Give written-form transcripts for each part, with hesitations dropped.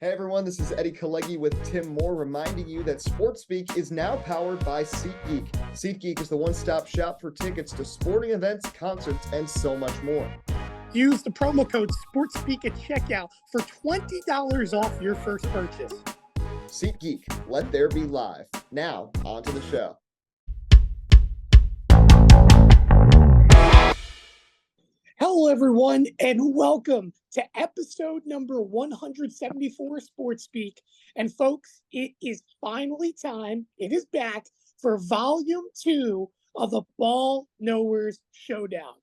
Hey everyone, this is Eddie Kalegi with Tim Moore reminding you that SportsSpeak is now powered by SeatGeek. SeatGeek is the one-stop shop for tickets to sporting events, concerts, and so much more. Use the promo code SportsSpeak at checkout for $20 off your first purchase. SeatGeek, let there be live. Now, on to the show. Hello, everyone, and welcome to episode number 174 SportsSpeak. And folks, it is finally time. It is back for volume 2 of the Ball Knowers Showdown.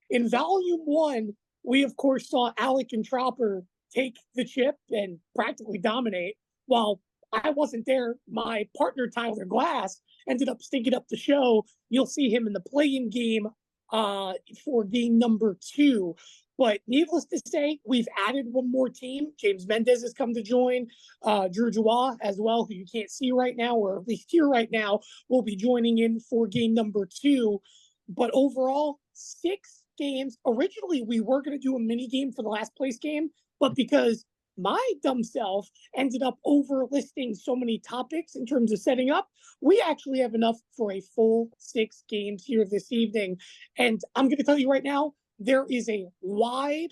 In volume 1, we, of course, saw Alec and Tropper take the chip and practically dominate. While I wasn't there, my partner, Tyler Glass, ended up stinking up the show. You'll see him in the play-in game for game number 2. But needless to say, we've added one more team. James Mendez has come to join. Jewah as well, who you can't see right now, or at least hear right now, will be joining in for game number 2. But overall, 6 games. Originally, we were going to do a mini game for the last place game, but because my dumb self ended up overlisting so many topics in terms of setting up, we actually have enough for a full 6 games here this evening. And I'm going to tell you right now, there is a wide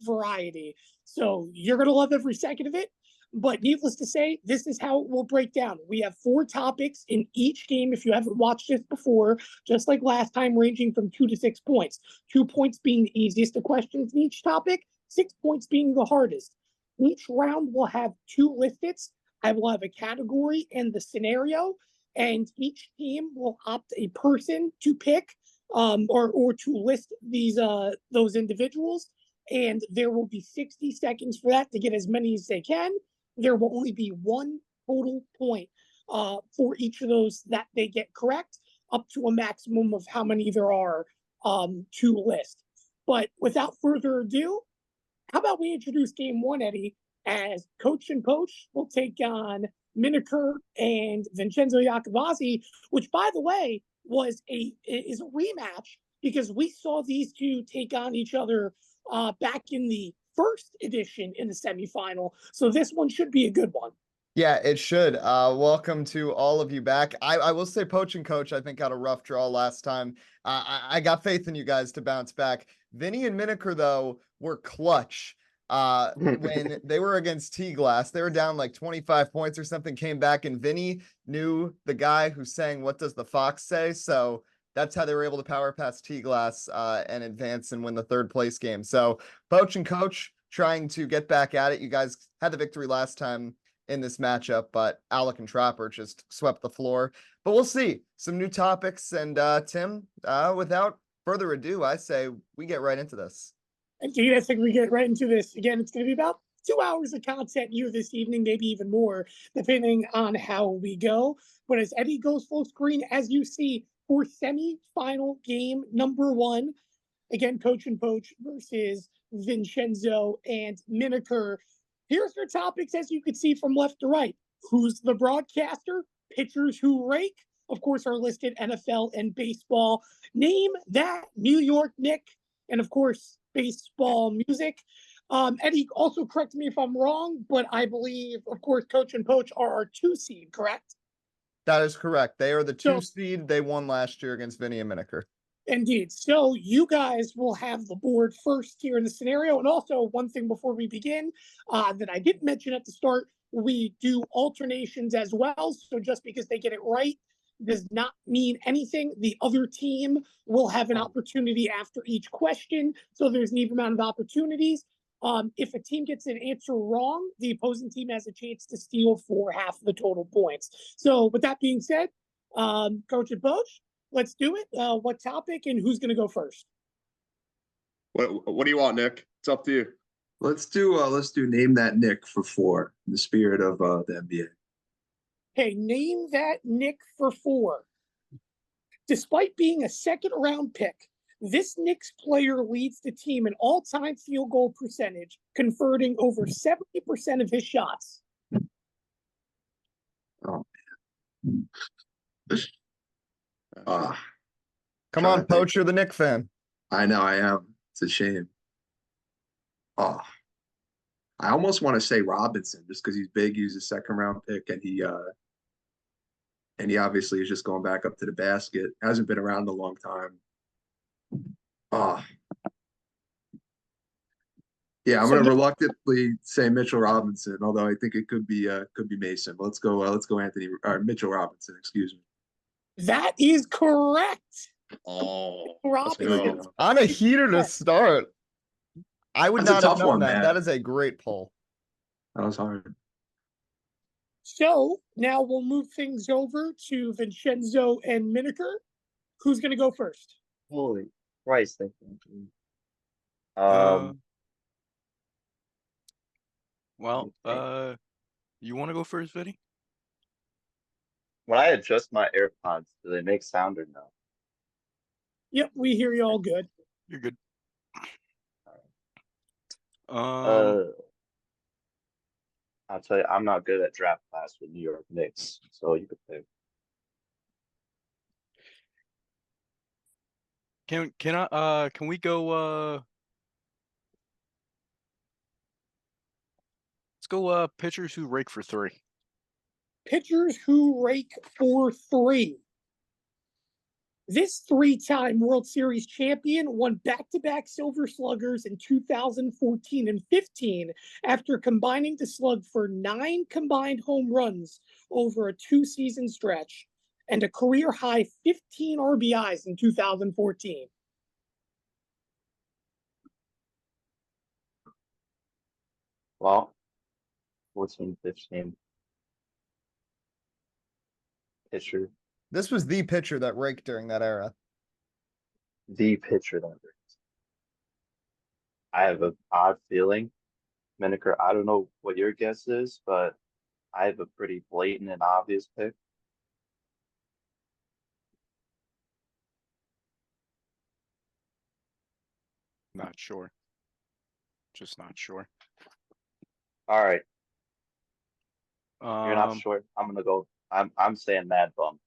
variety. So you're going to love every second of it. But needless to say, this is how it will break down. We have 4 topics in each game. If you haven't watched this before, just like last time, ranging from 2 to 6 points. 2 points being the easiest of questions in each topic, 6 points being the hardest. Each round will have 2 listeds. I will have a category and the scenario, and each team will opt a person to pick or to list those individuals. And there will be 60 seconds for that to get as many as they can. There will only be 1 total point for each of those that they get correct, up to a maximum of how many there are to list. But without further ado, how about we introduce game 1, Eddie, as Coach and Poach will take on Miniker and Vincenzo Iacobazzi, which, by the way, is a rematch because we saw these two take on each other back in the first edition in the semifinal. So this one should be a good one. Yeah, it should. Welcome to all of you back. I will say Poach and Coach, I think, got a rough draw last time. I got faith in you guys to bounce back. Vinny and Miniker, though, were clutch. When they were against T-Glass, they were down like 25 points or something, came back, and Vinny knew the guy who sang "What Does the Fox Say?" So that's how they were able to power past T-Glass and advance and win the 3rd place game. So Poach and Coach trying to get back at it. You guys had the victory last time in this matchup, but Alec and Tropper just swept the floor. But we'll see. Some new topics. And Tim, without further ado, I say we get right into this. Indeed, I think we get right into this. Again, it's going to be about 2 hours of content here this evening, maybe even more, depending on how we go. But as Eddie goes full screen, as you see, for semi-final game number 1, again, Coach and Poach versus Vincenzo and Miniker. Here's your topics, as you can see from left to right. Who's the broadcaster? Pitchers who rake, of course, are listed NFL and baseball. Name that New York Knick, and of course, baseball music. Eddie, also correct me if I'm wrong, but I believe, of course, Coach and Poach are our 2 seed, correct? That is correct. They are the 2 seed. They won last year against Vinny and Miniker. Indeed. So you guys will have the board first here in the scenario. And also, one thing before we begin that I didn't mention at the start, we do alternations as well. So just because they get it right does not mean anything. The other team will have an opportunity after each question. So there's an even amount of opportunities. If a team gets an answer wrong, the opposing team has a chance to steal for half the total points. So with that being said, Coach and Poach, let's do it. What topic and who's going to go first? What do you want, Nick? It's up to you. Let's do name that Nick for 4 in the spirit of the NBA. Hey, name that Nick for 4. Despite being a 2nd round pick, this Knicks player leads the team in all-time field goal percentage, converting over 70% of his shots. Oh man. Come on, Poach, you're the Knick fan. I know I am. It's a shame. I almost want to say Robinson just because he's big. He's a second round pick, and he obviously is just going back up to the basket. Hasn't been around a long time. Ah, yeah, I'm So gonna reluctantly say Mitchell Robinson, although I think it could be Mason. But let's go Anthony or Mitchell Robinson, excuse me. that is correct. Oh, let's Robinson. go. On a heater to start. I would That's a not have tough known one, that. man. That is a great pull. That was hard. So now we'll move things over to Vincenzo and Miniker. Who's going to go first? Holy Christ, I think. Well, Okay. you want to go first, Vinny? When I adjust my AirPods, do they make sound or no? Yep, we hear you all good. You're good. I'll tell you, I'm not good at draft class with New York Knicks, so you could pick. Can we go let's go pitchers who rake for 3. Pitchers who rake for 3. This 3-time World Series champion won back-to-back Silver Sluggers in 2014 and 15 after combining to slug for 9 combined home runs over a 2-season stretch and a career-high 15 RBIs in 2014. Well, 14, 15. Pitcher, This was the pitcher that raked during that era. the pitcher that brings. I have an odd feeling. Miniker, I don't know what your guess is, but I have a pretty blatant and obvious pick. Not sure. Just not sure. All right, you're not Um, sure. I'm gonna go. I'm saying Mad Bum.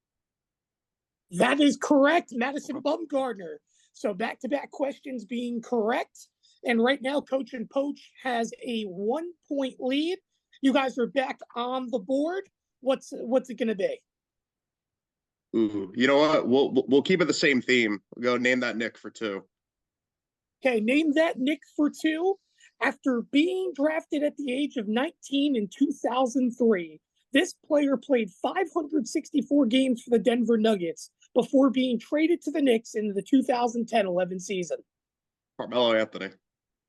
That is correct, Madison Bumgarner. So back-to-back questions being correct. And right now, Coach and Poach has a 1-point lead. You guys are back on the board. What's it going to be? Ooh, you know what? We'll keep it the same theme. We'll go name that Nick for 2. Okay, name that Nick for 2. After being drafted at the age of 19 in 2003, this player played 564 games for the Denver Nuggets before being traded to the Knicks in the 2010-11 season. Carmelo Anthony.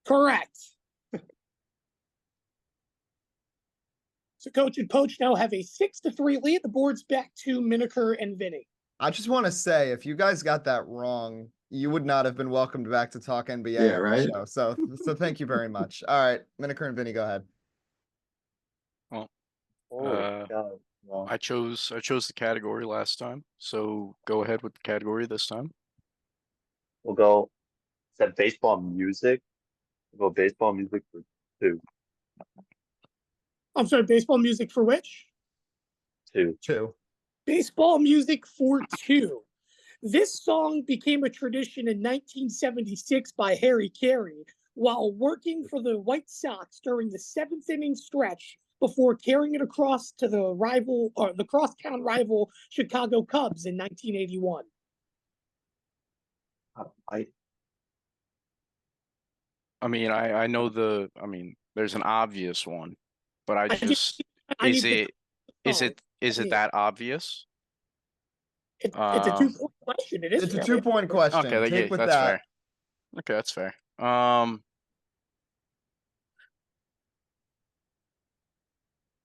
Correct. So Coach and Poach now have a 6-3 lead. The board's back to Miniker and Vinny. I just want to say, if you guys got that wrong, you would not have been welcomed back to talk NBA Yeah, on the right? show. So thank you very much. All right, Miniker and Vinny, go ahead. Oh God! Well, I chose the category last time, so go ahead with the category this time. we'll go. Is that baseball music? We'll go baseball music for 2. I'm sorry, baseball music for which? 2. 2. Baseball music for 2. This song became a tradition in 1976 by Harry Carey while working for the White Sox during the 7th-inning stretch before carrying it across to the crosstown rival Chicago Cubs in 1981. I mean, I know there's an obvious one, but is it that obvious? It's a 2-point question. It is. It's a 2-point question. Okay, Take yeah, with that's that. fair. Okay, that's fair.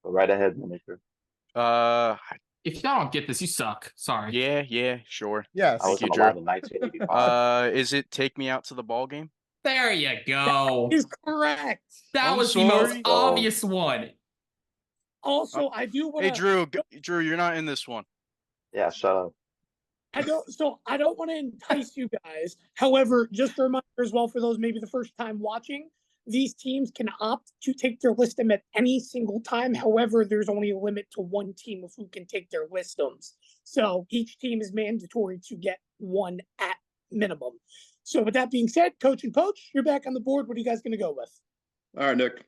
Go right ahead, Miniker. If y'all don't get this, you suck. Sorry. Yeah, sure. Yes. I Thank you, wasn't Drew. alive in 1985. Is it Take Me Out to the Ball Game? There you go. Is correct. That I'm was the most sorry. obvious one. Also, I do want Hey, to. Drew, you're not in this one. Yeah, shut up. I don't want to entice you guys. However, just a reminder as well for those maybe the first time watching, these teams can opt to take their listum at any single time. However, there's only a limit to one team of who can take their listums. So each team is mandatory to get one at minimum. So with that being said, Coach and Poach, you're back on the board. What are you guys going to go with? All right, Nick.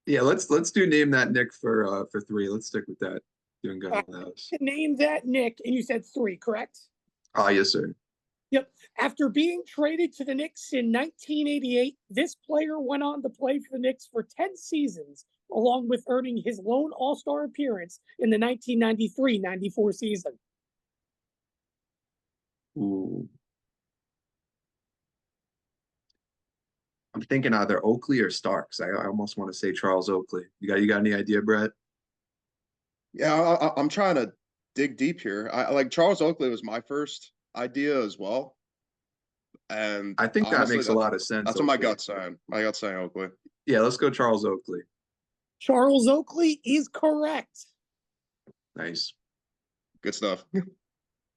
Yeah, let's do name that Nick for 3. Let's stick with that. Doing good on those. Name that Nick, and you said 3, correct? Ah, yes, sir. Yep. After being traded to the Knicks in 1988, this player went on to play for the Knicks for 10 seasons, along with earning his lone All-Star appearance in the 1993-94 season. Ooh. I'm thinking either Oakley or Starks. I almost want to say Charles Oakley. You got any idea, Brett? Yeah, I'm trying to dig deep here. I like Charles Oakley was my first idea as well, and I think that honestly, makes a lot of sense. that's what my Oakley. gut's saying. My gut's saying Oakley. Yeah, let's go Charles Oakley. Charles Oakley is correct. Nice. Good stuff. So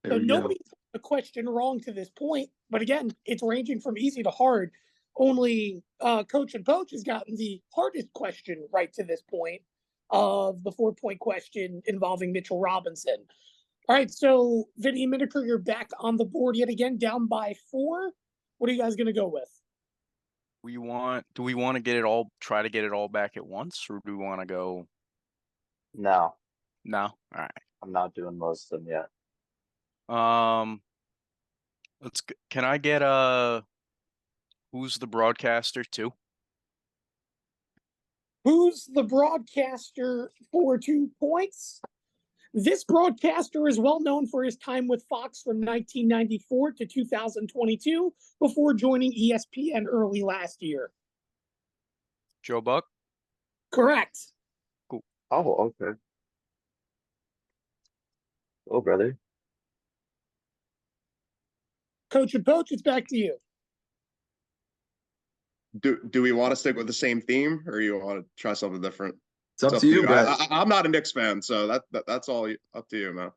There we nobody go. got a question wrong to this point, but again, it's ranging from easy to hard. Only Coach and Poach has gotten the hardest question right to this point of the 4-point question involving Mitchell Robinson. All right, so Vinny and Miniker, you're back on the board yet again, down by 4. What are you guys going to go with? Do we want to try to get it all back at once, or do we want to go? No, No? All right. I'm not doing most of them yet. Can I get who's the broadcaster too? Who's the broadcaster for 2 points? This broadcaster is well known for his time with Fox from 1994 to 2022 before joining ESPN early last year. Joe Buck? Correct. Oh, okay. Oh, brother. Coach and Poach, it's back to you. Do we want to stick with the same theme, or you want to try something different? It's up to you, Brett. I'm not a Knicks fan, so that's all up to you, man.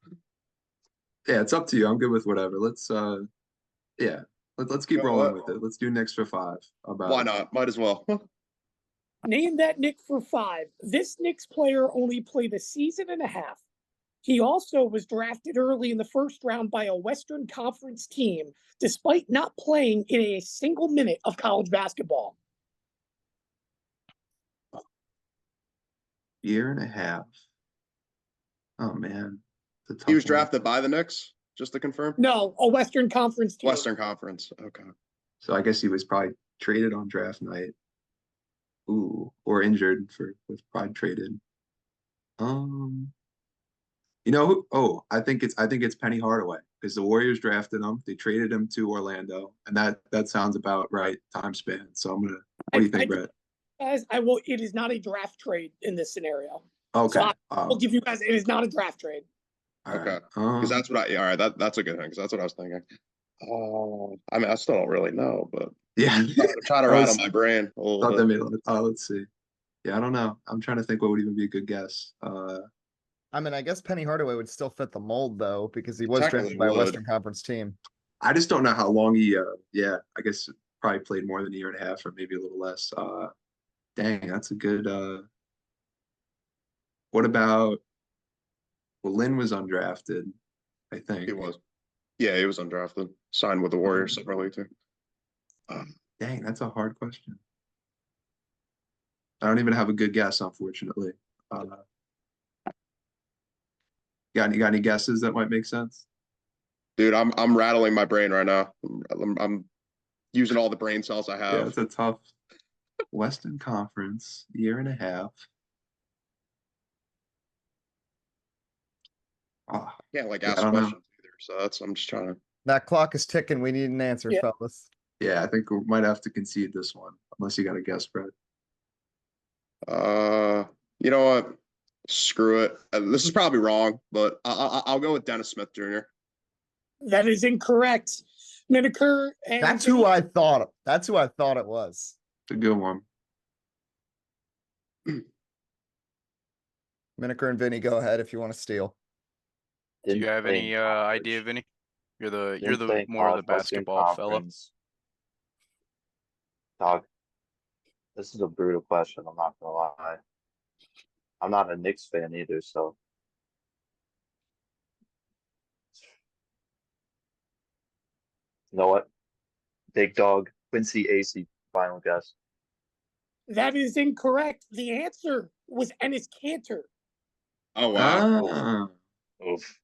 Yeah, it's up to you. I'm good with whatever. Let's let's keep Go rolling what? with it. Let's do Knicks for 5. How about Why it? not? Might as well. Name that Knick for 5. This Knicks player only played a season and a half. He also was drafted early in the first round by a Western Conference team, despite not playing in a single minute of college basketball. Year and a half. Oh man. It's a He was tough one. drafted by the Knicks, just to confirm. No, a Western Conference team. Western Conference. Okay. So I guess he was probably traded on draft night. Ooh, or injured was probably traded. You know who? Oh, I think it's Penny Hardaway because the Warriors drafted him. They traded him to Orlando, and that sounds about right time span. So I'm gonna. What do you think, Brett? Guys, I will. It is not a draft trade in this scenario. Okay. So I will give you guys. It is not a draft trade. All Okay. right. Because that's what all right. That's a good thing. Because that's what I was thinking. I mean, I still don't really know, but yeah. I'm trying to I rattle was- my brain a little Thought bit. that made a lot of, let's see. Yeah, I don't know. I'm trying to think what would even be a good guess. I mean, I guess Penny Hardaway would still fit the mold though, because he was Technically drafted by a would. Western Conference team. I just don't know how long he. I guess probably played more than a year and a half, or maybe a little less. Dang, that's a good. What about? Well, Lynn was undrafted, I think. He was. Yeah, he was undrafted. Signed with the Warriors separately too. Dang, that's a hard question. I don't even have a good guess, unfortunately. Got any guesses that might make sense? Dude, I'm rattling my brain right now. I'm using all the brain cells I Yeah, have. it's a tough Western Conference, year and a half. Ah, Can't like I ask don't know. questions either. So I'm just trying to. That clock is ticking. We need an answer, Yeah. fellas. Yeah, I think we might have to concede this one, unless you got a guess, Brett. You know what? Screw it. This is probably wrong, but I'll go with Dennis Smith Jr. That is incorrect. Miniker and That's who I thought. That's who I thought it was. It's a good one. Miniker and Vinny, go ahead if you want to steal. Do you Didn't have play any in college. idea, Vinny? You're Didn't play the in more of the college, Western basketball fella. Conference. Dog, this is a brutal question. I'm not gonna lie. I'm not a Knicks fan either, so you know what? Big dog, Quincy AC, final guess. That is incorrect. The answer was Enes Kanter. Oh wow. Ah, Oof.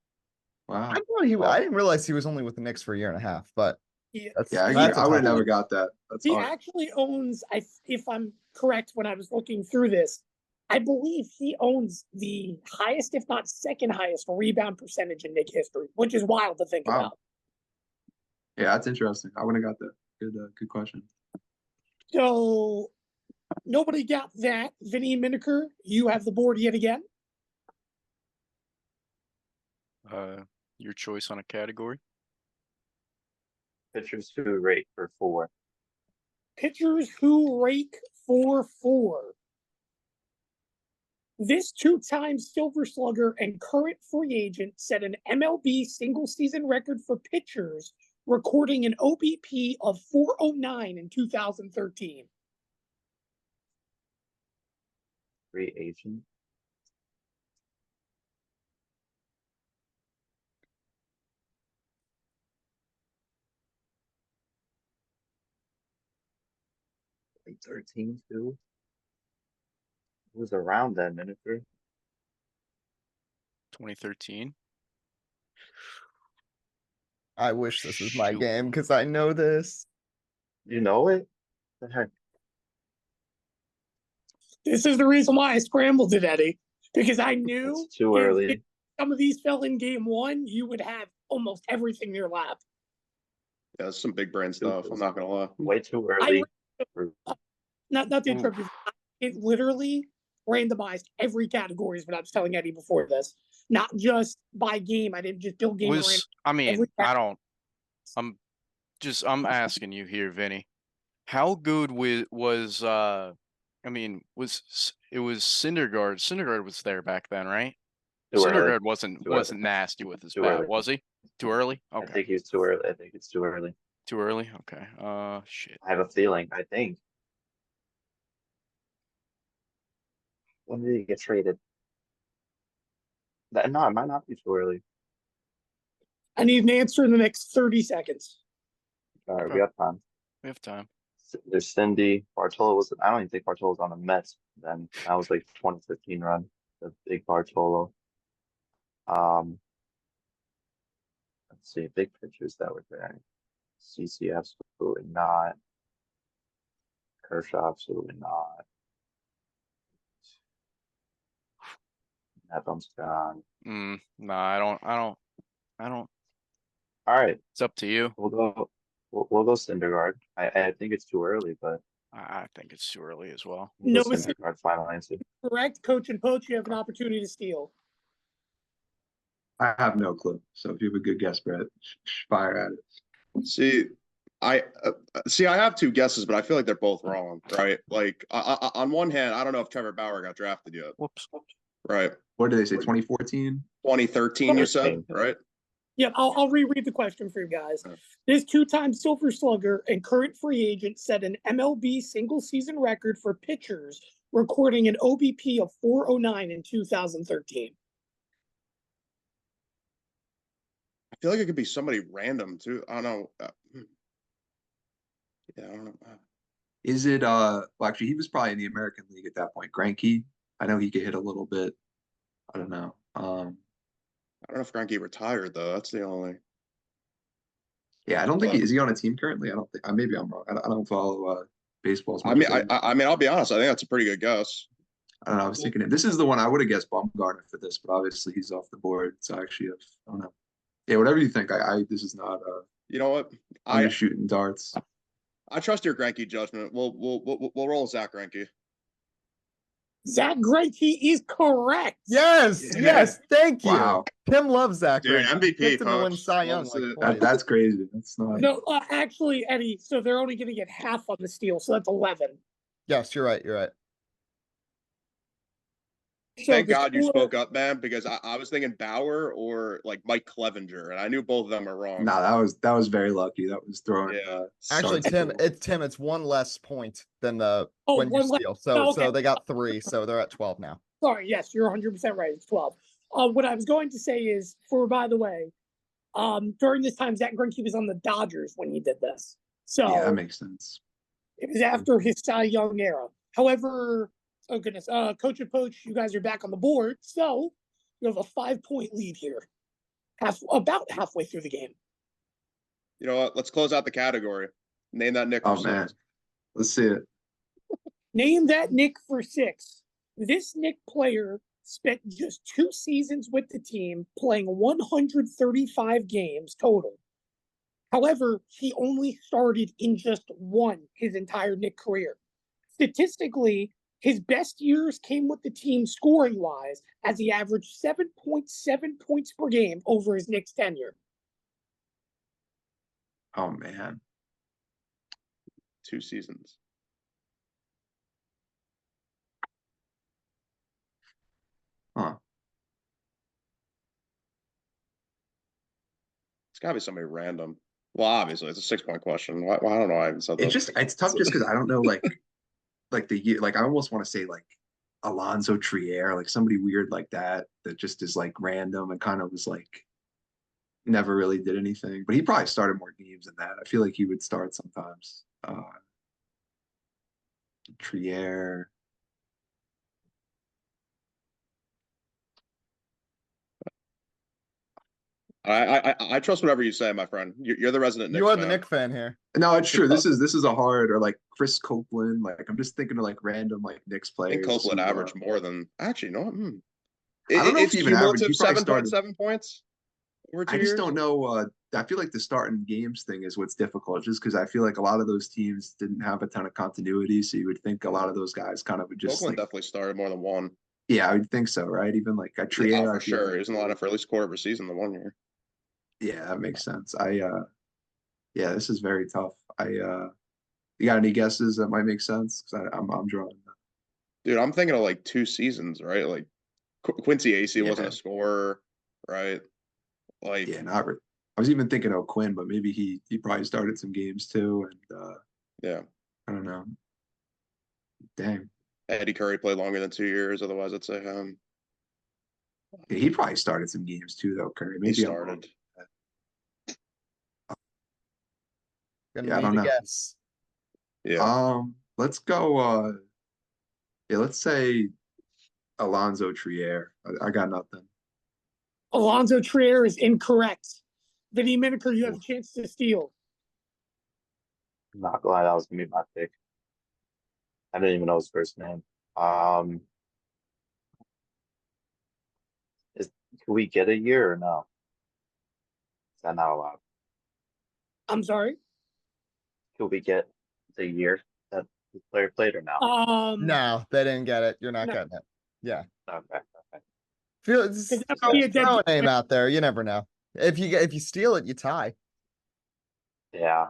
wow. I thought I didn't realize he was only with the Knicks for a year and a half, but He, Yeah, I, he- that's a I would have tough never one. got that. That's he hard. actually owns, if I'm correct when I was looking through this, I believe he owns the highest, if not second highest, rebound percentage in Knick history, which is wild to think Wow. about. Yeah, that's interesting. I would have got that. Good question. So nobody got that. Vinny Miniker, you have the board yet again. Your choice on a category. Pitchers who rate for 4. Pitchers who rake 4-4. This two-time Silver Slugger and current free agent set an MLB single-season record for pitchers, recording an OBP of 409 in 2013. Free agent. Like 13 too. It was around that Miniker. 2013. I wish this was my Shoot. game because I know this. You know it? The heck? This is the reason why I scrambled it, Eddie, because I knew It's too if early. some of these fell in game one, you would have almost everything in your lap. Yeah, that's some big brain stuff. I'm not gonna lie. Way too early. Not to Ooh. interrupt you. It literally randomized every category is what I was telling Eddie before this. Not just by game. I didn't just build game around. I mean, every I don't. I'm asking you here, Vinny. How good was I mean, it was Syndergaard. Syndergaard was there back then, right? Too early. Syndergaard wasn't Too early. nasty with his Too bat, early. was he? Too early? I Okay. think he's too early. I think it's too early. Too early? Okay. Shit. I have a feeling. I think. When did he get traded? No, it might not be too early. I need an answer in the next 30 seconds. All right, Okay. we have time. We have time. There's Cindy. Bartolo was. I don't even think Bartolo was on the Mets then. That was like 2015 run. The big Bartolo. Let's see. Big pitchers that were there. CC absolutely not. Kershaw absolutely not. Nedum's gone. No, I don't. All right, It's up to you. we'll go. We'll go Syndergaard. I think it's too early, but I think it's too early as well. we'll No, go it's Syndergaard. Final answer. correct. Coach and Poach, you have an opportunity to steal. I have no clue. So if you have a good guess, Brett, fire at it. See, I have two guesses, but I feel like they're both wrong, right? Like, on one hand, I don't know if Trevor Bauer got drafted yet, Whoops. right? What did they say? 2014? 2013, you said, right? Yeah, I'll reread the question for you guys. Okay. This two-time Silver Slugger and current free agent set an MLB single-season record for pitchers, recording an OBP of 409 in 2013. I feel like it could be somebody random too. I don't know. Yeah, I don't know. Is it well actually he was probably in the American League at that point. Greinke. I know he could hit a little bit. I don't know. I don't know if Greinke retired though. That's the only. Yeah, I don't think is he on a team currently? I don't think maybe I'm wrong. I don't follow baseball as much. I mean, I'll be honest. I think that's a pretty good guess. I don't know. I was thinking this is the one I would have guessed Baumgartner for this, but obviously he's off the board. So I actually I don't know. Yeah, whatever you think. This is not You know what? I'm just shooting darts. I trust your Greinke judgment. We'll roll Zach Greinke. Zach Greinke is correct. Yes, Yeah. yes, thank you. Wow. Tim loves Zach. Dude, Greinke. MVP, Picked him to win folks. Cy Young Loves like it. twice. That's crazy. That's not. No, actually, Eddie, so they're only going to get half on the steal, so that's 11. Yes, you're right. You're right. So Thank the God you score- spoke up, man, because I was thinking Bauer or like Mike Clevenger, and I knew both of them are wrong. No, that was very lucky. That was throwing. Yeah. Actually, darts. It's one less point than the Oh, when you one less- steal. oh, So okay. they got 3, so they're at 12 now. Sorry, yes, you're 100% right. It's 12. What I was going to say is, by the way, during this time, Zach Greinke was on the Dodgers when he did this. So Yeah, that makes sense. it was after his Cy Young era. However, oh goodness, Coach and Poach, you guys are back on the board, so you have a 5-point lead here. About halfway through the game. You know what? Let's close out the category. Name that Nick. Oh man, let's see it. Name that Nick for 6. This Nick player spent just 2 seasons with the team, playing 135 games total. However, he only started in just one his entire Nick career. Statistically, his best years came with the team scoring-wise, as he averaged 7.7 points per game over his Knicks tenure. Oh man, 2 seasons. huh? It's gotta be somebody random. Well, obviously, it's a 6-point question. Why, I don't know. I haven't said that. It's tough just because I don't know like the year. Like I almost want to say like Alonzo Trier, like somebody weird like that just is like random and kind of was like never really did anything. But he probably started more games than that. I feel like he would start sometimes. Trier. I trust whatever you say, my friend. You're the resident Knicks You are fan. the Nick fan here. No, it's true. This is a hard, or like Chris Copeland. Like I'm just thinking of like random like Knicks I players. think Copeland who, averaged more than actually. No, I don't know if it's he even averaged. cumulative He probably started 7.7 points over 2 I just years. don't know. I feel like the starting games thing is what's difficult, just because I feel like a lot of those teams didn't have a ton of continuity. So you would think a lot of those guys kind of would just Copeland like, definitely started more than one. yeah, I would think so, right? Even like a Trier, Yeah, I for feel sure. like- He was in the lineup for at least quarter of a season the 1 year. Yeah, that makes sense. Yeah, this is very tough. You got any guesses that might make sense? Because I'm drawing. Dude, I'm thinking of like 2 seasons, right? Like Quincy AC wasn't Yeah. a scorer, right? Like Yeah, not. I was even thinking of Quinn, but maybe he probably started some games too, and yeah. I don't know. Dang, Eddie Curry played longer than 2 years. Otherwise, I'd say yeah, he probably started some games too, though. Curry, he maybe I'm wrong. started. Gonna Yeah, I need don't a know. guess. Yeah. Let's go. Yeah, let's say Alonzo Trier. I got nothing. Alonzo Trier is incorrect. Vinny Miniker, you have a chance to steal. I'm not gonna lie, that was gonna be my pick. I didn't even know his first name. Can we get a year or no? Is that not allowed? I'm sorry. Can we get the year that the player played or no? No, they didn't get it. You're not No. getting it. Yeah. Okay. Feel Because that would be a dead throw a name out there. You never know. If you steal it, you tie. Yeah.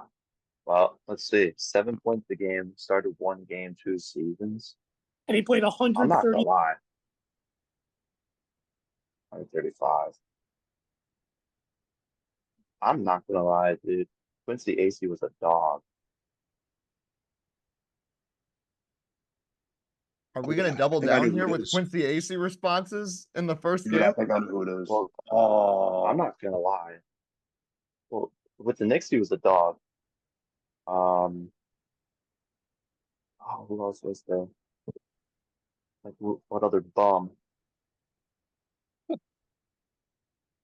Well, let's see. 7 points a game, started 1 game, 2 seasons. and he played I'm not 130. gonna lie. 135. I'm not gonna lie, dude. Quincy AC was a dog. Are we gonna double think I down knew who here it with is. Quincy AC responses in the first Yeah, I game? think I know who it is. Well, I'm not gonna lie. Well, with the Knicks, he was a dog. Who else was there? Like, what other bum?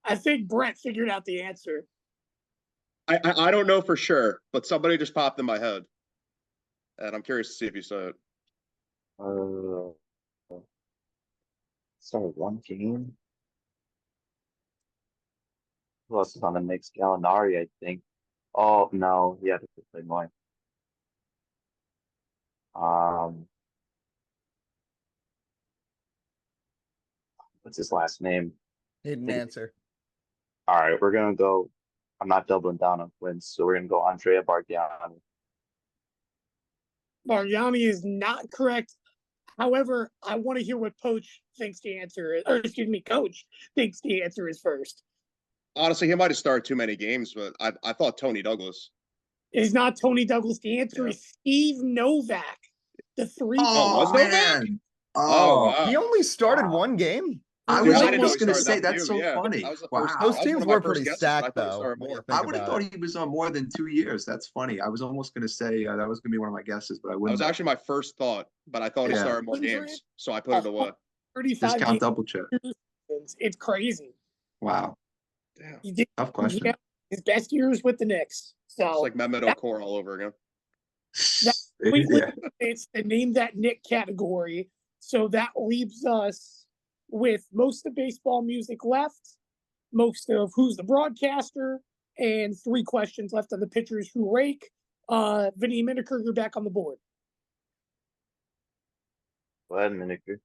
I think Brett figured out the answer. I don't know for sure, but somebody just popped in my head, and I'm curious to see if you saw it. Started 1 game. Who else is on the Knicks? Gallinari, I think. Oh no, he had to play more. What's his last name? Hidden answer. All right, we're gonna go. I'm not doubling down on wins, so we're gonna go Andrea Bargnani. Bargnani is not correct. However, I want to hear what Poach thinks the answer is, or excuse me, Coach thinks the answer is first. Honestly, he might have started too many games, but I thought Tony Douglas. It is not Tony Douglas. The answer is Steve Novak. The 3. was Oh Novak? man. Oh, Oh, wow. He only started Wow. one game. I Dude, was I didn't know almost he gonna started say that that's feud. so Yeah, funny. that was the Wow. first. Those that was teams one of my were first pretty guesses, but I stacked, thought he though. started when more. you I think would have about thought it. he was on more than 2 years. That's funny. I was almost gonna say that was gonna be one of my guesses, but I That wouldn't. was actually my first thought, but I thought he Yeah. started more 100, games, so I put it away. 35 Discount games. double check. It's crazy. Wow. Damn, He did Tough question. yeah, his best years with the Knicks. it's So like Mehmet that- Okur all over again. completely Yeah. it's the name that Nick category. So that leaves us with most of baseball music left, most of who's the broadcaster, and 3 questions left on the pitchers who rake. Vinny Miniker, you're back on the board. Go ahead, Miniker.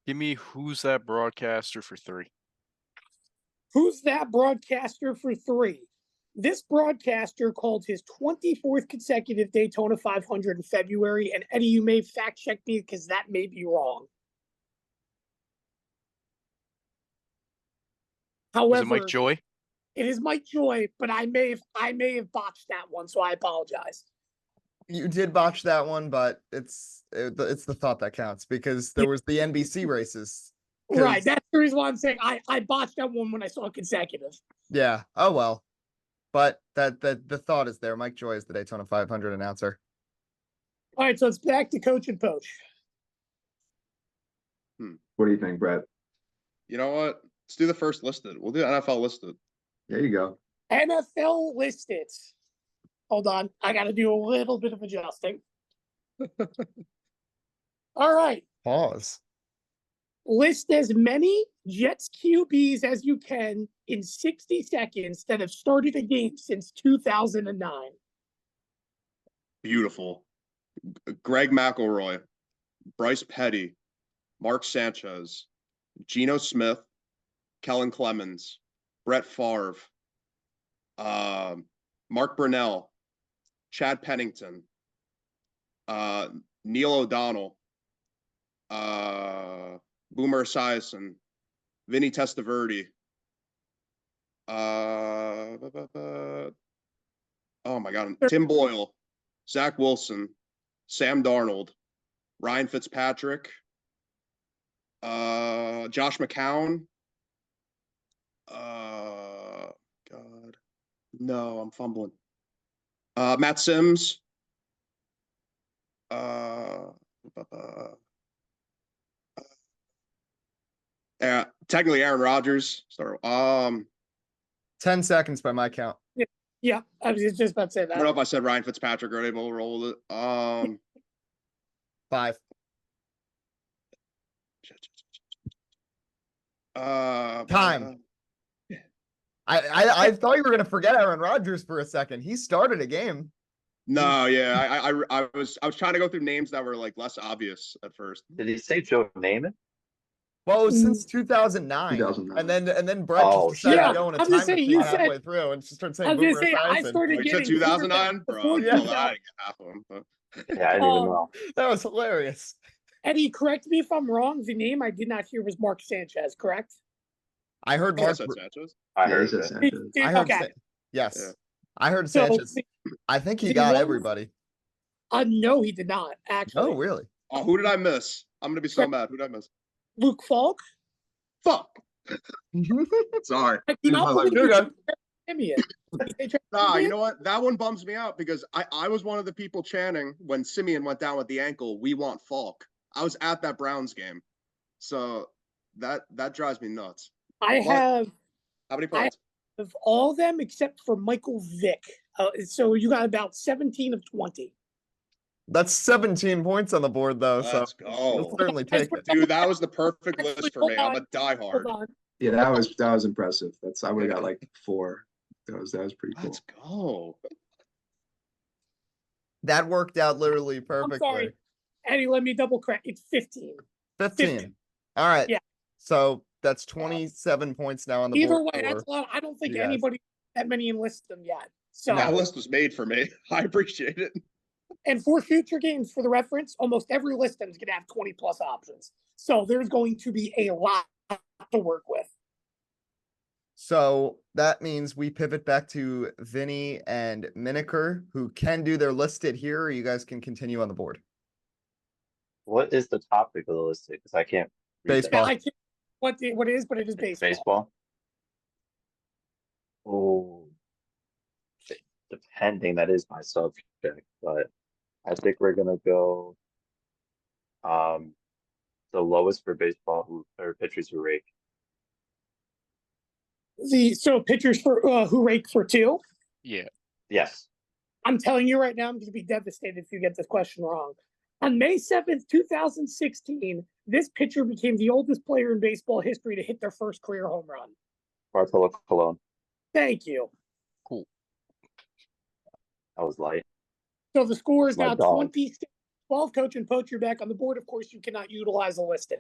Give me who's that broadcaster for 3. Who's that broadcaster for 3? This broadcaster called his 24th consecutive Daytona 500 in February. And Eddie, you may fact check me because that may be wrong. Is However, it Mike Joy? it is Mike Joy, but I may have botched that one, so I apologize. You did botch that one, but it's the thought that counts because there was the NBC races. 'Cause- Right, that's the reason why I'm saying I botched that one when I saw consecutive. Yeah. Oh well. But that the thought is there. Mike Joy is the Daytona 500 announcer. All right, so it's back to Coach and Poach. What do you think, Brett? You know what? Let's do the first listed. We'll do NFL listed. There you go. NFL listed. Hold on, I got to do a little bit of adjusting. All right, Pause. list as many Jets QBs as you can in 60 seconds that have started a game since 2009. Beautiful. Greg McElroy, Bryce Petty, Mark Sanchez, Geno Smith, Kellen Clemens, Brett Favre, Mark Brunell, Chad Pennington, Neil O'Donnell, Boomer Esiason, Vinny Testaverde, oh my God, Tim Boyle, Zach Wilson, Sam Darnold, Ryan Fitzpatrick, Josh McCown, God, no, I'm fumbling. Matt Sims, technically Aaron Rodgers. Sorry. 10 seconds by my count. Yeah, I was just about to say I don't that. know if I said Ryan Fitzpatrick or able to roll with it. 5. Time. I thought you were gonna forget Aaron Rodgers for a second. He started a game. No, yeah, I was trying to go through names that were like less obvious at first. Did he say Joe Namath? Well, it was since 2009. 2009. And then Brett Oh, just decided yeah. to go on a I was gonna time say, machine you halfway said- through and just started I saying was gonna Boomer say I Esiason. started Oh, you said getting 2009, bro. before Well, I 2000. didn't get half of them. But... Yeah, I didn't even know. That was hilarious. Eddie, correct me if I'm wrong. The name I did not hear was Mark Sanchez, correct? I heard I Mark. said Sanchez. I Yeah, heard he said it. Sanchez. I heard. Okay. Yes, Yeah. I heard So, Sanchez. I think he the got ones- everybody. No, he did not, actually. Oh, really? Oh, who did I miss? I'm gonna be so mad. Who did I miss? Luke Falk. Fuck. Sorry. I do not believe You're you good. him yet. Nah, you know what? That one bums me out because I was one of the people chanting when Simeon went down with the ankle, "We want Falk." I was at that Browns game. So that drives me nuts. I What? have How many points? of all of them except for Michael Vick. So you got about 17 of 20. That's 17 points on the board, though. Let's So go. we'll certainly take it. Dude, that was the perfect Actually, list for me. I'm a Hold diehard. on. Yeah, that was impressive. I would have got like 4. That was pretty cool. Let's go. That worked out literally I'm perfectly. sorry. Eddie, let me double correct. It's 15. 15. All right. Yeah. So that's 27 points now on the Either board. way, for- that's a lot. I don't think you guys. anybody that many enlisted them yet. So, That list was made for me. I appreciate it. and for future games, for the reference, almost every listing is going to have 20 plus options. So there's going to be a lot to work with. So that means we pivot back to Vinny and Miniker, who can do their listed here, or you guys can continue on the board. What is the topic of the list? Because I can't read that. Baseball. I can't what it is, but it is It's baseball. baseball. Oh, depending, that is my subject, but I think we're gonna go the lowest for baseball or pitchers who rake. So pitchers for who rake for two. Yeah. Yes. I'm telling you right now, I'm going to be devastated if you get this question wrong. On May 7th, 2016, this pitcher became the oldest player in baseball history to hit their first career home run. Bartolo Colon. Thank you. Cool. I was light. So the score is My now dog. 20-12. Coach and Poach, you're back on the board. Of course, you cannot utilize a listing.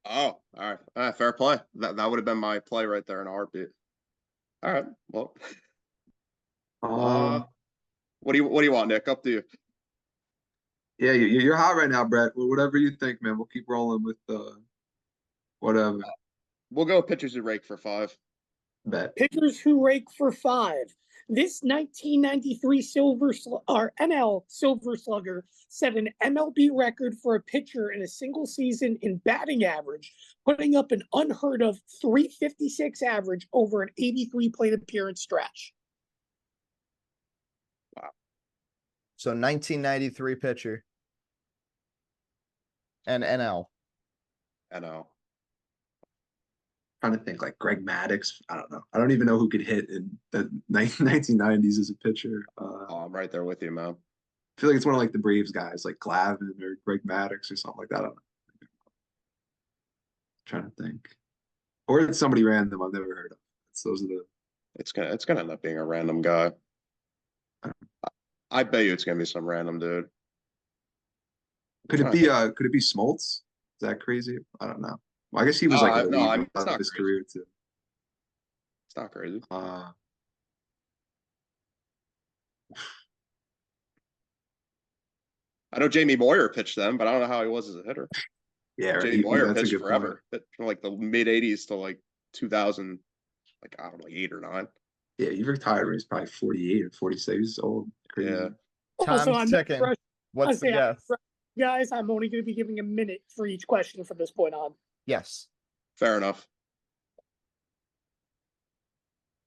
Oh, all right. Fair play. That would have been my play right there in a heartbeat. All right. Well, what do you want, Nick? Up to you. Yeah, you're hot right now, Brett. Well, whatever you think, man. We'll keep rolling with whatever. We'll go pitchers who rake for 5. Bet. Pitchers who rake for 5. This 1993 NL Silver Slugger set an MLB record for a pitcher in a single season in batting average, putting up an unheard of 356 average over an 83 plate appearance stretch. Wow. So 1993 pitcher. And NL. I know. Trying to think like Greg Maddux. I don't know. I don't even know who could hit in the 1990s as a pitcher. I'm right there with you, man. I feel like it's one of like the Braves guys, like Glavine or Greg Maddux or something like that. I don't know. Trying to think, or it's somebody random I've never heard of. Those are the. It's gonna end up being a random guy. I bet you it's gonna be some random dude. Could it be Smoltz? Is that crazy? I don't know. Well, I guess he was No, like a no, lead it's not of his crazy. career too. It's not crazy. I know Jamie Moyer pitched them, but I don't know how he was as a hitter. Yeah, Jamie Moyer that's a pitched good forever, point. from like the mid '80s to like 2000, like I don't know, 8 or 9. Yeah, he retired when he was probably 48 or 46 years old. Crazy. Yeah. Also, Time's ticking. What's the guess? Guys, I'm only going to be giving a minute for each question from this point on. Yes. Fair enough.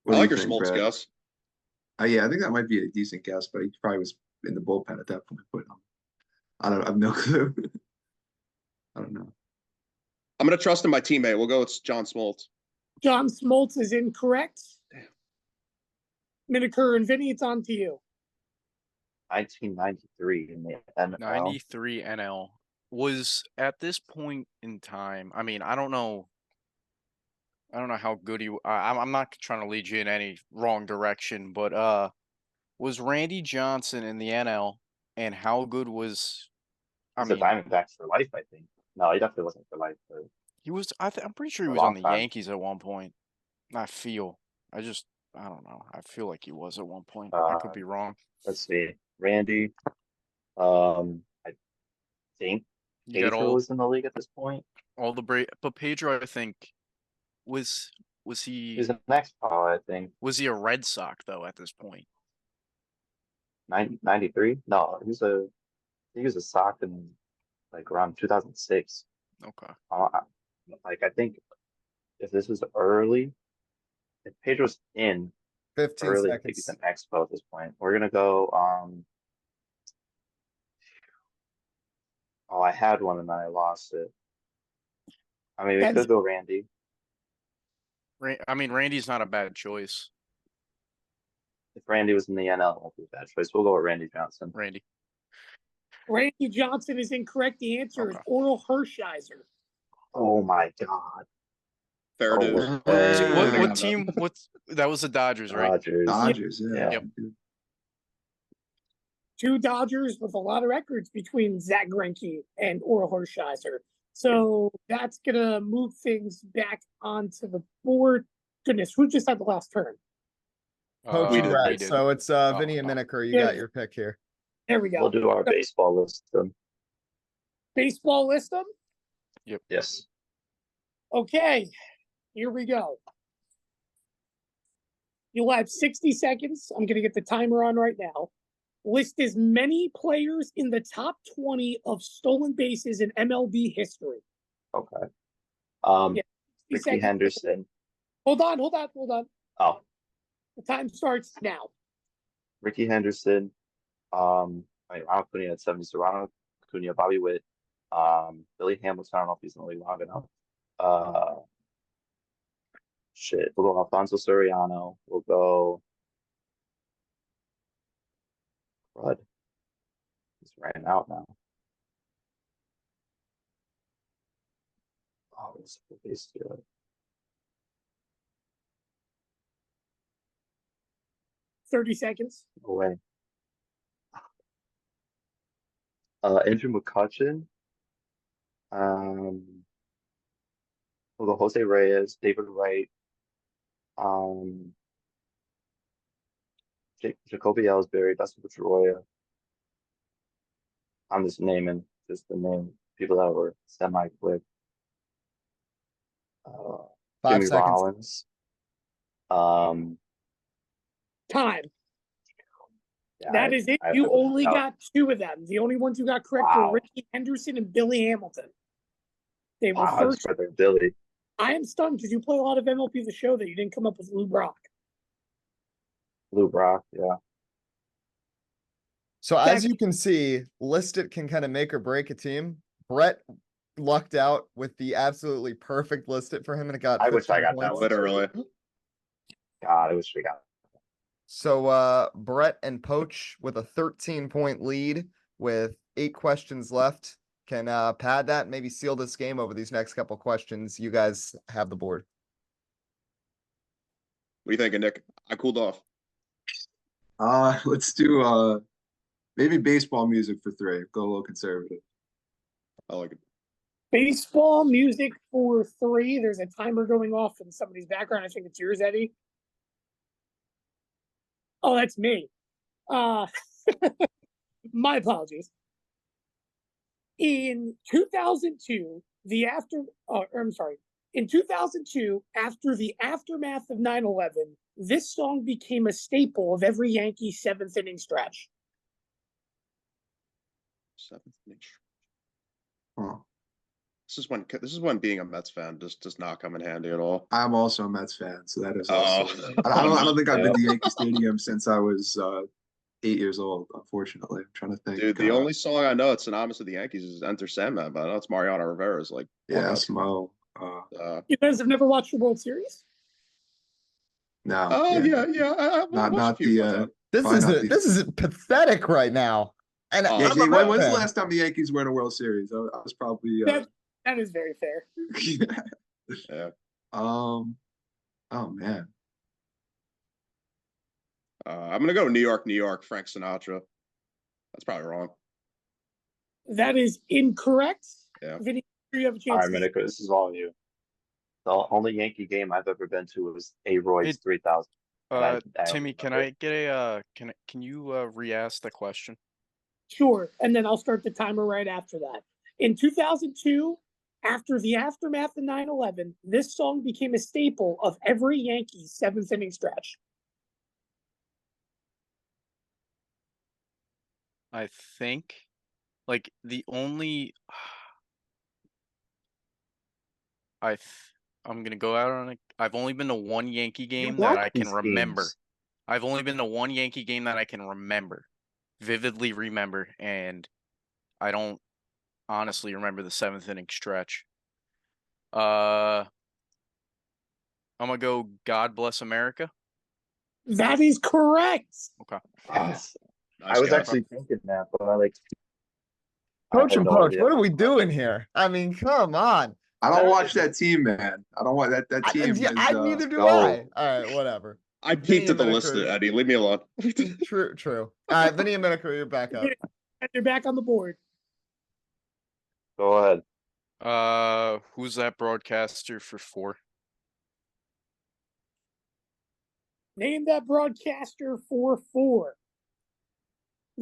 What I do like you your think, Smoltz Brad? guess. Yeah, I think that might be a decent guess, but he probably was in the bullpen at that point. But I have no clue. I don't know. I'm gonna trust in my teammate. We'll go with John Smoltz. John Smoltz is incorrect. Miniker and Vinny, it's on to you. 1993 in the NFL. 93 NL was at this point in time. I mean, I don't know how good he. I'm not trying to lead you in any wrong direction, but was Randy Johnson in the NL, and how good was? He's a Diamondbacks for life, I think. No, he definitely wasn't for life. But he was. I'm pretty sure he a was on long the time. Yankees at one point. I don't know. I feel like he was at one point. I could be wrong. Let's see. Randy. I think You got Pedro was in the league at this point. all the but Pedro, I think, was he? He was an X-Paw, I think. Was he a Red Sox though at this point? 93? No, he was a Sox in like around 2006. Okay. I think if this was early, if Pedro's in 15 early, I think he's seconds. an Expo at this point. We're gonna go. I had one and I lost it. I mean, we could go Randy. I mean, Randy's not a bad choice. If Randy was in the NL, it won't be a bad choice. We'll go with Randy Johnson. Randy Johnson is incorrect. The answer is Oral Hershiser. Oh my God. Fair dues. What team? That was the Dodgers, right? Dodgers, yeah. Yep. 2 Dodgers with a lot of records between Zach Greinke and Oral Hershiser. So that's going to move things back onto the board. Goodness, who just had the last turn? Poach and Brett. So it's Vinny and Miniker. You got your pick here. There we go. We'll do our baseball list. Baseball list them? Yep. Yes. Okay, here we go. You'll have 60 seconds. I'm going to get the timer on right now. List as many players in the top 20 of stolen bases in MLB history. Okay. Yeah, 60 Ricky seconds. Henderson. Hold on. Oh, The time starts now. Ricky Henderson. Ronald Acuna at 70. So Ronald Acuna, Bobby Witt, Billy Hamilton. I don't know if he's in the league long enough. We'll go Alfonso Soriano. We'll go. Crud. He's ran out now. Oh, it's a base stealer. 30 seconds. No way. Andrew McCutcheon. We'll go Jose Reyes, David Wright, Jacoby Ellsbury, Dustin Pedroia. I'm just naming the name people that were semi-quick. 5 Jimmy seconds. Rollins. Time. Yeah, That is it. You only got 2 of them. The only ones you got correct were Ricky Henderson and Billy Hamilton. They were first. Billy. I am stunned because you play a lot of MLB The Show that you didn't come up with Lou Brock. Lou Brock, yeah. So as you can see, Listed can kind of make or break a team. Brett lucked out with the absolutely perfect Listed for him, and it got. I wish I 15 got that points. Literally. God, I wish we got it. So Brett and Poach with a 13-point lead with 8 questions left can pad that, maybe seal this game over these next couple questions. You guys have the board. What are you thinking, Nick? I cooled off. Let's do maybe baseball music for 3. Go a little conservative. I like it. Baseball music for 3. There's a timer going off in somebody's background. I think it's yours, Eddie. Oh, that's me. My apologies. In 2002, in 2002, after the aftermath of 9/11, this song became a staple of every Yankee 7th inning stretch. 7th inning. Huh. This is when being a Mets fan just does not come in handy at all. I'm also a Mets fan, so that is Oh. also. I don't think I've been to Yankee Stadium since I was 8 years old. Unfortunately, I'm trying to think. Dude, the only song I know it's synonymous with the Yankees is "Enter Sandman," but I know it's Mariano Rivera's like. Yeah, Smo. You guys have never watched the World Series? No. Oh yeah. Not the. This is pathetic right now. And Oh, Yeah, I'm Jay, a Met when's the fan. last time the Yankees were in a World Series? I was probably. That is very fair. Yeah. Oh man. I'm gonna go New York, Frank Sinatra. That's probably wrong. That is incorrect. Yeah. Vinny, you have a All chance. right, Minika, this is all you. The only Yankee game I've ever been to was A. Roy's 3000. Timmy, can I get a can you re-ask the question? Sure, and then I'll start the timer right after that. In 2002, after the aftermath of 9/11, this song became a staple of every Yankees 7th inning stretch. I think like the only I'm gonna go out on it. I've only been to one Yankee game that I can remember. I've only been to one Yankee game that I can vividly remember, and I don't honestly remember the 7th inning stretch. I'm gonna go God Bless America. That is correct. Okay. Yes. Nice I was guy. actually thinking that, but I like. Coach I had and no Poach, idea. what are we doing here? I mean, come on. I don't watch that team, man. I don't want that team. Neither do go. I. All right, whatever. I peeked at the Vinny list, Miniker. Eddie. Leave me alone. True. All right, Vinny and Miniker, you're back up. You're back on the board. Go ahead. Who's that broadcaster for 4? Name that broadcaster for 4.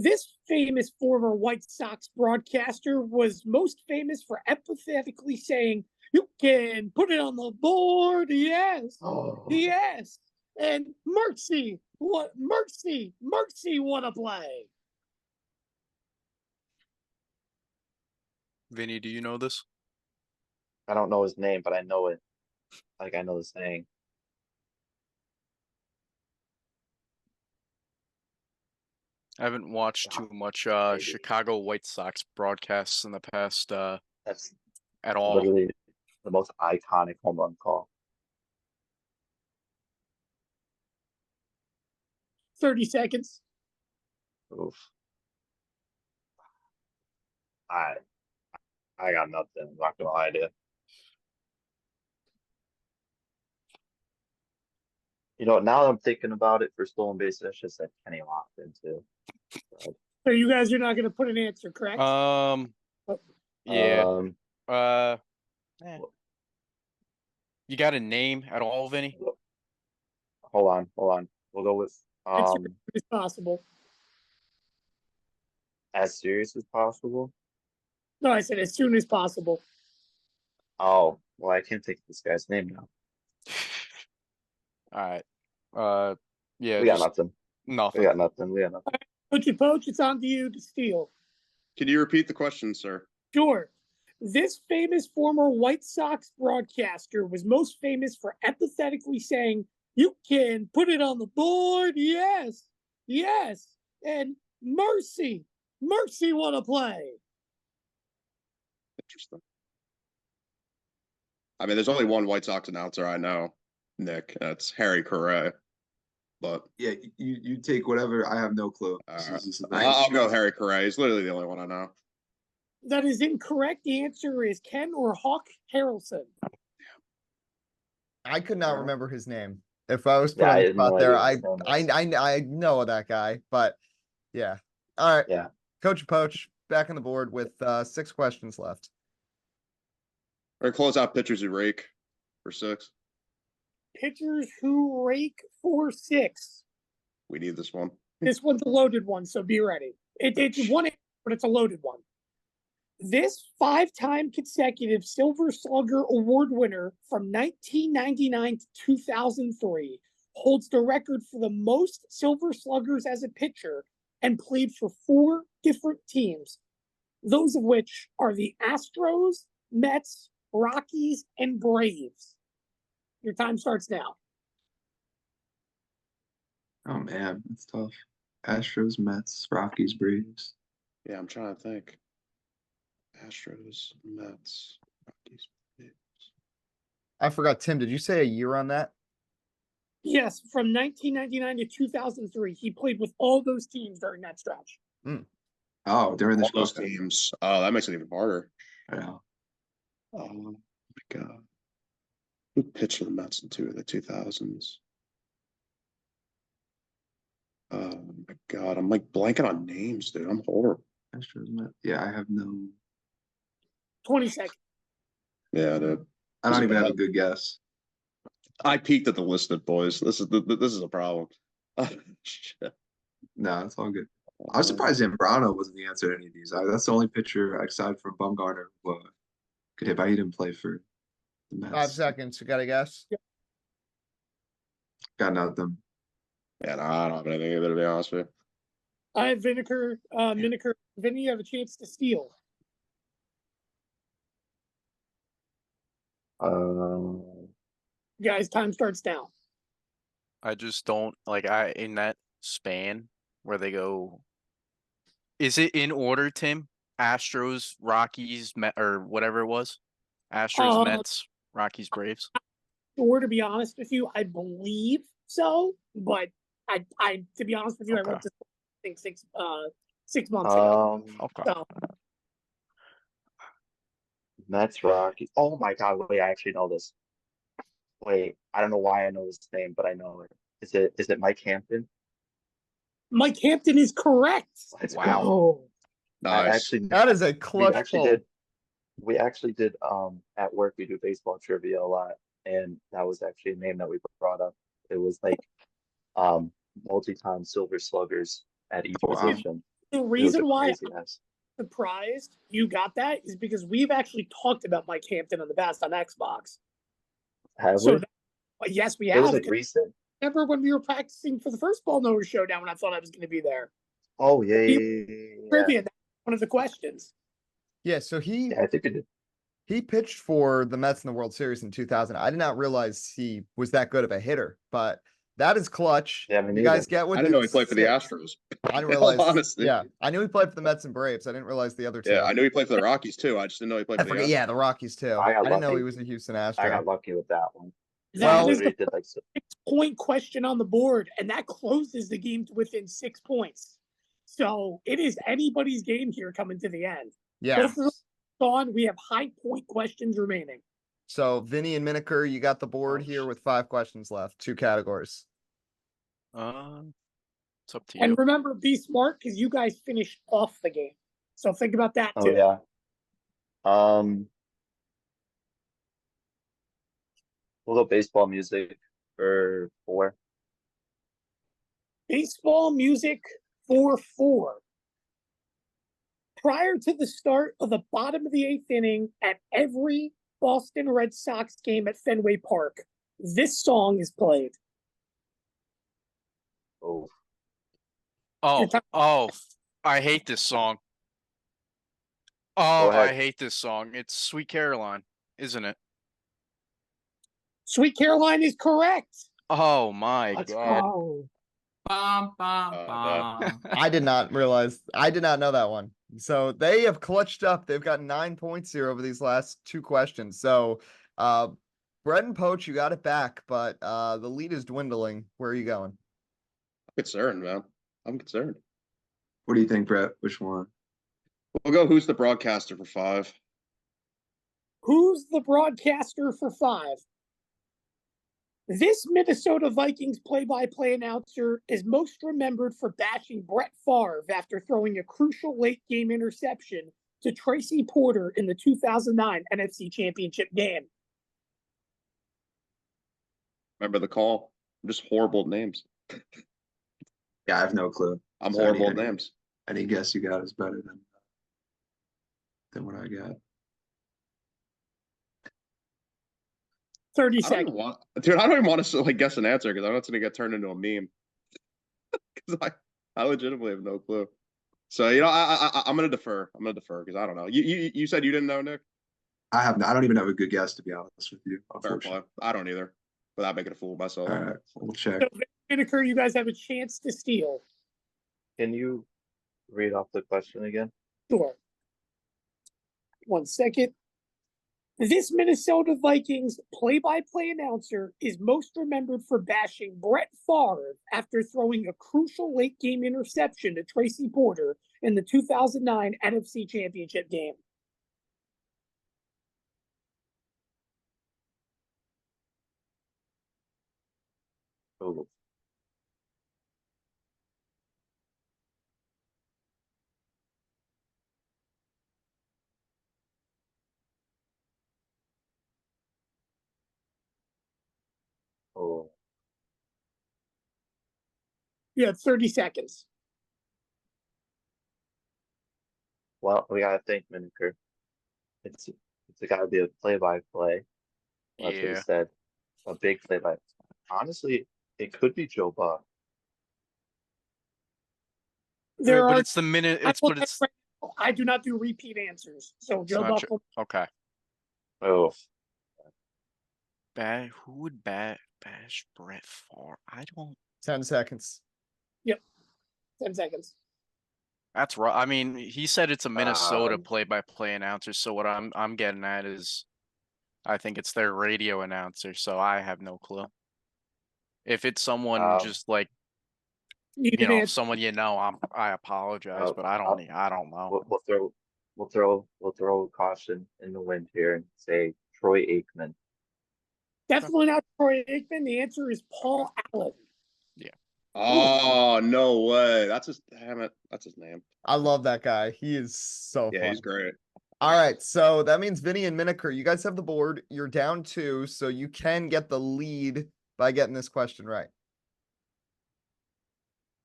This famous former White Sox broadcaster was most famous for empathetically saying, "You can put it on the board, yes, yes, and mercy, what mercy wanna play." Vinny, do you know this? I don't know his name, but I know it. Like I know the saying. I haven't watched Yeah, too much maybe. Chicago White Sox broadcasts in the past That's at all. literally the most iconic home run call. 30 seconds. Oof. I got nothing. I'm not gonna lie to you. You know, now that I'm thinking about it for stolen base, I should said Kenny Lofton too. So you guys are not going to put an answer, correct? Yeah. Um, You got a name at all, Vinny? hold on. We'll go with As soon as possible. as serious as possible. No, I said as soon as possible. Oh, well, I can't think of this guy's name now. All right. Yeah, We got just nothing. nothing. We got nothing. We got nothing. Poach, it's on to you to steal. Can you repeat the question, sir? Sure. This famous former White Sox broadcaster was most famous for empathetically saying, "You can put it on the board, yes, yes, and mercy, mercy wanna play." Interesting. I mean, there's only one White Sox announcer I know, Nick. That's Harry Carey. But Yeah, you take whatever. I have no clue. I'll go Harry Carey. He's literally the only one I know. That is incorrect. The answer is Ken or Hawk Harrelson. I could not remember his name. If I was put Yeah, on I the had no spot there, idea his name was. I know that guy, but yeah. All right. Yeah. Coach Poach back on the board with 6 questions left. We're gonna close out pitchers who rake for 6. Pitchers who rake for 6. We need this one. This one's a loaded one, so be ready. It's one, but it's a loaded one. This 5-time consecutive Silver Slugger Award winner from 1999 to 2003 holds the record for the most Silver Sluggers as a pitcher and played for 4 different teams, those of which are the Astros, Mets, Rockies, and Braves. Your time starts now. Oh man, that's tough. Astros, Mets, Rockies, Braves. Yeah, I'm trying to think. Astros, Mets, Rockies, Braves. I forgot, Tim, did you say a year on that? Yes, from 1999 to 2003, he played with all those teams during that stretch. Oh, during the All those teams. Oh, that makes it even harder. Yeah. Oh my god. Who pitched for the Mets in 2 of the 2000s? Oh my god, I'm like blanking on names, dude. I'm horrible. Astros, Mets. Yeah, I have no. 20 seconds. Yeah, dude. I don't even have a good guess. I peeked at the listed boys. This is a problem. Shit. No, it's all good. I was surprised Zambrano wasn't the answer to any of these. That's the only pitcher aside from Bumgarner who could hit, but he didn't play for the Mets. 5 seconds. You got to guess? Got nothing. Yeah, no, I don't have anything either, to be honest with you. I have Vinegar. Vinny, you have a chance to steal. Guys, time starts now. I just don't in that span where they go. Is it in order, Tim? Astros, Rockies, or whatever it was? Astros, Mets, Rockies, Braves. Or to be honest with you, I believe so, but I to be honest with you, Okay. I went to think 6 months ago. Okay. So, Mets, Rockies. Oh my God! Wait, I actually know this. Wait, I don't know why I know this name, but I know it. Is it Mike Hampton? Mike Hampton is correct. Let's Wow. go. Nice. That is a clutch pull. We actually did at work we do baseball trivia a lot, and that was actually a name that we brought up. It was like multi-time Silver Sluggers at each position. The reason why I'm surprised you got that is because we've actually talked about Mike Hampton in the past on Xbox. Have So we? yes, we It have. was like recent. Remember when we were practicing for the first Ball Knowers Showdown when I thought I was going to be there? Oh yeah. Trivia, that's one of the questions. Yeah, so Yeah, I think it did. he pitched for the Mets in the World Series in 2000. I did not realize he was that good of a hitter, but that is clutch. Yeah, me You neither. guys get with I didn't know he played for the six. Astros. I didn't In all realize. honesty. Yeah, I knew he played for the Mets and Braves. I didn't realize the other two. Yeah, I knew he played for the Rockies too. I just didn't know he played I for the forget. Astros. Yeah, the Rockies too. I I got didn't know he lucky. was a Houston I Astro. got lucky with that one. Well, That is the Did like 6-point question on the board, and that closes the game to within 6 points. So it is anybody's game here coming to the end. Yeah. Both of them gone. We have high point questions remaining. So Vinny and Miniker, you got the board here with 5 questions left, 2 categories. It's up to you. And remember, be smart because you guys finished off the game. So think about that Oh too. yeah. We'll go baseball music for 4. Baseball music for 4. Prior to the start of the bottom of the 8th inning at every Boston Red Sox game at Fenway Park, this song is played. Oh, I hate this song. Go Oh, ahead. I hate this song. It's Sweet Caroline, isn't it? Sweet Caroline is correct. Oh my Let's god. Oh, Bum, bum, No. bum. I did not know that one. So they have clutched up. They've got 9 points here over these last 2 questions. So Brett and Poach, you got it back, but the lead is dwindling. Where are you going? I'm concerned, man. I'm concerned. What do you think, Brett? Which one? We'll go. Who's the broadcaster for 5? who's the broadcaster for 5? This Minnesota Vikings play-by-play announcer is most remembered for bashing Brett Favre after throwing a crucial late-game interception to Tracy Porter in the 2009 NFC Championship game. Remember the call? Just horrible names. Yeah, I have no clue. I'm So horrible at names. Any guess you got is better than what I got. 30 I don't seconds. even want, dude. I don't even want to guess an answer because I know it's gonna get turned into a meme. Because I legitimately have no clue. So I'm gonna defer. I'm gonna defer because I don't know. You said you didn't know, Nick. I don't even have a good guess, to be honest with you. Fair Unfortunately. play. I don't either. Without making a fool of myself. All right, we'll check. So, Vinegar, you guys have a chance to steal. can you read off the question again? Sure. 1 second. This Minnesota Vikings play-by-play announcer is most remembered for bashing Brett Favre after throwing a crucial late-game interception to Tracy Porter in the 2009 NFC Championship game. Oh, oh, Yeah, 30 seconds. well, we gotta think, Miniker. It's gotta be a play-by-play. That's what he Yeah. said. A big play-by. Honestly, it could be Joe Buck. There but are. it's the minute. I do not do repeat answers. So It's Joe not Buck. okay. Oh, Who would bash Brett Favre? I don't. 10 seconds. 10 seconds. That's right. I mean, he said it's a Minnesota Um, play-by-play announcer. So what I'm getting at is, I think it's their radio announcer. So I have no clue. If it's someone just like Need an answer. someone I apologize, but I don't know. we'll throw caution in the wind here and say Troy Aikman. Definitely not Troy Aikman. The answer is Paul Allen. Oh, no way. That's his name. I love that guy. He is so Yeah, fun. he's great. All right, so that means Vinny and Miniker, you guys have the board. You're down 2, so you can get the lead by getting this question right.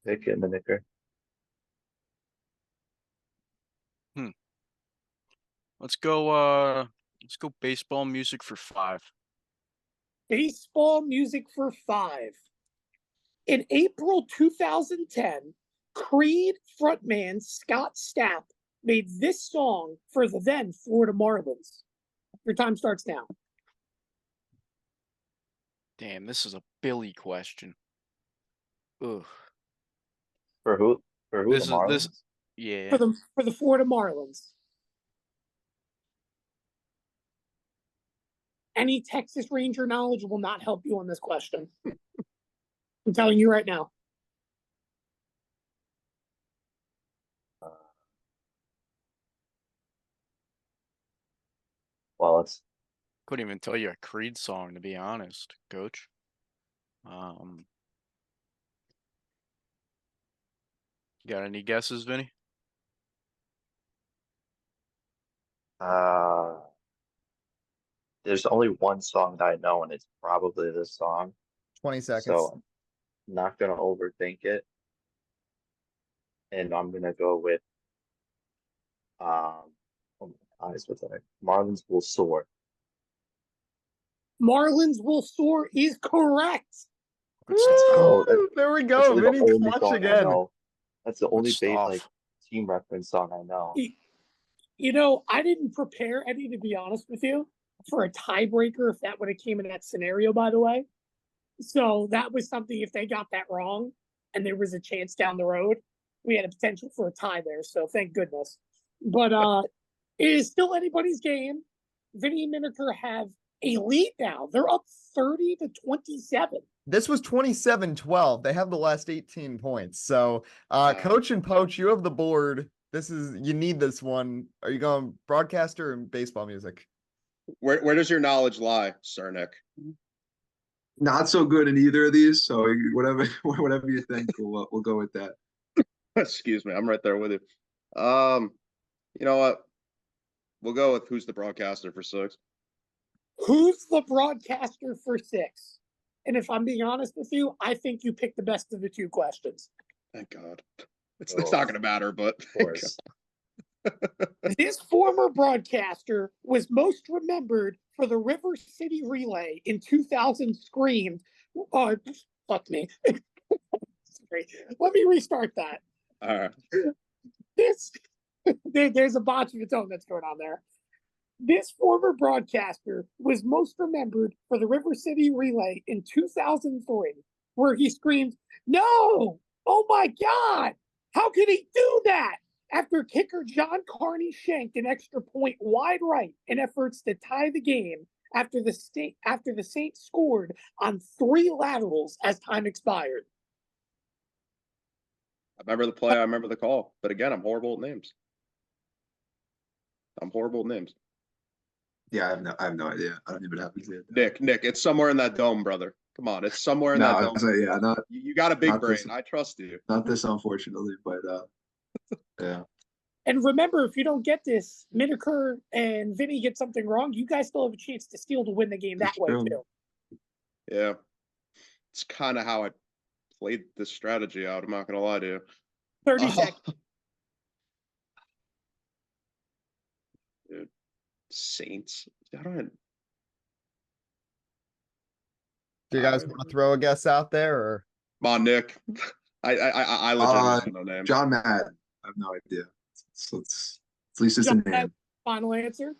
Pick it, Miniker. Let's go baseball music for 5. Baseball music for 5. In April 2010, Creed frontman Scott Stapp made this song for the then Florida Marlins? Your time starts now. Damn, this is a Billy question. Ugh. For who? For who? This The is Marlins? this. Yeah. For the Florida Marlins. Any Texas Ranger knowledge will not help you on this question. I'm telling you right now. Well, it's Couldn't even tell you a Creed song, to be honest, Coach. Got any guesses, Vinny? there's only one song that I know, and it's probably this song. 20 seconds. So I'm not gonna overthink it, and I'm gonna go with oh my eyes, what's that? Marlins Will Soar. Marlins Will Soar is correct. Good stuff. Oh, Woo! There we That's go. really the Vinny only clutch song I again. know. That's the only stuff. like team reference song I know. You know, I didn't prepare Eddie, to be honest with you, for a tiebreaker if that would have came in that scenario, by the way. So that was something, if they got that wrong and there was a chance down the road, we had a potential for a tie there. So thank goodness. But it is still anybody's game. Vinny and Miniker have a lead now. They're up 30-27. This was 27-12. They have the last 18 points. So, Coach and Poach, you have the board. You need this one. Are you going broadcaster and baseball music? Where does your knowledge lie, Sir Nick? Not so good in either of these, so whatever you think, we'll go with that. Excuse me, I'm right there with you. You know what? We'll go with who's the broadcaster for 6. Who's the broadcaster for 6? And if I'm being honest with you, I think you picked the best of the two questions. Thank God. It's not going to matter, but Of course. This former broadcaster was most remembered for the River City Relay in 2000 screamed, fuck me. Sorry. Let me restart that. all right. There's a botch of its own that's going on there. This former broadcaster was most remembered for the River City Relay in 2003, where he screamed, "No! Oh my God! How could he do that?" After kicker John Carney shanked an extra point wide right in efforts to tie the game after the Saints scored on 3 laterals as time expired. I remember the play. I remember the call. But again, I'm horrible at names. Yeah, I have no idea. I don't even have to. Nick, it's somewhere in that dome, brother. Come on, it's somewhere in No, that I dome. was like, yeah, not You got a big not brain. this- I trust you. not this, unfortunately, but yeah. And remember, if you don't get this, Miniker and Vinny get something wrong, you guys still have a chance to steal to win the game that That's way true. too. Yeah. It's kind of how I played this strategy out. I'm not going to lie to you. 30 seconds. Dude, Saints. I don't. Do you guys want to throw a guess out there, or Come on, Nick. I legitimately don't know names. John Madden. I have no idea. So it's at least it's a name. Final answer.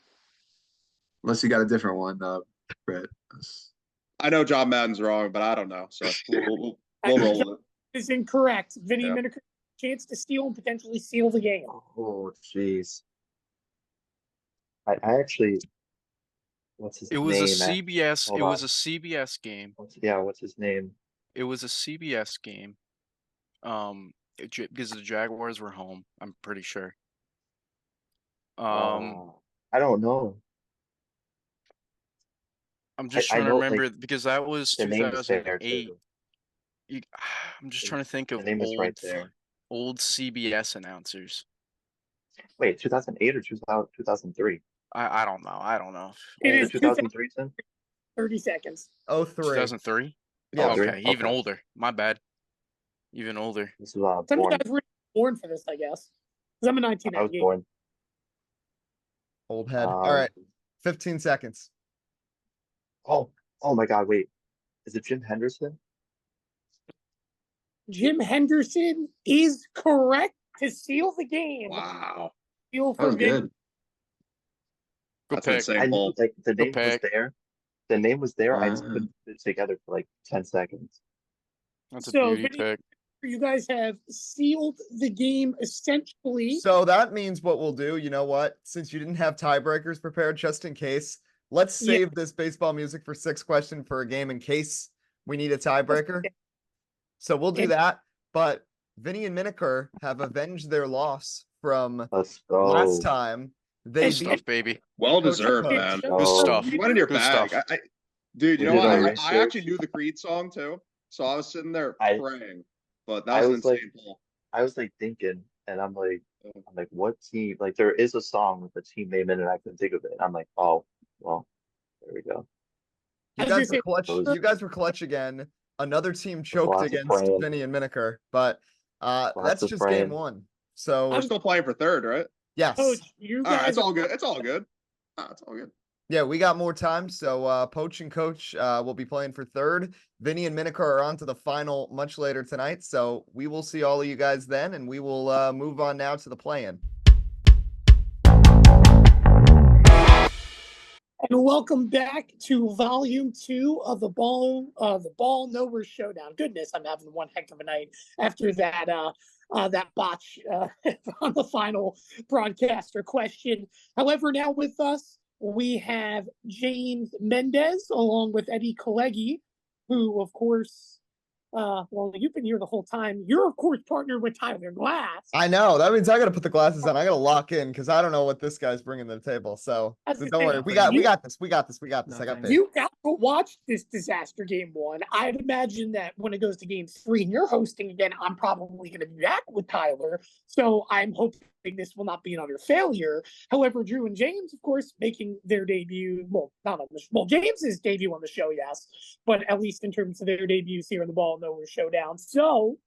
Unless you got a different one, Brett. I know John Madden's wrong, but I don't know. So we'll roll with it. Is incorrect. Vinny Yeah. Miniker chance to steal and potentially seal the game. Oh, jeez. I actually, what's his It name? was a man? CBS. Hold It was on. a CBS game. What's his name? It was a CBS game. Because the Jaguars were home. I'm pretty sure. I don't know. I'm just I trying to know, remember like, because that was the name is there 2008. too. I'm just trying to think of The name is right there. old CBS announcers. Wait, 2008 or 2003? I don't know. I don't know. It Is is it 2003 then? 30 seconds. 03? 2003. Yeah. Oh, Okay, even okay. older. My bad. Even older. This was Some of born. you guys were born for this, I guess. Because I'm a I was 1998. born. Old head. All right, 15 seconds. Oh my God! Wait, is it Jim Henderson? Jim Henderson is correct to seal the game. Wow. Feel That for was Vin. good. Good That's pick. insane. I knew Bold. like the Good name was pick. there. The name was there. I just Uh, couldn't put it together for like 10 seconds. That's a So, beauty Vinny, pick. you guys have sealed the game essentially. So that means what we'll do, you know what? Since you didn't have tiebreakers prepared just in case, let's Yeah. save this baseball music for 6 question for a game in case we need a tiebreaker. So we'll do And- that. But Vinny and Miniker have avenged their loss from Let's go. last time. They And- Good beat stuff, baby. Well Coach deserved, Coach. man. Oh. Good stuff. You went in your Good bag. stuff. Dude, you We know did what? our I research. actually knew the Creed song too, so I was sitting there I- praying. But that I was an was like- insane pull. I was like thinking, and I'm like, what team? Like, there is a song with a team name in it. I couldn't think of it. I'm like, oh, well, there we go. You I was guys gonna were clutch. say- You guys were clutch again. Another team choked lots of against praying. Vinny and Miniker, but that's of just praying. game 1. So We're still playing for third, right? yes, Coach, you All right, guys it's all good. It's all good. It's all good. yeah, we got more time. So Poach and Coach will be playing for third. Vinny and Miniker are on to the final much later tonight. So we will see all of you guys then, and we will move on now to the play-in. and welcome back to volume 2 of the Ball Knowers Showdown. Goodness, I'm having one heck of a night after that that botch on the final broadcaster question. However, now with us we have James Mendez along with Eddie Kalegi, who of course well, you've been here the whole time. You're of course partnered with Tyler Glass. I know that means I got to put the glasses on. I got to lock in because I don't know what this guy's bringing to the table. So I was gonna don't say, worry, we got this. We got this. I got Nothing. faith. You got to watch this disaster game 1. I'd imagine that when it goes to game 3 and you're hosting again, I'm probably going to be back with Tyler. So I'm hoping this will not be another failure. However, Drew and James, of course, making their debut. Well, not on the well, James's debut on the show, yes, but at least in terms of their debuts here in the Ball Knowers Showdown. So,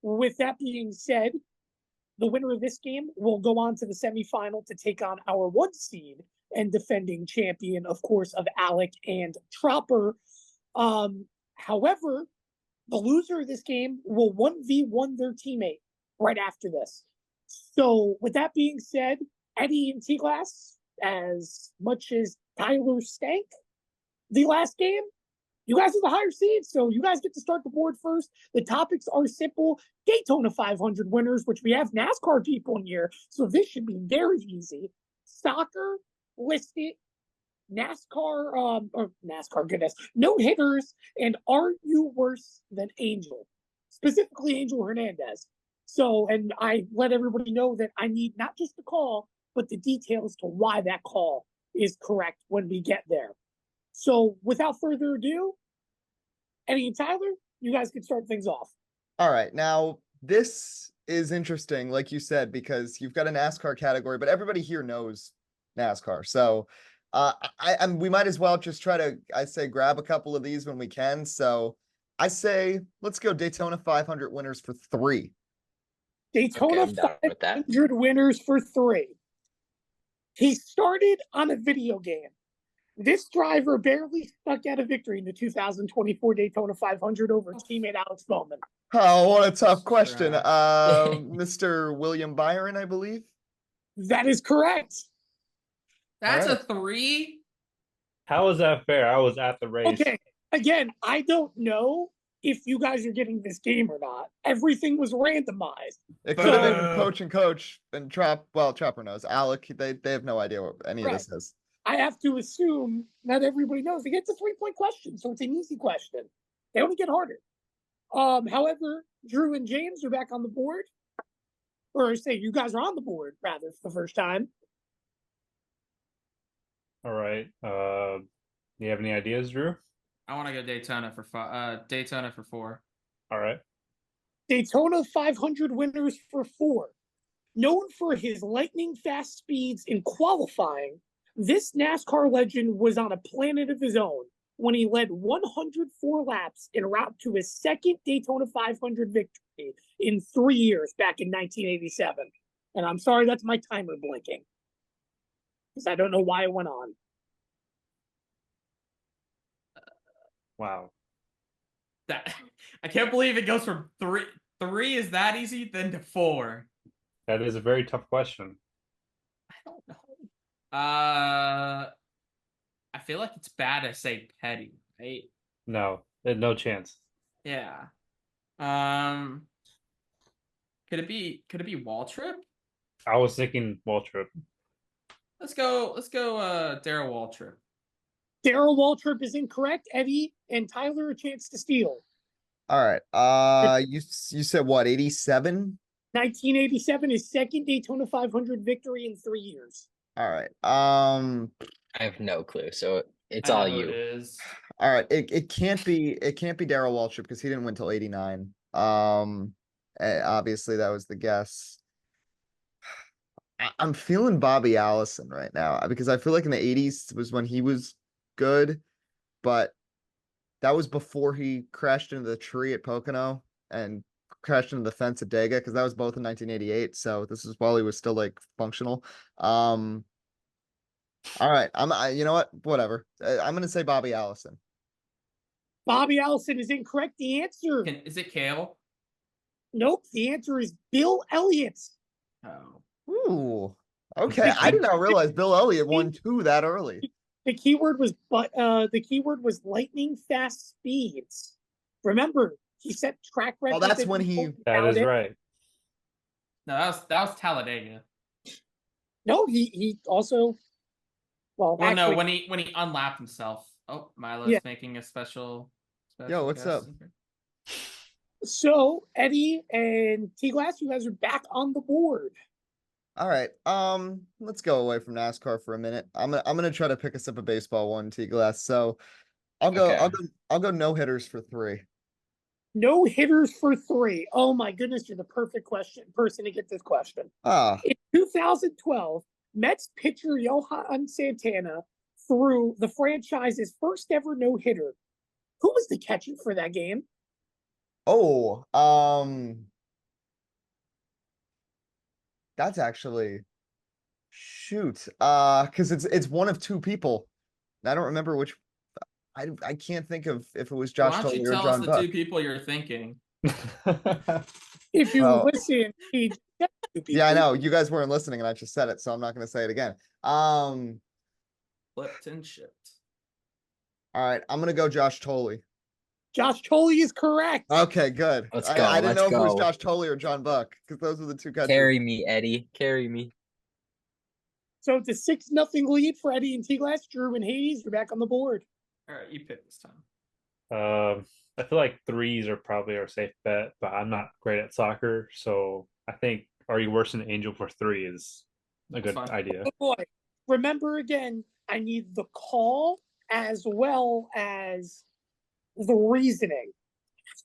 with that being said, the winner of this game will go on to the semifinal to take on our 1 seed and defending champion, of course, of Alec and Tropper. However, the loser of this game will 1v1 their teammate right after this. So, with that being said, Eddie and T-Glass, as much as Tyler stank the last game, you guys are the higher seed, so you guys get to start the board first. The topics are simple. Daytona 500 winners, which we have NASCAR people in here, so this should be very easy. Soccer, listed, NASCAR, goodness, no hitters, and are you worse than Angel? Specifically, Angel Hernandez. So, and I let everybody know that I need not just the call, but the details to why that call is correct when we get there. So, without further ado, Eddie and Tyler, you guys can start things off. All right. Now, this is interesting, like you said, because you've got a NASCAR category, but everybody here knows NASCAR. So we might as well just try to, I say, grab a couple of these when we can. So I say, let's go Daytona 500 winners for 3. Daytona I'm down with that. 500 winners for 3. He started on a video game. This driver barely stuck out a victory in the 2024 Daytona 500 over teammate Alex Bowman. Oh, what a tough question. Right. Mr. William Byron, I believe. That is correct. That's Alright. a 3. How is that fair? I was at the race. Okay, again, I don't know if you guys are getting this game or not. Everything was randomized. It could have been Boo. Poach and Coach and Trapper knows. Alec, they have no idea what any of this is. I have to assume not everybody knows. It's a 3-point question, so it's an easy question. They only get harder. However, Drew and James are back on the board. Or say you guys are on the board, rather, for the first time. All right. Do you have any ideas, Drew? I want to go Daytona for 4. All right. Daytona 500 winners for 4. Known for his lightning fast speeds in qualifying, this NASCAR legend was on a planet of his own when he led 104 laps en route to his second Daytona 500 victory in 3 years back in 1987. And I'm sorry, that's my timer blinking, because I don't know why it went on. Wow. That I can't believe it goes from 3 is that easy then to 4. That is a very tough question. I don't know. I feel like it's bad to say Petty, right? No, no chance. Yeah. Could it be Waltrip? I was thinking Waltrip. Let's go Daryl Waltrip. Daryl Waltrip is incorrect. Eddie and Tyler, a chance to steal. All right. You said what? 87. 1987 is second Daytona 500 victory in 3 years. All right. I have no clue. So it's I know all who it you. is. All right. It can't be Daryl Waltrip because he didn't win till 89. Obviously that was the guess. I'm feeling Bobby Allison right now because I feel like in the 80s was when he was good, but that was before he crashed into the tree at Pocono and crashed into the fence at Dega because that was both in 1988. So this is while he was still like functional. All right, you know what? Whatever. I'm gonna say Bobby Allison. Bobby Allison is incorrect. The answer. Is it Kale? Nope. The answer is Bill Elliott. Oh. Ooh. Okay. I did not realize Bill Elliott won 2 that early. The keyword was lightning fast speeds. Remember, he set track records. Oh, that's when he. That is right. No, that was Talladega. No, he also. Well, Well, actually, no, when he unlapped himself. Oh, Milo's making a special. Yo, what's up? So Eddie and T Glass, you guys are back on the board. All right. Let's go away from NASCAR for a minute. I'm gonna try to pick us up a baseball one, T Glass. So I'll go no hitters for 3. No hitters for 3. Oh my goodness, you're the perfect person to get this question. In 2012, Mets pitcher Johan Santana threw the franchise's first ever no hitter. Who was the catcher for that game? Oh, that's actually shoot. Because it's one of 2 people. I don't remember which. I can't think of if it was Josh Why don't you Tully or tell us John the Buck. 2 people you're thinking? If you listen, yeah, I know you guys weren't listening, and I just said it, so I'm not going to say it again. Flipped and shipped. All right, I'm going to go Josh Tully. Josh Tully is correct. Okay, good. Let's go. I didn't know if it was go. Josh Tully or John Buck because those were the 2 catchers. Carry me, Eddie. Carry me. So it's a 6-0 lead for Eddie and T Glass. Drew and Hades, you're back on the board. All right, you pick this time. I feel like 3s are probably our safe bet, but I'm not great at soccer, so I think Are You Worse Than Angel for 3 is a good idea. Oh boy. Remember again, I need the call as well as the reasoning.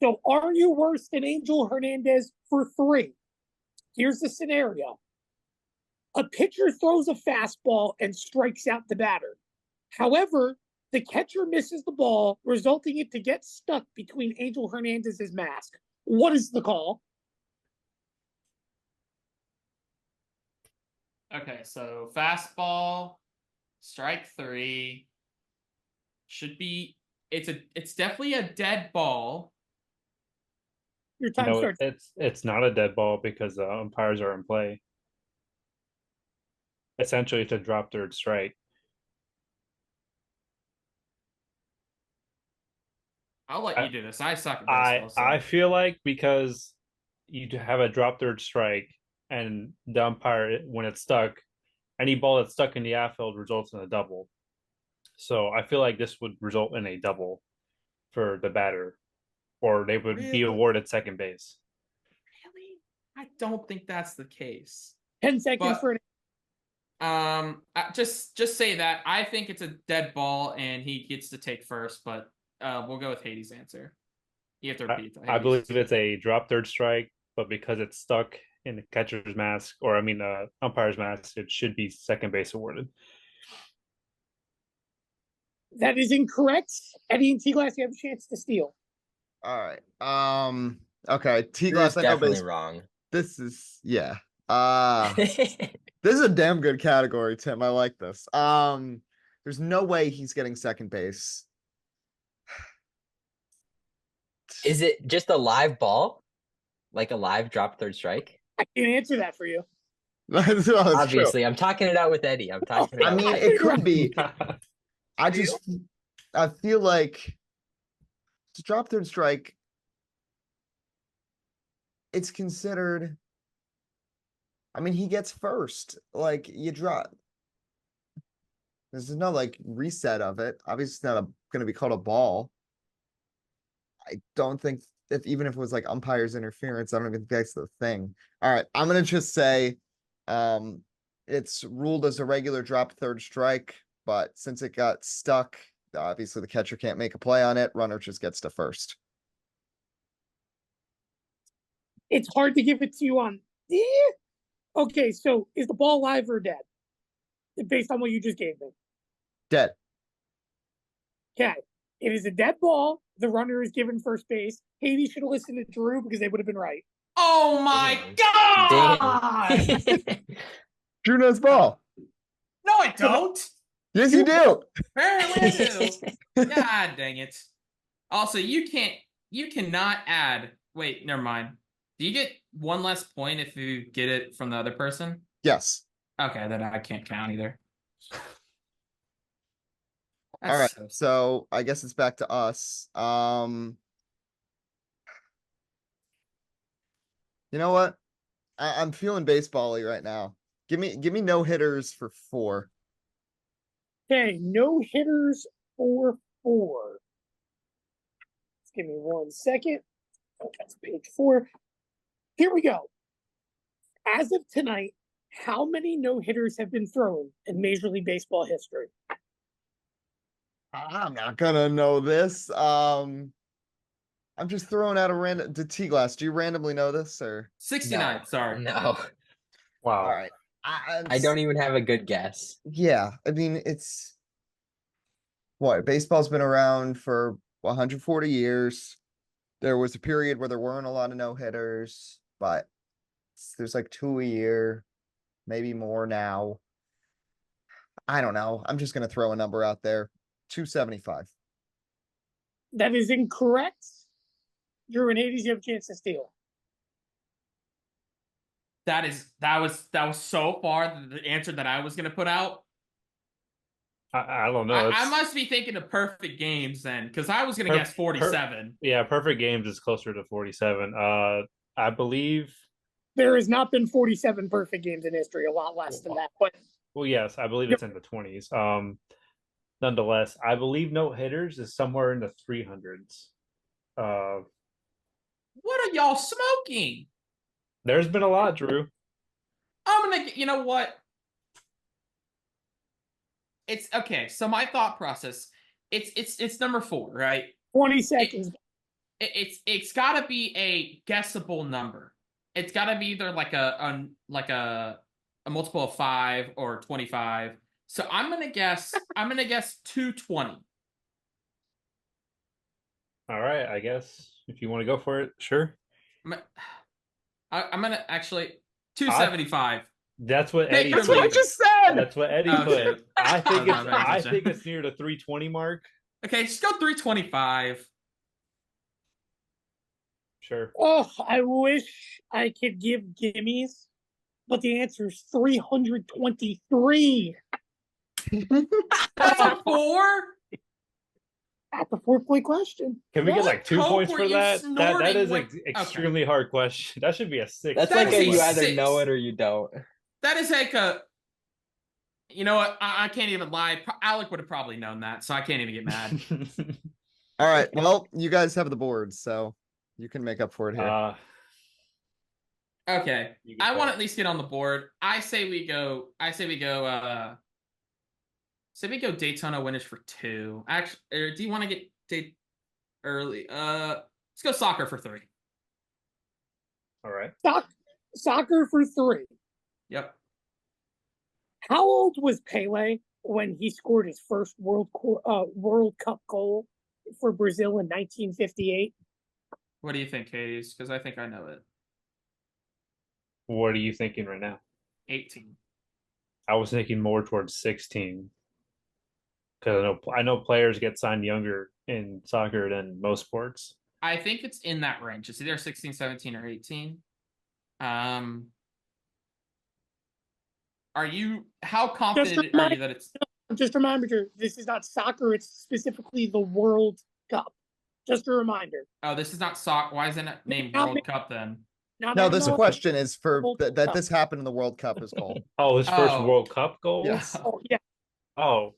So Are You Worse Than Angel Hernandez for 3? Here's the scenario. A pitcher throws a fastball and strikes out the batter. However, the catcher misses the ball, resulting it to get stuck between Angel Hernandez's mask. What is the call? Okay, so fastball, strike 3. Should be it's definitely a dead ball. Your time starts. It's not a dead ball because the umpires are in play. Essentially, it's a drop third strike. I'll let you do this. I suck at baseball. So. I feel like because you have a drop third strike and the umpire, when it's stuck, any ball that's stuck in the outfield results in a double. So I feel like this would result in a double for the batter, or they would be awarded second base. Really? I don't think that's the case. 10 seconds for an just say that I think it's a dead ball and he gets to take first, but we'll go with Hades' answer. You have to repeat that. I believe it's a drop third strike, but because it's stuck in the catcher's mask, or I mean umpire's mask, it should be second base awarded. That is incorrect. Eddie and T-Glass, you have a chance to steal. All right. Okay. T-Glass, I know definitely wrong. This is this is a damn good category, Tim. I like this. There's no way he's getting second base. Is it just a live ball? Like a live drop third strike? I can answer that for you. That's true. Obviously, I'm talking it out with Eddie. I'm talking it I out. mean, it could be. I feel like to drop third strike, it's considered. I mean, he gets first. Like you drop. There's no like reset of it. Obviously, it's not going to be called a ball. I don't think even if it was like umpire's interference, I don't even think that's the thing. All right, I'm gonna just say, it's ruled as a regular drop third strike, but since it got stuck, obviously the catcher can't make a play on it. Runner just gets to first. It's hard to give it to you on. Okay, so is the ball live or dead? Based on what you just gave me. Dead. Okay. It is a dead ball. The runner is given first base. Hades should have listened to Drew because they would have been right. Oh my god! Drew knows ball. No, I don't. Yes, you do. Apparently I do. God dang it. Also, you cannot add. Wait, never mind. Do you get one less point if you get it from the other person? Yes. Okay, then I can't count either. All right. So I guess it's back to us. You know what? I'm feeling baseball-y right now. Give me no hitters for 4. Okay, no hitters for 4. Just give me 1 second. Oh, that's page 4. Here we go. As of tonight, how many no-hitters have been thrown in Major League Baseball history? I'm not gonna know this. I'm just throwing out a random. T-Glass, do you randomly know this or 69? No. Sorry. No. Wow. all right? I don't even have a good guess. Yeah, I mean it's what baseball's been around for 140 years. There was a period where there weren't a lot of no-hitters, but there's like 2 a year, maybe more now. I don't know. I'm just gonna throw a number out there. 275. That is incorrect. Drew and Hades, you have a chance to steal. That was so far the answer that I was gonna put out. I don't know. I must be thinking of perfect games then, because I was gonna guess 47. Yeah, perfect games is closer to 47. I believe there has not been 47 perfect games in history, a lot less than that. But well, yes, I believe it's in the 20s. Nonetheless, I believe no hitters is somewhere in the 300s. What are y'all smoking? There's been a lot, Drew. I'm gonna, you know what? It's okay. So my thought process, it's number 4, right? 20 seconds. It's got to be a guessable number. It's got to be either like a multiple of 5 or 25. So I'm gonna guess 220. All right, I guess if you want to go for it, sure. I'm gonna actually 275. That's what Eddie. That's what I just said. That's what Eddie put. I think it's near the 320 mark. Okay, just go 325. Sure. Oh, I wish I could give gimmies, but the answer is 323. That's a 4? That's a 4-point question. Can we get like 2 points for that? That is an extremely hard question. That should be a 6. That's like you either know it or you don't. That is like a. You know what? I can't even lie. Alec would have probably known that, so I can't even get mad. All right. Well, you guys have the board, so you can make up for it here. Okay. I want to at least get on the board. I say we go Daytona winners for 2. Actually, do you want to get early? Let's go soccer for 3. All right. Soccer for 3. Yep. How old was Pele when he scored his first World Cup goal for Brazil in 1958? What do you think, Hades? Because I think I know it. What are you thinking right now? 18. I was thinking more towards 16. Because I know players get signed younger in soccer than most sports. I think it's in that range. It's either 16, 17, or 18. how confident are you that it's just a reminder, this is not soccer, it's specifically the World Cup. Just a reminder. Oh, this is not soccer. Why isn't it named World Cup then? No, this question is for that this happened in the World Cup is called. Oh, his first Oh. World Cup goal? Yes. Oh, yeah. Oh,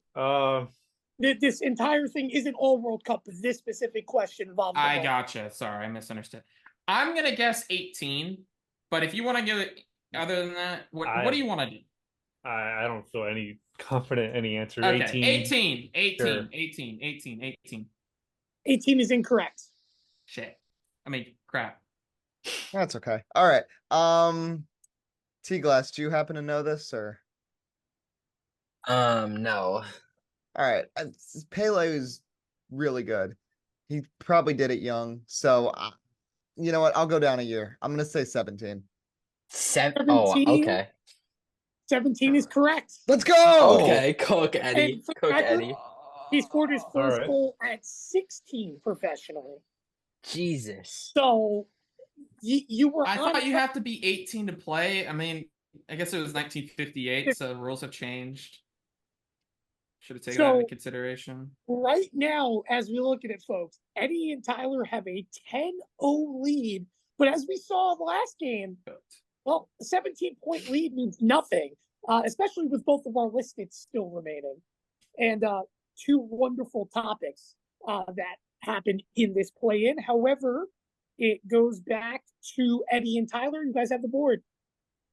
This entire thing isn't all World Cup, but this specific question involves. I gotcha. Sorry, I misunderstood. I'm gonna guess 18, but if you want to give it other than that, what do you want to do? I don't feel any confident any answer. Okay, 18. 18, Sure. 18. 18 is incorrect. Shit. I mean, crap. That's okay. All right. T-Glass, do you happen to know this or? No. All right. Pele is really good. He probably did it young. So, you know what? I'll go down a year. I'm going to say 17. 17? Okay. 17 is correct. Let's go. Okay, Cook Eddie. And for Cook record, Eddie. He scored his first right. goal at 16 professionally. Jesus. So you were. I thought you have to be 18 to play. I mean, I guess it was 1958, so the rules have changed. Should have taken that into consideration. Right now, as we look at it, folks, Eddie and Tyler have a 10-0 lead. But as we saw last game, well, a 17-point lead means nothing, especially with both of our listed still remaining. And two wonderful topics that happened in this play-in. However, it goes back to Eddie and Tyler. You guys have the board.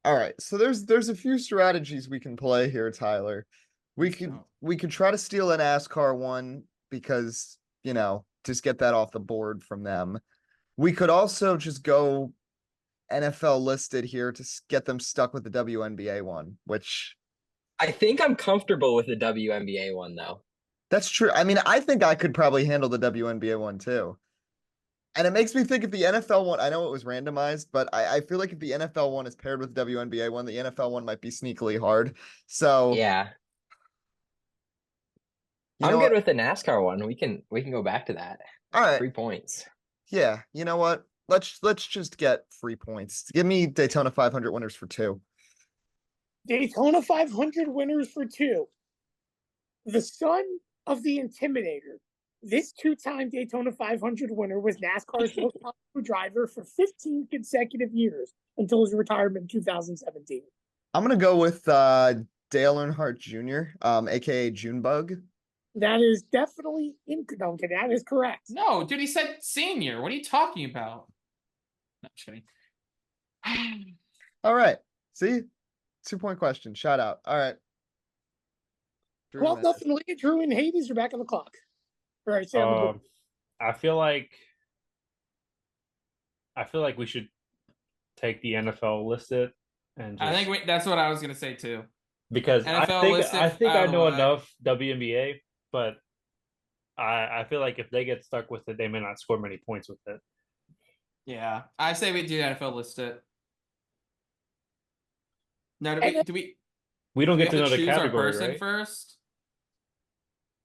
All right. So there's a few strategies we can play here, Tyler. We could try to steal an NASCAR one because, you know, just get that off the board from them. We could also just go NFL listed here to get them stuck with the WNBA one, which I think I'm comfortable with the WNBA one though. that's true. I mean, I think I could probably handle the WNBA one too. And it makes me think if the NFL one, I know it was randomized, but I feel like if the NFL one is paired with the WNBA one, the NFL one might be sneakily hard. So Yeah. I'm good with the NASCAR one. We can go back to that. All right. 3 points. Yeah, you know what? Let's just get 3 points. Give me Daytona 500 winners for 2. Daytona 500 winners for 2. The son of the Intimidator. This 2-time Daytona 500 winner was NASCAR's most popular driver for 15 consecutive years until his retirement in 2017. I'm gonna go with Dale Earnhardt Jr., aka Junebug. That is definitely okay, that is correct. No, dude, he said senior. What are you talking about? No, just kidding. All right. See? 2-point question. Shout out. All right. Drew 12-0 lead. Drew and Hades are back on the clock. All right, Sam. I feel like we should take the NFL listed and just, I think that's what I was gonna say too. Because NFL I think I know listed, enough WNBA, but I feel like if they get stuck with it, they may not score many points with it. Yeah, I say we do NFL listed. No, do we? We don't get to know the choose our category, person right? first.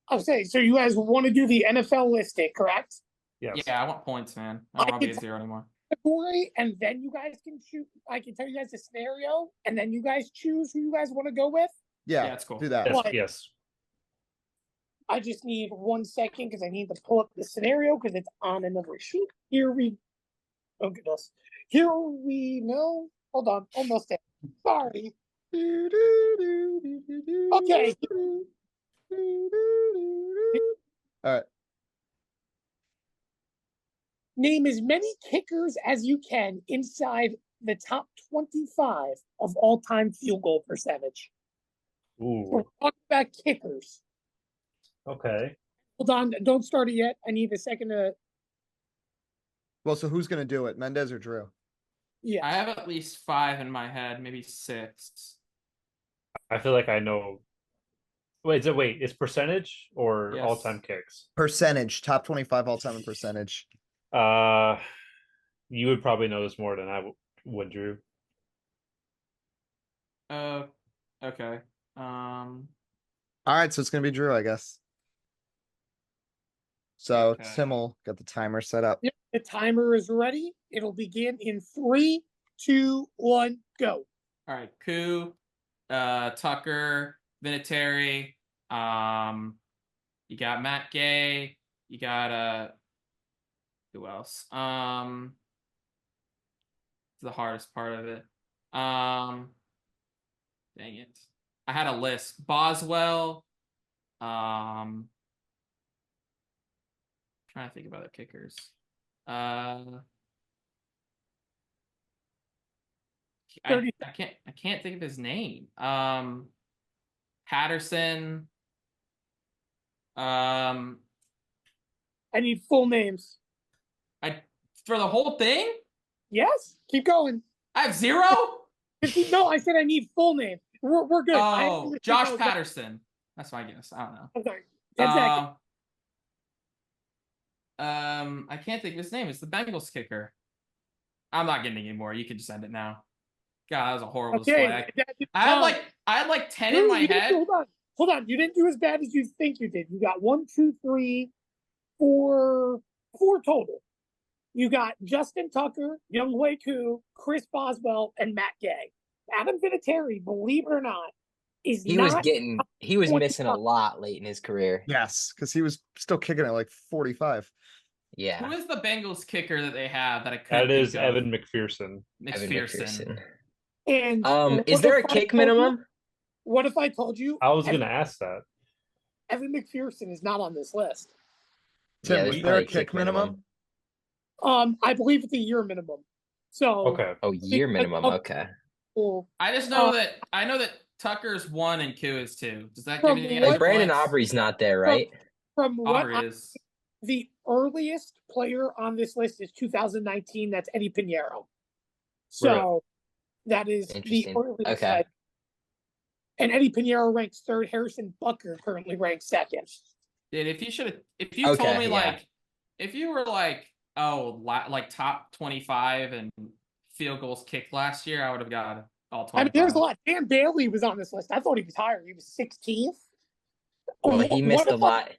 I'll say, so you guys want to do the NFL listing, correct? Yes. Yeah, I want points, man. I don't want to be a 0 anymore. Category, and then you guys can choose. I can tell you guys a scenario, and then you guys choose who you guys want to go with. Yeah, that's cool. Do that. Yes. Yes. I just need 1 second because I need to pull up the scenario because it's on another sheet. Here we hold on, almost there. Sorry. Okay. All right. Name as many kickers as you can inside the top 25 of all-time field goal percentage. Ooh. We're talking about kickers. Okay. Hold on, don't start it yet. I need a second to. Well, so who's gonna do it? Mendez or Drew? Yeah. I have at least 5 in my head, maybe 6. I feel like I know. Wait, it's percentage or Yes. all-time kicks? Percentage, top 25 all-time in percentage. You would probably know this more than I would, Drew. Okay. All right, so it's gonna be Drew, I guess. So Okay. Tim will get the timer set up. Yep, the timer is ready. It'll begin in 3, 2, 1, go. All right, Koo, Tucker, Vinatieri. You got Matt Gay. You got who else? It's the hardest part of it. Dang it. I had a list. Boswell. Trying to think of other kickers. I can't think of his name. Patterson. I need full names. For the whole thing? Yes, keep going. I have 0? No, I said I need full name. We're good. Oh, Josh Patterson. That's my guess. I don't know. I'm sorry. 10 seconds. I can't think of his name. It's the Bengals kicker. I'm not getting any more. You can just end it now. God, that was a horrible display. I had like 10 in my head. Hold on. You didn't do as bad as you think you did. You got 1, 2, 3, 4 total. You got Justin Tucker, Younghoe Koo, Chris Boswell, and Matt Gay. Adam Vinatieri, believe it or not, he was missing a lot late in his career. Yes, because he was still kicking at like 45. Yeah. Who is the Bengals kicker that they have that I couldn't That is think of? Evan McPherson. McPherson. And is there a kick minimum? What if I told you? I was going to ask that. Evan McPherson is not on this list. Tim, is there a kick minimum? I believe it's a year minimum. So okay. Oh, year minimum. Okay. I just know that Tucker's 1 and Koo is 2. Does that give you any other Brandon points? Aubrey's not there, right? From what Aubrey is. The earliest player on this list is 2019. That's Eddie Pinheiro. So that is the earliest. Okay. And Eddie Pinheiro ranks 3rd. Harrison Bucker currently ranks 2nd. Dude, if you told me like, if you were like, like top 25 and field goals kicked last year, I would have got all 25. I mean, there's a lot. Dan Bailey was on this list. I thought he was higher. He was 16th. Well, he missed a lot.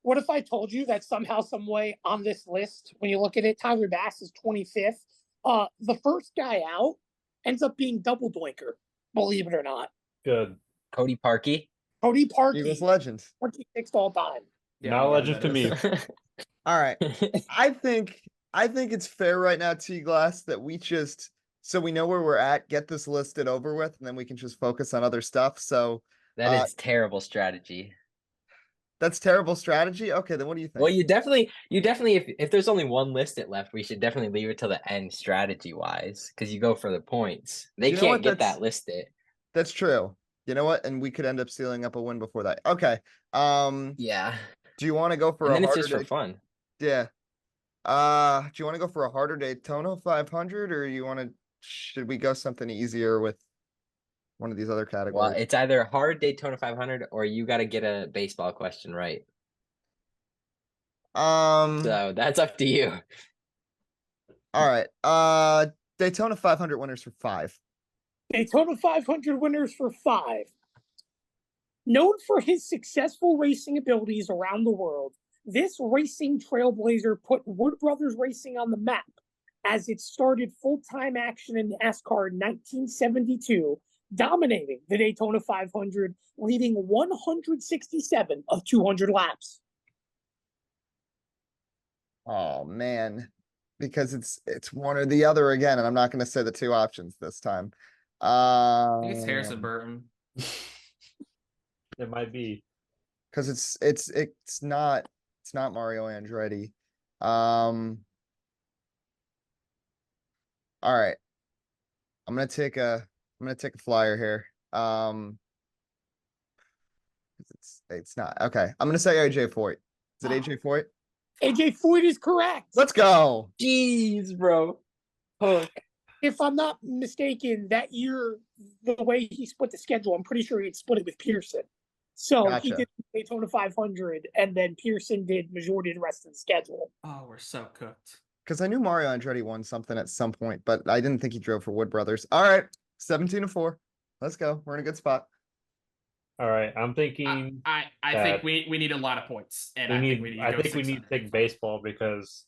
What if I told you that somehow, some way on this list, when you look at it, Tyler Bass is 25th. The first guy out ends up being Double Doinker, believe it or not. Good. Cody Parkey. Cody Parkey. Eagles legend. 26th all time. Yeah, not a legend to me. All right. I think it's fair right now, T-Glass, that we just, so we know where we're at, get this listed over with, and then we can just focus on other stuff. So that is terrible strategy. That's terrible strategy? Okay, then what do you think? Well, you definitely if there's only one listed left, we should definitely leave it till the end strategy wise, because you go for the points. They can't get that listed. That's true. You know what? And we could end up sealing up a win before that. Okay. Yeah. Do you want to go for and then it's just for fun? Yeah. Do you want to go for a harder Daytona 500, or should we go something easier with one of these other categories? Well, it's either a hard Daytona 500 or you got to get a baseball question right. So that's up to you. All right. Daytona 500 winners for 5. Daytona 500 winners for 5. Known for his successful racing abilities around the world, this racing trailblazer put Wood Brothers Racing on the map as it started full-time action in NASCAR in 1972, dominating the Daytona 500, leading 167 of 200 laps. Oh, man. Because it's one or the other again, and I'm not going to say the 2 options this time. I think it's Harrison Burton. It might be. Because it's not Mario Andretti. All right. I'm gonna take a flyer here. It's not. Okay. I'm gonna say AJ Foyt. Is it AJ Foyt? AJ Foyt is correct. Let's go. Jeez, bro. Oh. If I'm not mistaken, that year, the way he split the schedule, I'm pretty sure he'd split it with Pearson. So Gotcha. he did Daytona 500, and then Pearson did majority of the rest of the schedule. Oh, we're so cooked. Because I knew Mario Andretti won something at some point, but I didn't think he drove for Wood Brothers. All right, 17-4. Let's go. We're in a good spot. All right, I'm thinking. I think we need a lot of points, and I think we need to take baseball because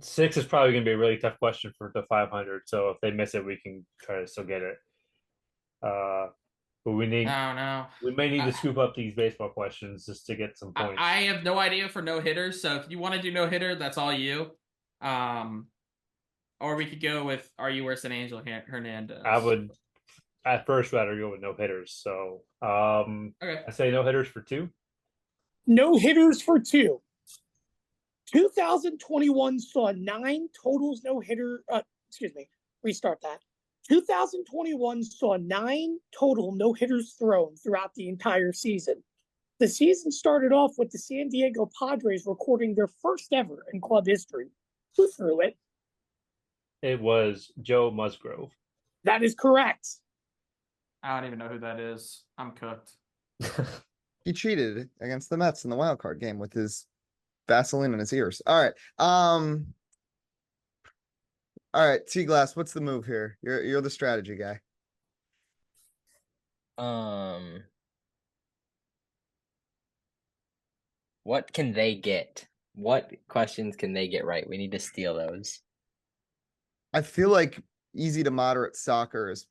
6 is probably going to be a really tough question for the 500. So if they miss it, we can try to still get it. But we need No. we may need to scoop up these baseball questions just to get some points. I have no idea for no hitters, so if you want to do no hitter, that's all you. Or we could go with Are You Worse Than Angel Hernandez? I would at first rather go with no hitters. So Okay. I say no hitters for 2. No hitters for 2. 2021 saw 9 totals no hitter. Restart that. 2021 saw 9 total no hitters thrown throughout the entire season. The season started off with the San Diego Padres recording their first ever in club history. Who threw it? It was Joe Musgrove. That is correct. I don't even know who that is. I'm cooked. He cheated against the Mets in the wild card game with his Vaseline in his ears. All right. All right, T-Glass, what's the move here? You're the strategy guy. What can they get? What questions can they get right? We need to steal those. I feel like easy to moderate soccer is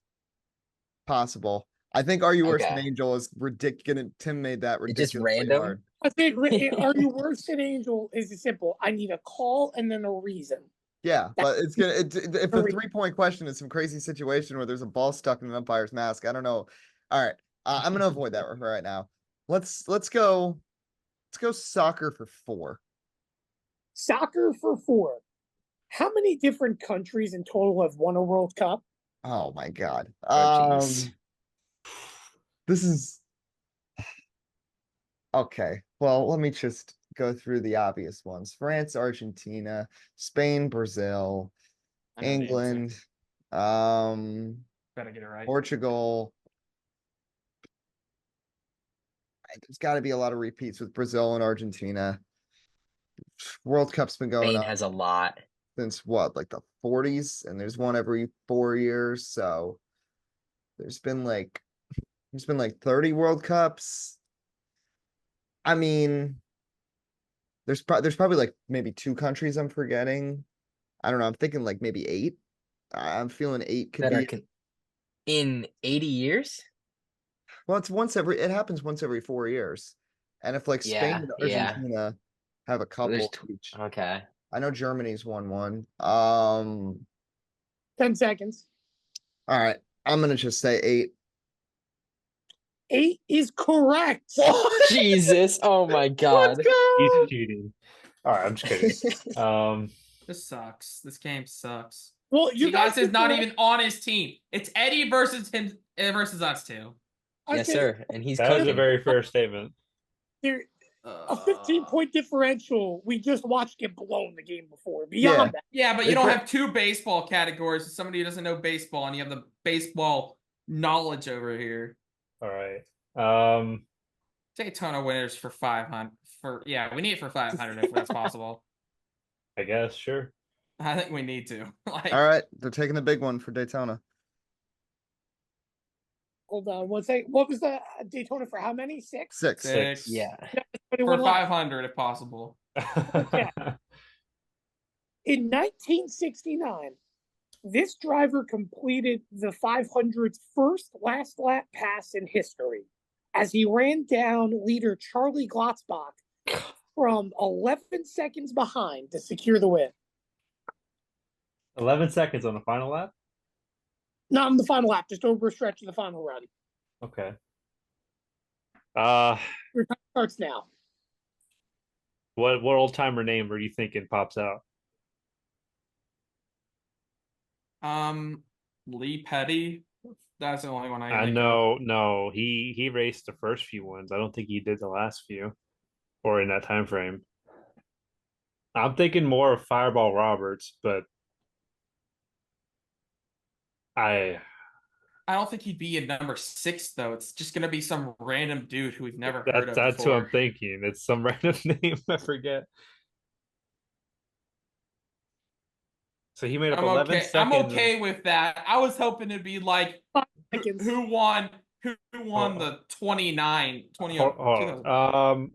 possible. I think Are You Worse Than Angel is ridiculous. Tim made that ridiculous. Just random. Hard. I think Are You Worse Than Angel is simple. I need a call and then a reason. Yeah, but it's gonna. If a 3-point question is some crazy situation where there's a ball stuck in an umpire's mask, I don't know. All right, I'm gonna avoid that right now. Let's go soccer for 4. Soccer for 4. How many different countries in total have won a World Cup? Oh my God. This is okay. Well, let me just go through the obvious ones: France, Argentina, Spain, Brazil, England, Better get it right. Portugal. There's got to be a lot of repeats with Brazil and Argentina. World Cup's been going Spain on has a lot since what, like the 40s, and there's one every 4 years. So there's been like 30 World Cups. I mean, there's probably like maybe 2 countries I'm forgetting. I don't know. I'm thinking like maybe 8. I'm feeling 8 could be in 80 years. Well, it happens once every 4 years. And if like Spain and Argentina have a couple each. Okay. I know Germany's won one. 10 seconds. All right. I'm gonna just say 8. 8 is correct. Jesus. Oh my God. Let's go. He's cheating. All right, I'm just kidding. This sucks. This game sucks. Well, you guys is not even on his team. It's Eddie versus him versus us 2. Yes, sir. And he's that was a very fair statement. There, a 15-point differential. We just watched get blown the game before. Beyond that. Yeah, but you don't have 2 baseball categories. Somebody who doesn't know baseball, and you have the baseball knowledge over here. All right. Daytona winners for 500. We need it for 500 if that's possible. I guess, sure. I think we need to. All right, they're taking the big one for Daytona. Hold on one second. What was the Daytona for how many? 6? 6. Yeah. For 500 if possible. Okay. In 1969, this driver completed the 500's first last lap pass in history as he ran down leader Charlie Glotzbach from 11 seconds behind to secure the win. 11 seconds on the final lap? Not on the final lap, just over a stretch of the final run. Okay. Your time starts now. What old timer name are you thinking pops out? Lee Petty. That's the only one I know. No, he raced the first few ones. I don't think he did the last few, or in that time frame. I'm thinking more of Fireball Roberts, but I don't think he'd be in number 6 though. It's just gonna be some random dude who we've never heard of. That's before. what I'm thinking. It's some random name I forget. So he made up 11 seconds. I'm okay with that. I was hoping it'd be like who won the 29 20 I'm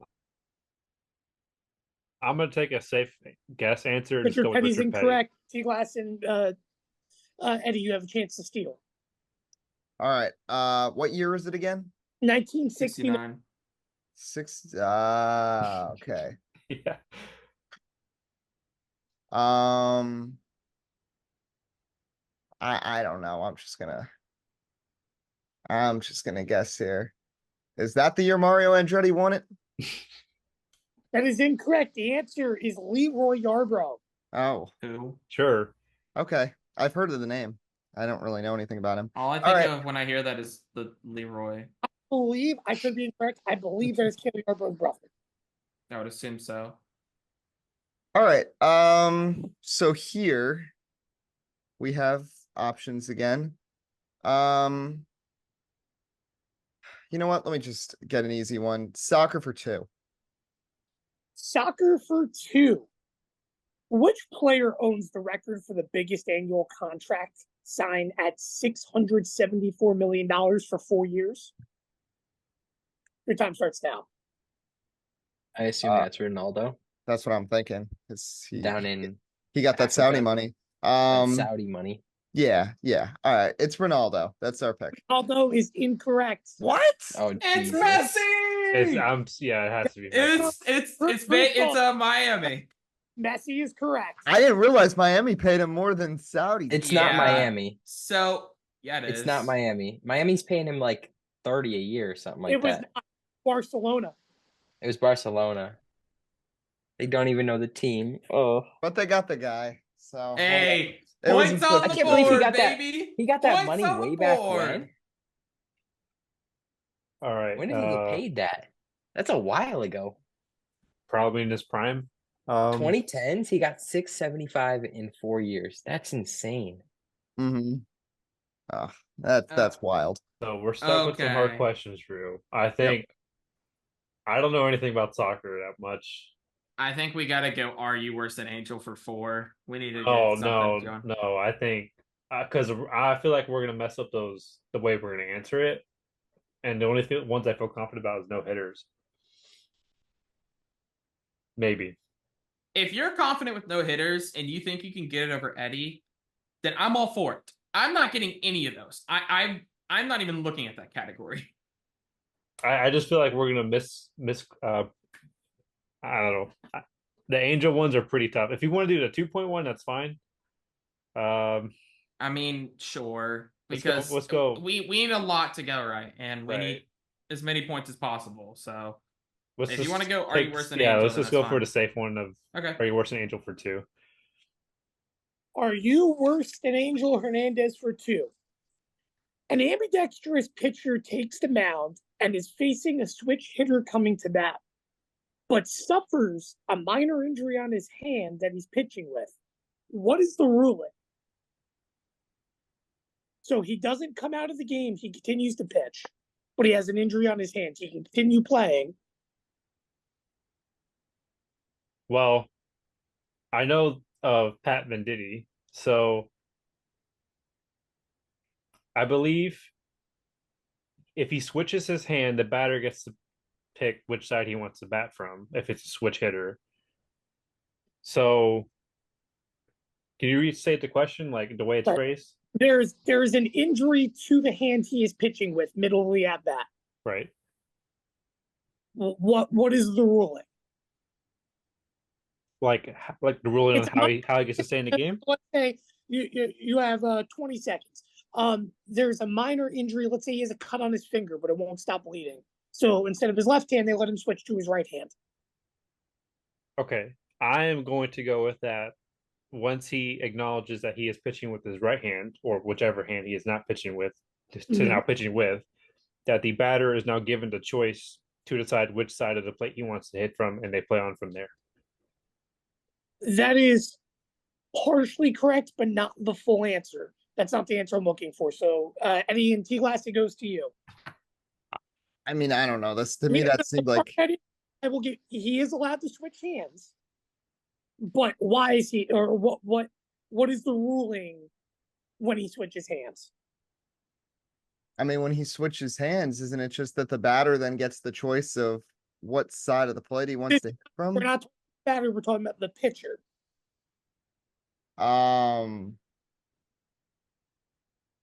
gonna take a safe guess answer. Richard Petty's incorrect. T-Glass and Eddie, you have a chance to steal. All right. What year is it again? 1969. 69. Okay. Yeah. I don't know. I'm just gonna guess here. Is that the year Mario Andretti won it? That is incorrect. The answer is Leroy Yarbrough. Oh, Who? Sure. okay. I've heard of the name. I don't really know anything about him. All I All think right. of when I hear that is the Leroy. I could be incorrect. I believe that is Kelly Yarbrough's brother. I would assume so. All right. So here we have options again. You know what? Let me just get an easy one. Soccer for 2. Soccer for 2. Which player owns the record for the biggest annual contract signed at $674 million for 4 years? Your time starts now. I assume that's Ronaldo That's what I'm thinking. down in He got that Africa. Saudi money. That's Saudi money. Yeah. All right. It's Ronaldo. That's our pick. Ronaldo is incorrect. What? Oh, It's Jesus. Messi. Yeah, it has to be. Messi. It's Miami. Messi is correct. I didn't realize Miami paid him more than Saudi. It's not Yeah. Miami. So yeah, It's not Miami. Miami's paying him like 30 a year or something like It was that. not Barcelona. It was Barcelona. They don't even know the team. Oh, But they got the guy. So Hey, It was points a- on I the can't believe he board, got that- baby. he got that Points money on the way back board. when. All right. When did he get paid that? That's a while ago. Probably in his prime. 2010s, he got 675 in 4 years. That's insane. Mhm. Oh, that's wild. So we're stuck with some hard Okay. questions, Drew. I think I don't know anything about soccer that much. I think we gotta go. Are you worse than Angel for 4? We need to Oh get something, John. no! I think because I feel like we're gonna mess up the way we're gonna answer it, and the only ones I feel confident about is no hitters. Maybe. If you're confident with no hitters and you think you can get it over Eddie, then I'm all for it. I'm not getting any of those. I'm not even looking at that category. I just feel like we're gonna miss. I don't know. The Angel ones are pretty tough. If you want to do the 2.1, that's fine. I mean, sure, Let's because go. We need a lot to go right, and we Right. need as many points as possible. So Let's if just you want to go, are take- you worse than yeah, Angel? let's then just that's go for fine. the safe one of Okay. Are you worse than Angel for 2? Are you worse than Angel Hernandez for 2? An ambidextrous pitcher takes the mound and is facing a switch hitter coming to bat, but suffers a minor injury on his hand that he's pitching with. What is the ruling? So he doesn't come out of the game, he continues to pitch, but he has an injury on his hand. He can continue playing. Well, I know of Pat Venditti, so I believe if he switches his hand, the batter gets to pick which side he wants to bat from if it's a switch hitter. So can you restate the question, like the way it's Right. phrased? There's an injury to the hand he is pitching with middle of the at bat. Right. What is the ruling? Like the ruling on It's how he gets to stay in the game. Let's say you have 20 seconds. There's a minor injury. Let's say he has a cut on his finger, but it won't stop bleeding. So instead of his left hand, they let him switch to his right hand. Okay, I am going to go with that. Once he acknowledges that he is pitching with his right hand, or whichever hand he is not pitching with, now pitching with, that the batter is now given the choice to decide which side of the plate he wants to hit from, and they play on from there. That is partially correct, but not the full answer. That's not the answer I'm looking for. So, Eddie and T-Glass, it goes to you. I mean, I don't know. To me, that seemed like I will get. He is allowed to switch hands, but why is he? Or what is the ruling when he switches hands? I mean, when he switches hands, isn't it just that the batter then gets the choice of what side of the plate he wants to hit from? We're not talking about batter. We're talking about the pitcher.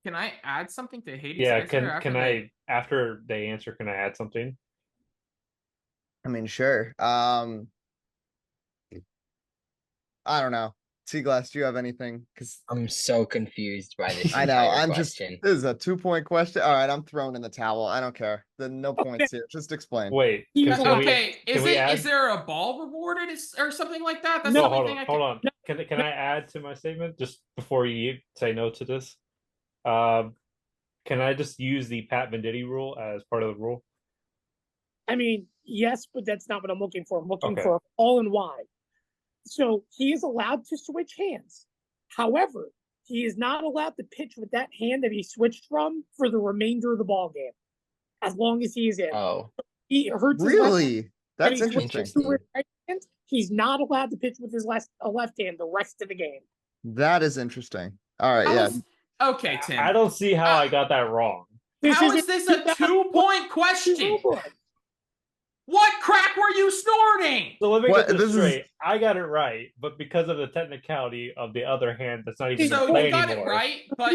Can I add something to Hades' Yeah, answer after can I after they answer, can I add something? I mean, sure. I don't know. T-Glass, do you have anything? Because I'm so confused by this I know entire I'm question. this is a 2-point question. All right, I'm throwing in the towel. I don't care. No points here. Just explain. Wait, Yeah, Okay, can we add? is there a ball rewarded or something like that? That's No. the Oh, only hold thing on, I hold can. on. Can I add to my statement just before you say no to this? Can I just use the Pat Venditti rule as part of the rule? I mean, yes, but that's not what I'm looking for. I'm looking Okay. for all and why. So he is allowed to switch hands. However, he is not allowed to pitch with that hand that he switched from for the remainder of the ball game, as long as he is in. Oh, He hurts his left hand, Really? That's and he switches interesting. to his right hand. He's not allowed to pitch with his left hand the rest of the game. That is interesting. All right, How yeah. is- okay, Tim. I don't see how I got that wrong. How is this a 2-point question? What crack were you snorting? So let me What- get this this is- straight. I got it right, but because of the technicality of the other hand, that's not even in So play you got anymore. it right, but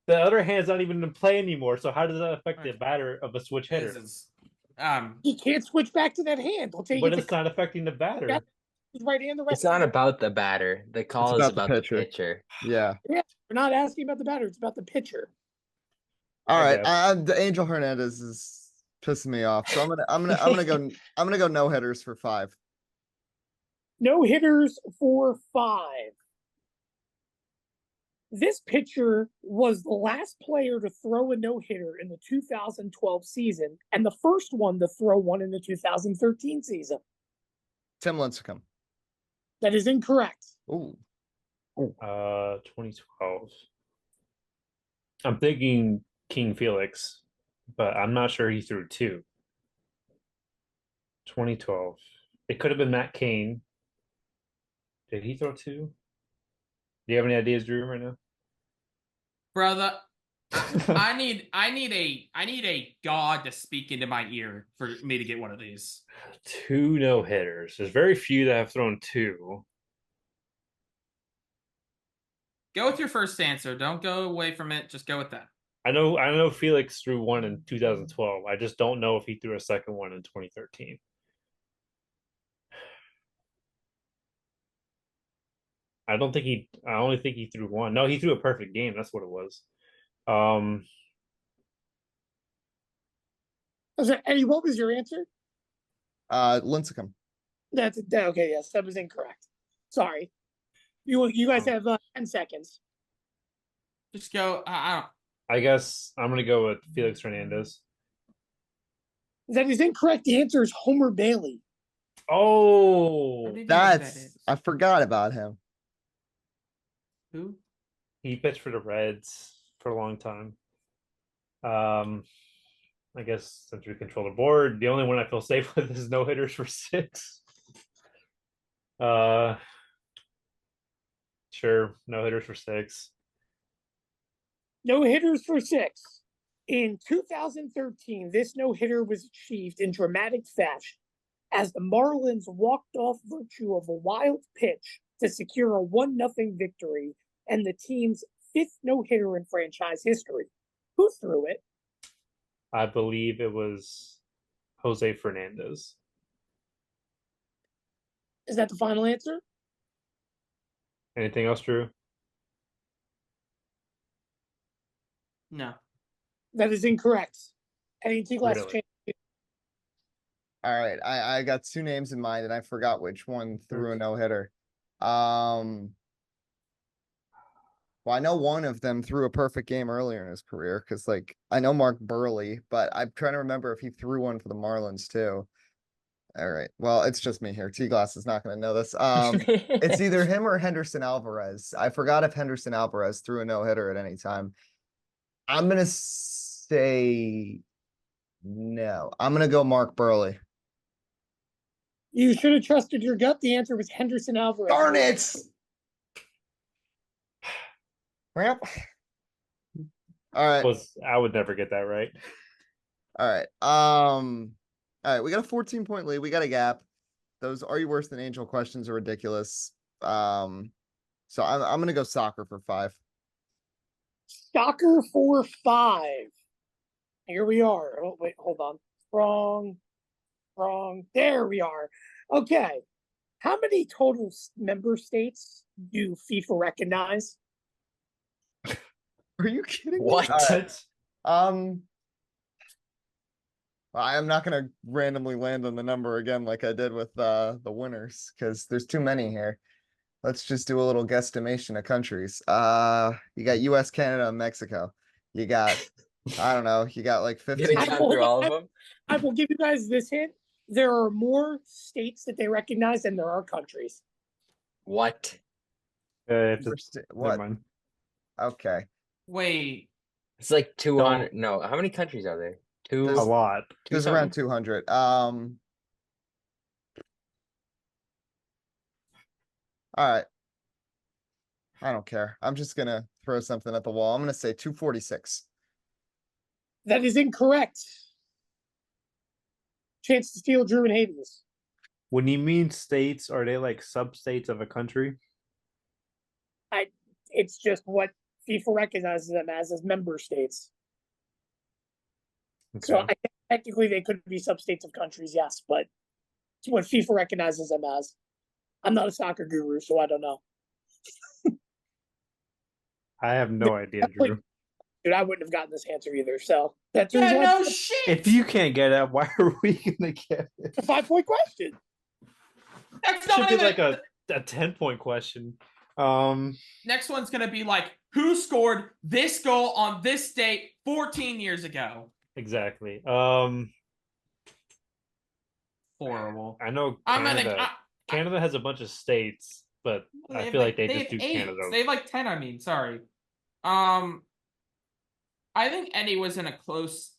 The other hand's not even in play anymore. So how does that affect the batter of a switch hitter? He can't switch back to that hand. I'll take But it it's not affecting the batter. his right hand the rest it's of not the about the batter. The call about is the about the pitcher. pitcher. Yeah. Yeah, we're not asking about the batter. It's about the pitcher. All I right. guess. The Angel Hernandez is pissing me off. So I'm gonna go no hitters for 5. No hitters for 5. This pitcher was the last player to throw a no-hitter in the 2012 season and the first one to throw one in the 2013 season. Tim Lincecum. That is incorrect. Ooh. 2012. I'm thinking King Felix, but I'm not sure he threw 2. 2012. It could have been Matt Cain. Did he throw 2? Do you have any ideas, Drew, right now? brother, I need a god to speak into my ear for me to get one of these. 2 no hitters. There's very few that have thrown 2. Go with your first answer. Don't go away from it. Just go with that. I know Felix threw 1 in 2012. I just don't know if he threw a second one in 2013. I only think he threw 1. No, he threw a perfect game. That's what it was. Eddie, what was your answer? Lincecum. That's okay. Yes, that was incorrect. Sorry. You guys have 10 seconds. Just go. I guess I'm gonna go with Felix Hernandez. That is incorrect. The answer is Homer Bailey. Oh, I forgot about him. Who? He pitched for the Reds for a long time. I guess since we control the board, the only one I feel safe with is no hitters for 6. Sure, no hitters for 6. No hitters for 6. In 2013, this no-hitter was achieved in dramatic fashion as the Marlins walked off virtue of a wild pitch to secure a 1-0 victory and the team's 5th no-hitter in franchise history. Who threw it? I believe it was Jose Fernandez. Is that the final answer? Anything else, Drew? No. That is incorrect. Any T-Glass Really? change? All right. I got 2 names in mind and I forgot which one threw a no hitter. Well, I know one of them threw a perfect game earlier in his career because, like, I know Mark Burley, but I'm trying to remember if he threw one for the Marlins too. All right. Well, it's just me here. T-Glass is not going to know this. It's either him or Henderson Alvarez. I forgot if Henderson Alvarez threw a no hitter at any time. I'm going to say no. I'm going to go Mark Burley. You should have trusted your gut. The answer was Henderson Alvarez. Darn it! Well, all right. I would never get that right. All right. All right. We got a 14-point lead. We got a gap. Those Are You Worse Than Angel questions are ridiculous. So I'm gonna go soccer for 5. Soccer for 5. Here we are. Oh, wait, hold on. Wrong. There we are. Okay. How many total member states do FIFA recognize? Are you kidding me? What? All right. I am not going to randomly land on the number again like I did with the winners because there's too many here. Let's just do a little guesstimation of countries. You got US, Canada, and Mexico. You got, I don't know, you got like 15. Did it count through all of them? I will give you guys this hint. There are more states that they recognize than there are countries. What? What? What? Okay. Wait. It's like 200. No, how many countries are there? Two. There's- A lot. There's around 200. All right. I don't care. I'm just gonna throw something at the wall. I'm gonna say 246. That is incorrect. Chance to steal, Drew and Hades. When you mean states, are they like sub-states of a country? It's just what FIFA recognizes them as member states. Okay. So I think technically they could be sub-states of countries, yes, but it's what FIFA recognizes them as. I'm not a soccer guru, so I don't know. I have no idea, Drew. Dude, I wouldn't have gotten this answer either. So that's Yeah, no it's shit. If you can't get it, why are we gonna get it? a 5-point question. Next It should one be like a 10-point question. Next one's gonna be like, who scored this goal on this date 14 years ago? Exactly. Horrible. I know I'm Canada. gonna. Canada has a bunch of states, but I feel like they just do have 8. Canada. They have like 10. I mean, sorry. I think Eddie was in a close.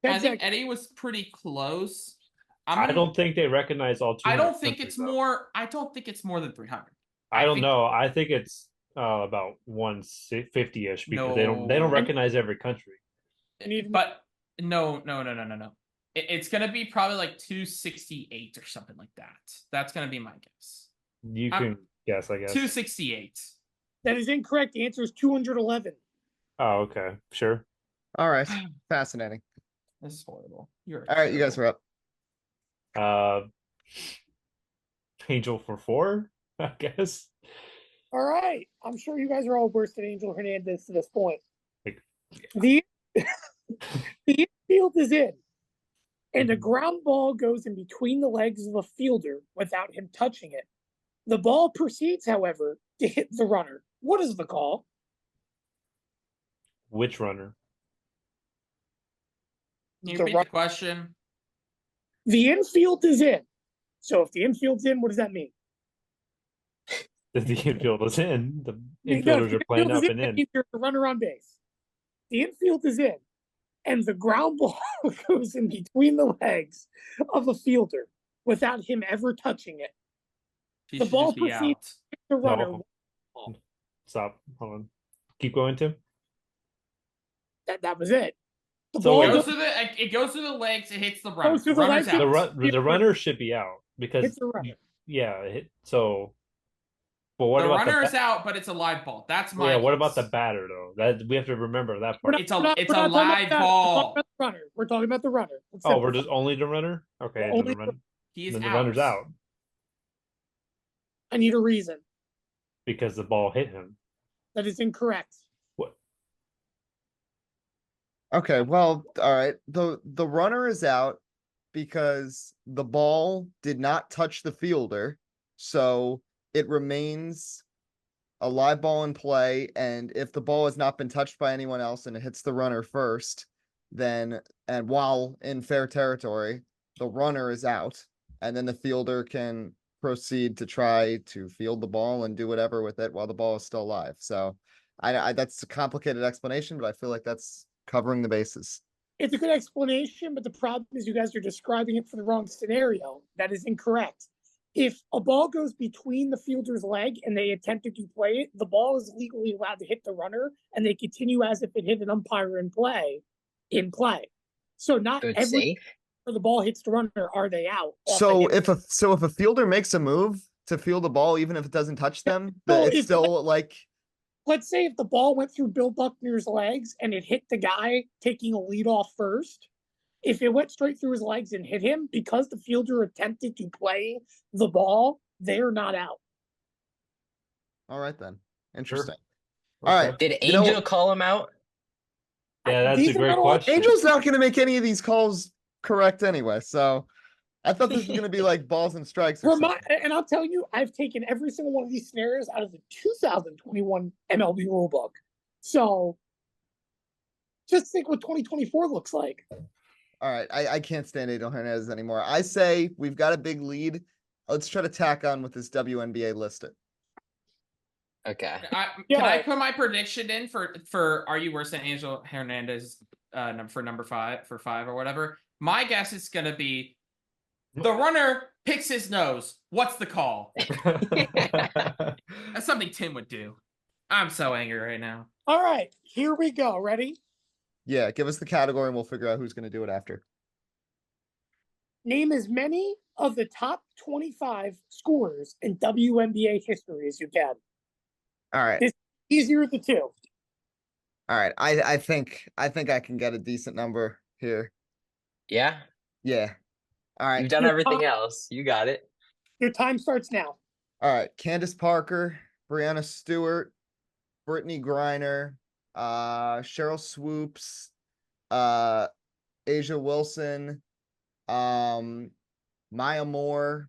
I think Eddie was pretty close. I don't think they recognize all 200 I don't think countries, it's though. more. I don't think it's more than 300. I don't know. I think it's about 150-ish because they don't No. recognize every country. But no. It's gonna be probably like 268 or something like that. That's gonna be my guess. You can guess, I guess. 268. That is incorrect. The answer is 211. Oh, okay, sure. All right. Fascinating. This is horrible. You're All right, you guys are up. Angel for 4, I guess. All right. I'm sure you guys are all worse than Angel Hernandez to this point. Like, The infield is in, and a ground ball goes in between the legs of a fielder without him touching it. The ball proceeds, however, to hit the runner. What is the call? Which runner? Can you repeat the question? The infield is in. So if the infield's in, what does that mean? The infield is in. The infielders are playing up and in. You're the runner on base. The infield is in, and the ground ball goes in between the legs of a fielder without him ever touching it. The ball proceeds to the runner. No. Stop. Hold on. Keep going, Tim. That was it. The So ball it goes through the legs. It hits the runner. Goes through the Runner's legs, out. The runner should be out because hits the runner. So, but what The about runner is out, but it's a live ball. That's my. Yeah, what about the guess. batter though? That we have to remember that part. It's a live ball. We're talking about the runner. Oh, we're just only the runner. Okay, Only then the run. He is Then the out. runner's out I need a reason. because the ball hit him. That is incorrect. What? Okay, well, all right. The runner is out because the ball did not touch the fielder, so it remains a live ball in play, and if the ball has not been touched by anyone else and it hits the runner first, then and while in fair territory, the runner is out, and then the fielder can proceed to try to field the ball and do whatever with it while the ball is still alive. So I that's a complicated explanation, but I feel like that's covering the bases. It's a good explanation, but the problem is you guys are describing it for the wrong scenario. That is incorrect. If a ball goes between the fielder's leg and they attempted to play it, the ball is legally allowed to hit the runner, and they continue as if it hit an umpire in play. So not Good every save. where the ball hits the runner are they out. So if a fielder makes a move to field the ball, even if it doesn't touch them, No, it's it's still like let's say if the ball went through Bill Buckner's legs and it hit the guy taking a lead off first, if it went straight through his legs and hit him, because the fielder attempted to play the ball, they're not out. All right then. Interesting. Sure. All Okay. right. Did You know Angel what? call him out? Yeah, that's These a are great not all- question. Angel's not going to make any of these calls correct anyway. So I thought this was going to be like balls and strikes. Or something. And I'll tell you, I've taken every single one of these scenarios out of the 2021 MLB rulebook. So just think what 2024 looks like. All right. I can't stand Adel Hernandez anymore. I say we've got a big lead. Let's try to tack on with this WNBA listed. Okay. Can I put my prediction in for Are You Worse Than Angel Hernandez for number 5 for 5 or whatever? My guess is gonna be the runner picks his nose. What's the call? That's something Tim would do. I'm so angry right now. All right, here we go. Ready? Yeah, give us the category and we'll figure out who's going to do it after. Name as many of the top 25 scorers in WNBA history as you can. All right. It's easier of the two. All right. I think I can get a decent number here. Yeah. Yeah. All right. You've done everything else. You got it. Your time starts now. All right. Candace Parker, Brianna Stewart, Brittany Griner, Cheryl Swoops, Asia Wilson, Maya Moore,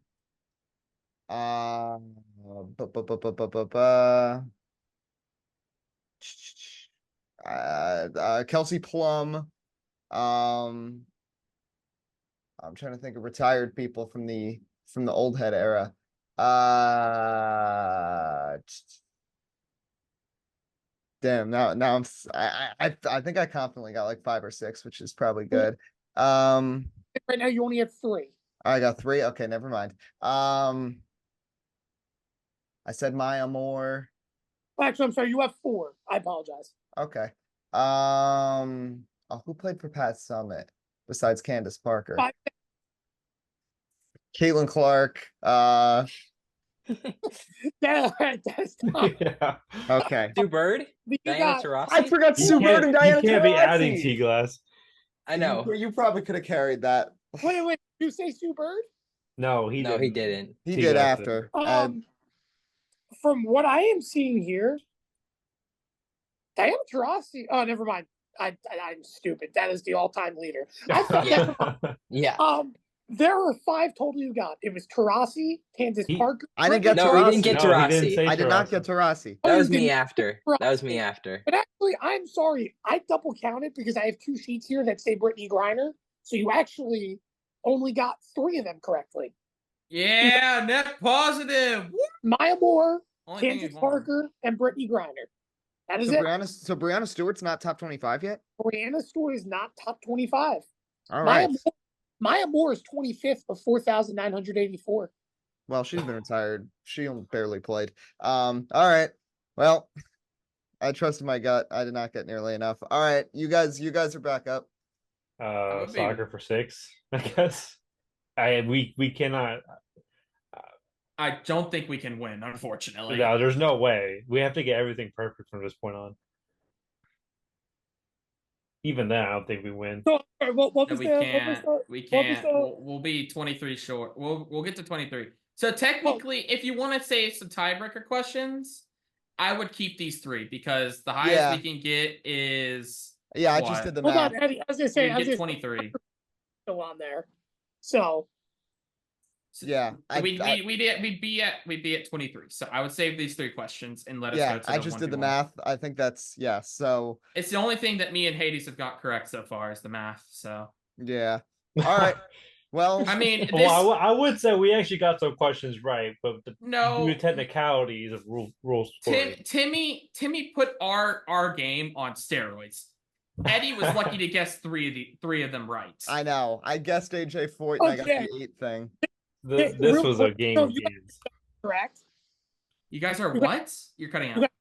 Kelsey Plum. I'm trying to think of retired people from the old head era. Damn, now I think I confidently got like 5 or 6, which is probably good. Right now you only have 3. I got 3. Okay, never mind. I said Maya Moore. Actually, I'm sorry, you have 4. I apologize. Okay. Who played for Pat Summit besides Candace Parker? 5. Caitlin Clark. That's tough. Yeah. Okay. Sue Bird? You Diana got- Taurasi? I forgot You Sue Bird can't- and Diana You can't be Taurasi. adding T-Glass. I know. You probably could have carried that. Wait. Did you say Sue Bird? No, he No, didn't. he didn't. He T-Glass did after. From what I am seeing here, Diana Taurasi. Oh, never mind. I'm stupid. That is the all-time leader. I thought that. Yeah. There were 5 total you got. It was Taurasi, Candace Parker. I didn't get No, Taurasi. he didn't get No, he didn't Taurasi. say I did not Taurasi. get Taurasi. That was you me didn't after. get That was me Taurasi. after. But actually, I'm sorry. I double counted because I have 2 sheets here that say Brittany Griner. So you actually only got 3 of them correctly. Yeah, net positive. Woo! Maya Moore, Only thing Candace is wrong. Parker, and Brittany Griner. That is So it. Brianna Stewart's not top 25 yet? Brianna Stewart is not top 25. All right. Maya Moore is 25th of 4,984. Well, she's been retired. She barely played. All right. Well, I trusted my gut. I did not get nearly enough. All right, you guys are back up. gonna be- Soccer for 6, I guess. We cannot. I don't think we can win, unfortunately. No, there's no way. We have to get everything perfect from this point on. Even then, I don't think we win. So, what was we the, can't. what was We what was can't. the- We'll be 23 short. We'll get to 23. So technically, if you want to say some tiebreaker questions, I would keep these 3 because the highest Yeah. we can get is Yeah, I what? just did the Hold math. on, Eddie. I was gonna We say, can get 23. still on there. So Yeah, We'd be at 23. So I would save these 3 questions and let us yeah, go to I the just did the 1v1. math. I think that's so It's the only thing that me and Hades have got correct so far is the math. So yeah. All right. Well, I mean, this, Well, I would say we actually got some questions right, but no due to technicalities of rules. Timmy put our game on steroids. Eddie was lucky to guess 3 of them right. I know. I guessed AJ Foyt and I got Okay. the 8 thing. This real was a quick, game so of you- games. correct You guys are You got- what? You're cutting you out. got-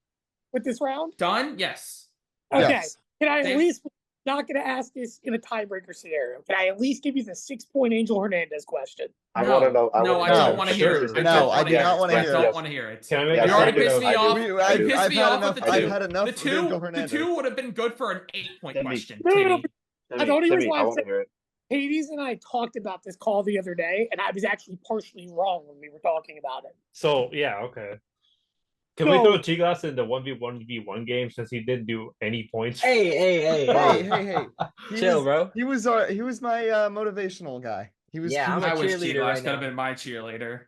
with this round. Done? Yes. Okay. Yes. Can I at Dave- least not going to ask this in a tiebreaker scenario. Can I at least give you the 6-point Angel Hernandez question? I want to know. No, I don't want to hear it. No, I do not want to I hear don't it. want to hear it. Can I make Yes, You a already I do. pissed me I do. off. I You do. pissed I've me had off enough. with the I two. do. I've had enough. The of Angel two Hernandez. would have been good for an 8-point Timmy. question. No, no, no, Timmy. the only reason Timmy, why I I'm want to saying hear it. Hades and I talked about this call the other day, and I was actually partially wrong when we were talking about it. So yeah, okay. Can we throw Chiglas in the 1v1v1 game since he didn't do any points? Hey. Chill, bro. He was my motivational guy. He was. Yeah, he was I'm I a wish cheerleader G-Glass right could have now. been my cheerleader.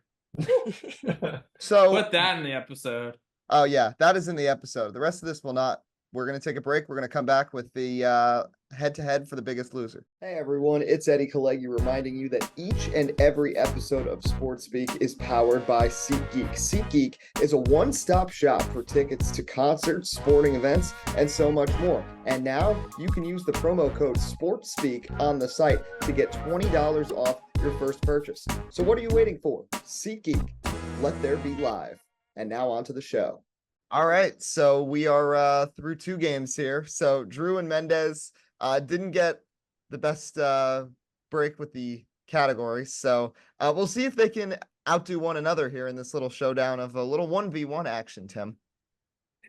So Put that in the episode. Oh yeah, that is in the episode. The rest of this will not. We're gonna take a break. We're gonna come back with the head-to-head for the biggest loser. Hey everyone, it's Eddie Kalegi reminding you that each and every episode of Sports Speak is powered by SeatGeek. SeatGeek is a one-stop shop for tickets to concerts, sporting events, and so much more. And now you can use the promo code SportsSpeak on the site to get $20 off your first purchase. So what are you waiting for? SeatGeek. Let there be live. And now on to the show. All right, so we are through 2 games here. So Drew and Mendez didn't get the best break with the categories. So we'll see if they can outdo one another here in this little showdown of a little 1v1 action, Tim.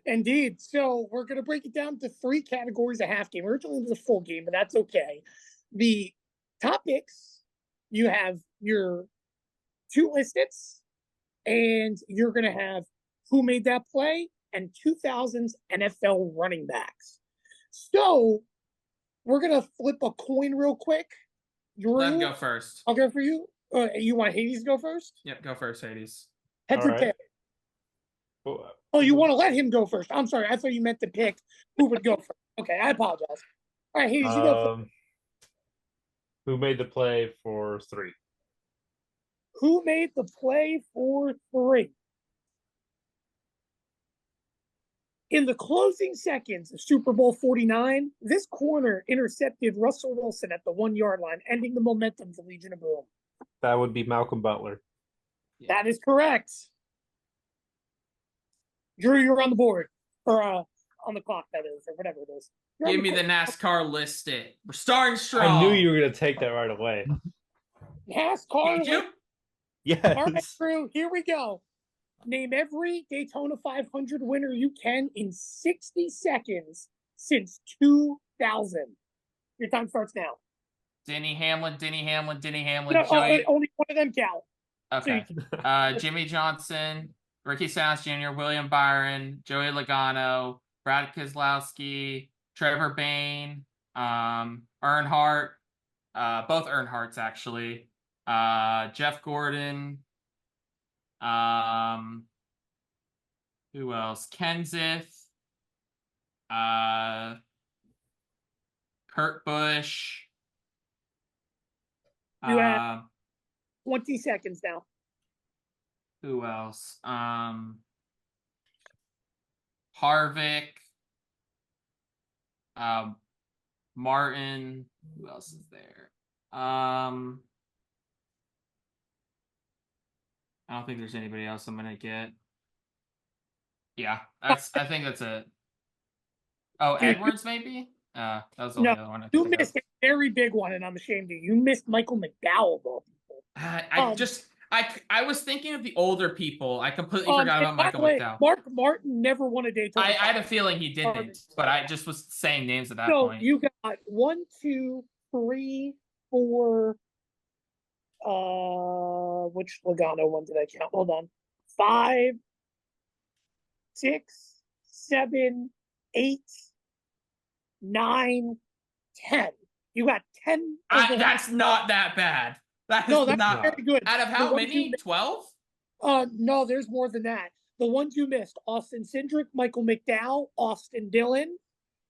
Indeed. So we're going to break it down to 3 categories a half game. Originally it was a full game, but that's okay. The topics, you have your 2 listeds, and you're going to have who made that play and 2000s NFL running backs. So we're going to flip a coin real quick. Drew, Let him go first. I'll go for you. You want Hades to go first? Yep, go first, Hades. Heads or tails? Oh, you want to let him go first? I'm sorry. I thought you meant to pick who would go first. Okay, I apologize. All right, Hades, you go first. Who made the play for 3? Who made the play for 3? In the closing seconds of Super Bowl 49, this corner intercepted Russell Wilson at the 1-yard line, ending the momentum for Legion of Boom. That would be Malcolm Butler. Yeah. That is correct. Drew, you're on the board. Or on the clock, that is, or whatever it is. Give me the NASCAR listed. We're starting strong. I knew you were going to take that right away. NASCAR. Did you? Yes. All right, Drew, here we go. Name every Daytona 500 winner you can in 60 seconds since 2000. Your time starts now. Denny Hamlin. No, only one of them count. Okay. Jimmy Johnson, Ricky Stenhouse Jr., William Byron, Joey Logano, Brad Keselowski, Trevor Bayne, Earnhardt, both Earnhardts actually, Jeff Gordon, who else? Kenseth, Kurt Busch. You have 20 seconds now. Who else? Harvick. Martin. Who else is there? I don't think there's anybody else I'm gonna get. Yeah, I think that's it. Oh, Edwards maybe? That was the only other one I You could think missed a very big one, and I'm ashamed of you. You missed Michael McDowell, though. I was thinking of the older people. I completely forgot about Michael McDowell. Mark Martin never won a Daytona. I had a feeling he didn't, but I just was saying names at that so point. You got 1, 2, 3, 4. Which Logano one did I count? Hold on. 5, 6, 7, 8, 9, 10. You got 10. That's not that bad. That's not very good. Out of how many? 12? No, there's more than that. The ones you missed: Austin Cindric, Michael McDowell, Austin Dillon.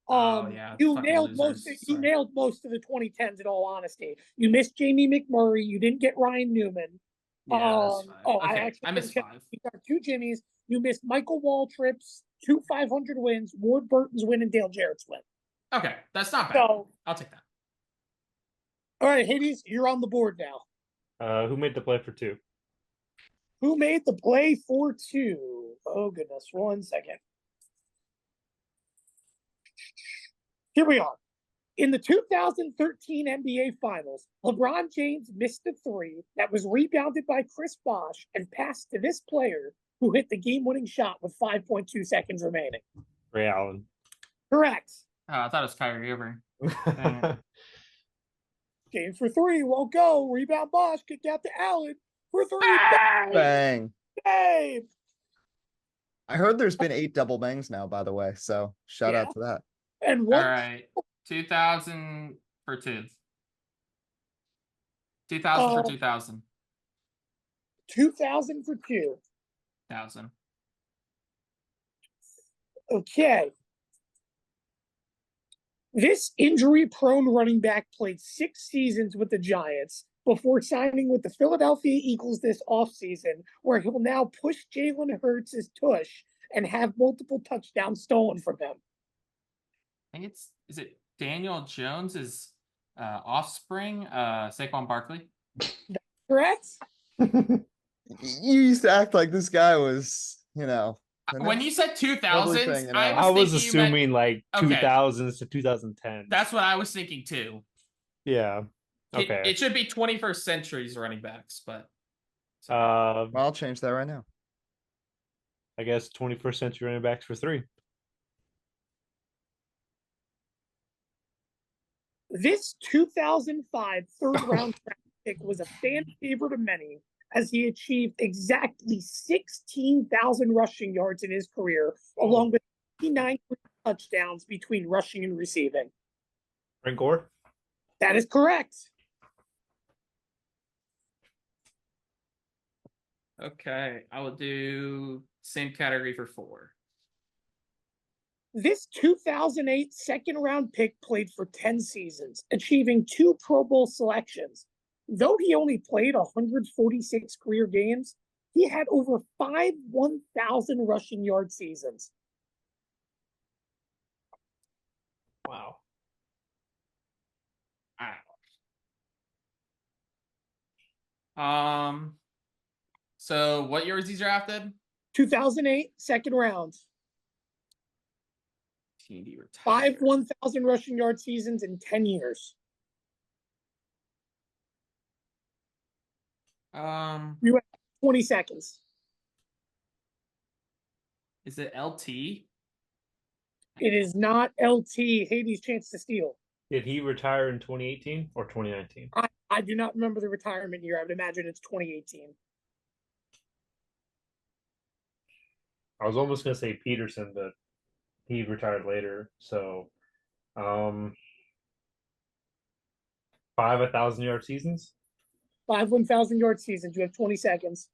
You nailed most. You nailed most of the 2010s. In all honesty, you missed Jamie McMurray. You didn't get Ryan Newman. Yeah, I missed 5. You got 2 Jimmies. You missed Michael Waltrip's 2 500 wins, Ward Burton's win, and Dale Jarrett's win. Okay, that's not bad. So, I'll take that. All right, Hades, you're on the board now. Who made the play for 2? Who made the play for 2? Oh, goodness. 1 second. Here we are. In the 2013 NBA Finals, LeBron James missed a three that was rebounded by Chris Bosh and passed to this player who hit the game-winning shot with 5.2 seconds remaining. Ray Allen. Correct. Oh, I thought it was Kyrie Irving. James for three, won't go. Rebound Bosh, kick out to Allen for three. Bang! Bang. Bang! I heard there's been 8 double bangs now, by the way. So shout out to that. And All one. right. 2000 for 2. 2000 for 2000. 2000 for 2. 1000. Okay. This injury-prone running back played 6 seasons with the Giants before signing with the Philadelphia Eagles this offseason, where he'll now push Jalen Hurts' tush and have multiple touchdowns stolen from him. I think is it Daniel Jones's offspring, Saquon Barkley? Correct? You used to act like this guy was, When you said 2000s, I was assuming like Okay. 2000s to 2010. That's what I was thinking too. Yeah. Okay. It should be 21st century's running backs, but Well, I'll change that right now. I guess 21st century running backs for 3. This 2005 third-round pick was a fan favorite of many, as he achieved exactly 16,000 rushing yards in his career, along with 59 touchdowns between rushing and receiving. Frank Gore? That is correct. okay. I will do same category for 4. This 2008 second-round pick played for 10 seasons, achieving 2 Pro Bowl selections. Though he only played 146 career games, he had over 5 1,000 rushing yard seasons. Wow. So what year was he drafted? 2008 second round. TD retired. 5 1,000 rushing yard seasons in 10 years. You have 20 seconds. Is it LT? It is not LT. Hades' chance to steal. Did he retire in 2018 or 2019? I do not remember the retirement year. I would imagine it's 2018. I was almost going to say Peterson, but he retired later. So, 5 1,000-yard seasons? 5 1,000 yard seasons. You have 20 seconds.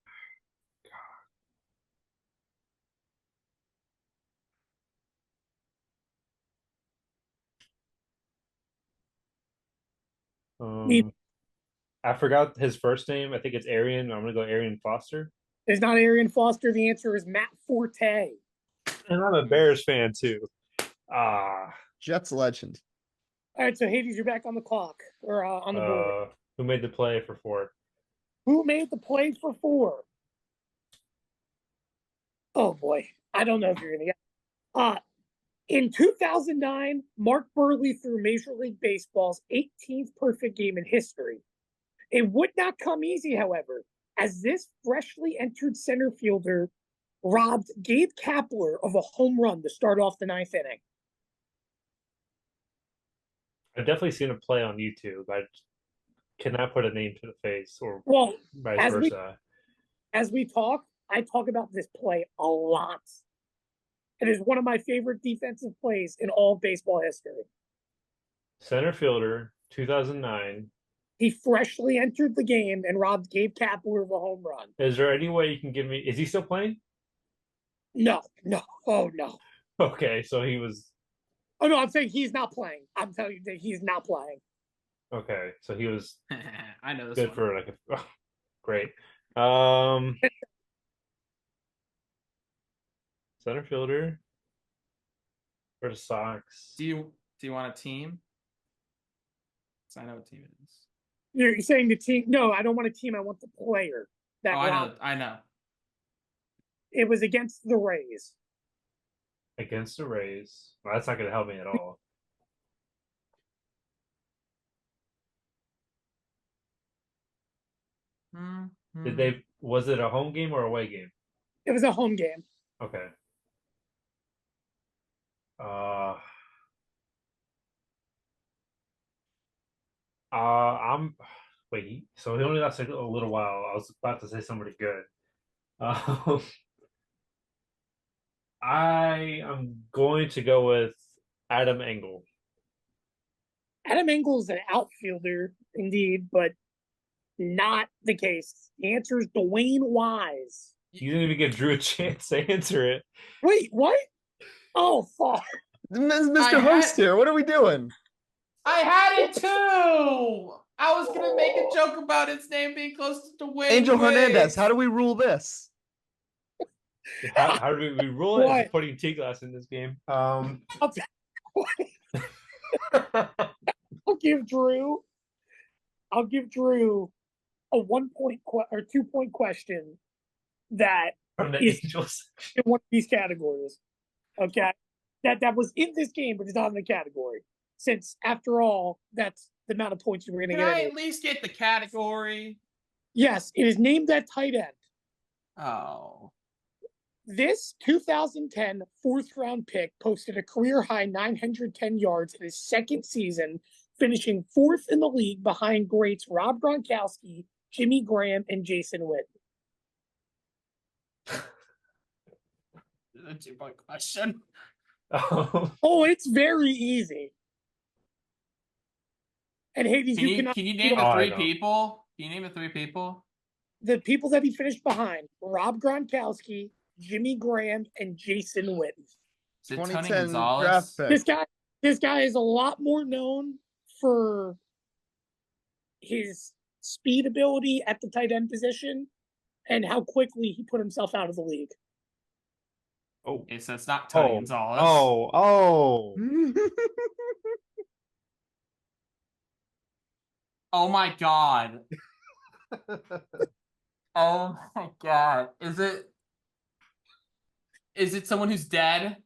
I forgot his first name. I think it's Arian. I'm going to go Arian Foster. It's not Arian Foster. The answer is Matt Forte. And I'm a Bears fan, too. Jets legend. All right, so Hades, you're back on the clock or on the board. Who made the play for 4? Who made the play for 4? Oh boy, I don't know if you're gonna get. In 2009, Mark Burley threw Major League Baseball's 18th perfect game in history. It would not come easy, however, as this freshly entered center fielder robbed Gabe Kapler of a home run to start off the 9th inning. I've definitely seen a play on YouTube. I cannot put a name to the face or vice versa. As we talk, I talk about this play a lot. It is one of my favorite defensive plays in all of baseball history. Center fielder, 2009. He freshly entered the game and robbed Gabe Kapler of a home run. Is there any way you can give me? Is he still playing? No. Oh, no. Okay, so he was. Oh, no, I'm saying he's not playing. I'm telling you that he's not playing. Okay, so he was. I know this good one. for like a. Great. Center fielder for the Sox. Do you want a team? I know what team it is. You're saying the team? No, I don't want a team. I want the player. I know. It was against the Rays. Against the Rays. Well, that's not going to help me at all. Was it a home game or away game? It was a home game. Okay. I'm wait. So he only lasted a little while. I was about to say somebody good. I am going to go with Adam Engel. Adam Engel's an outfielder, indeed, but not the case. The answer is Dwayne Wise. You didn't even give Drew a chance to answer it. Wait, what? Oh, fuck. Mr. Host here. What are we doing? I had it too. I was gonna make a joke about his name being close to Dwayne Angel Wade. Hernandez. How do we rule this? How do we rule it? Is putting T-glass in this game. I'll give Drew a 1-point or 2-point question that From the is Angels. in one of these categories. Okay. That was in this game, but it's not in the category. Since after all, that's the amount of points you were gonna Can get. I at least get the category? Yes, it is named at tight end. Oh. This 2010 fourth-round pick posted a career-high 910 yards in his second season, finishing 4th in the league behind greats Rob Gronkowski, Jimmy Graham, and Jason Witten. That's a 2-point question. Oh, it's very easy. And Hades, Can you name the 3 people? Can you name the 3 people? The people that he finished behind: Rob Gronkowski, Jimmy Graham, and Jason Witten. Is it 2010 draft pick. This guy is a lot more known for his speed ability at the tight end position and how quickly he put himself out of the league. Oh, okay, so it's not Tony Gonzalez. Oh. Oh my god. Oh my god. Is it someone who's dead?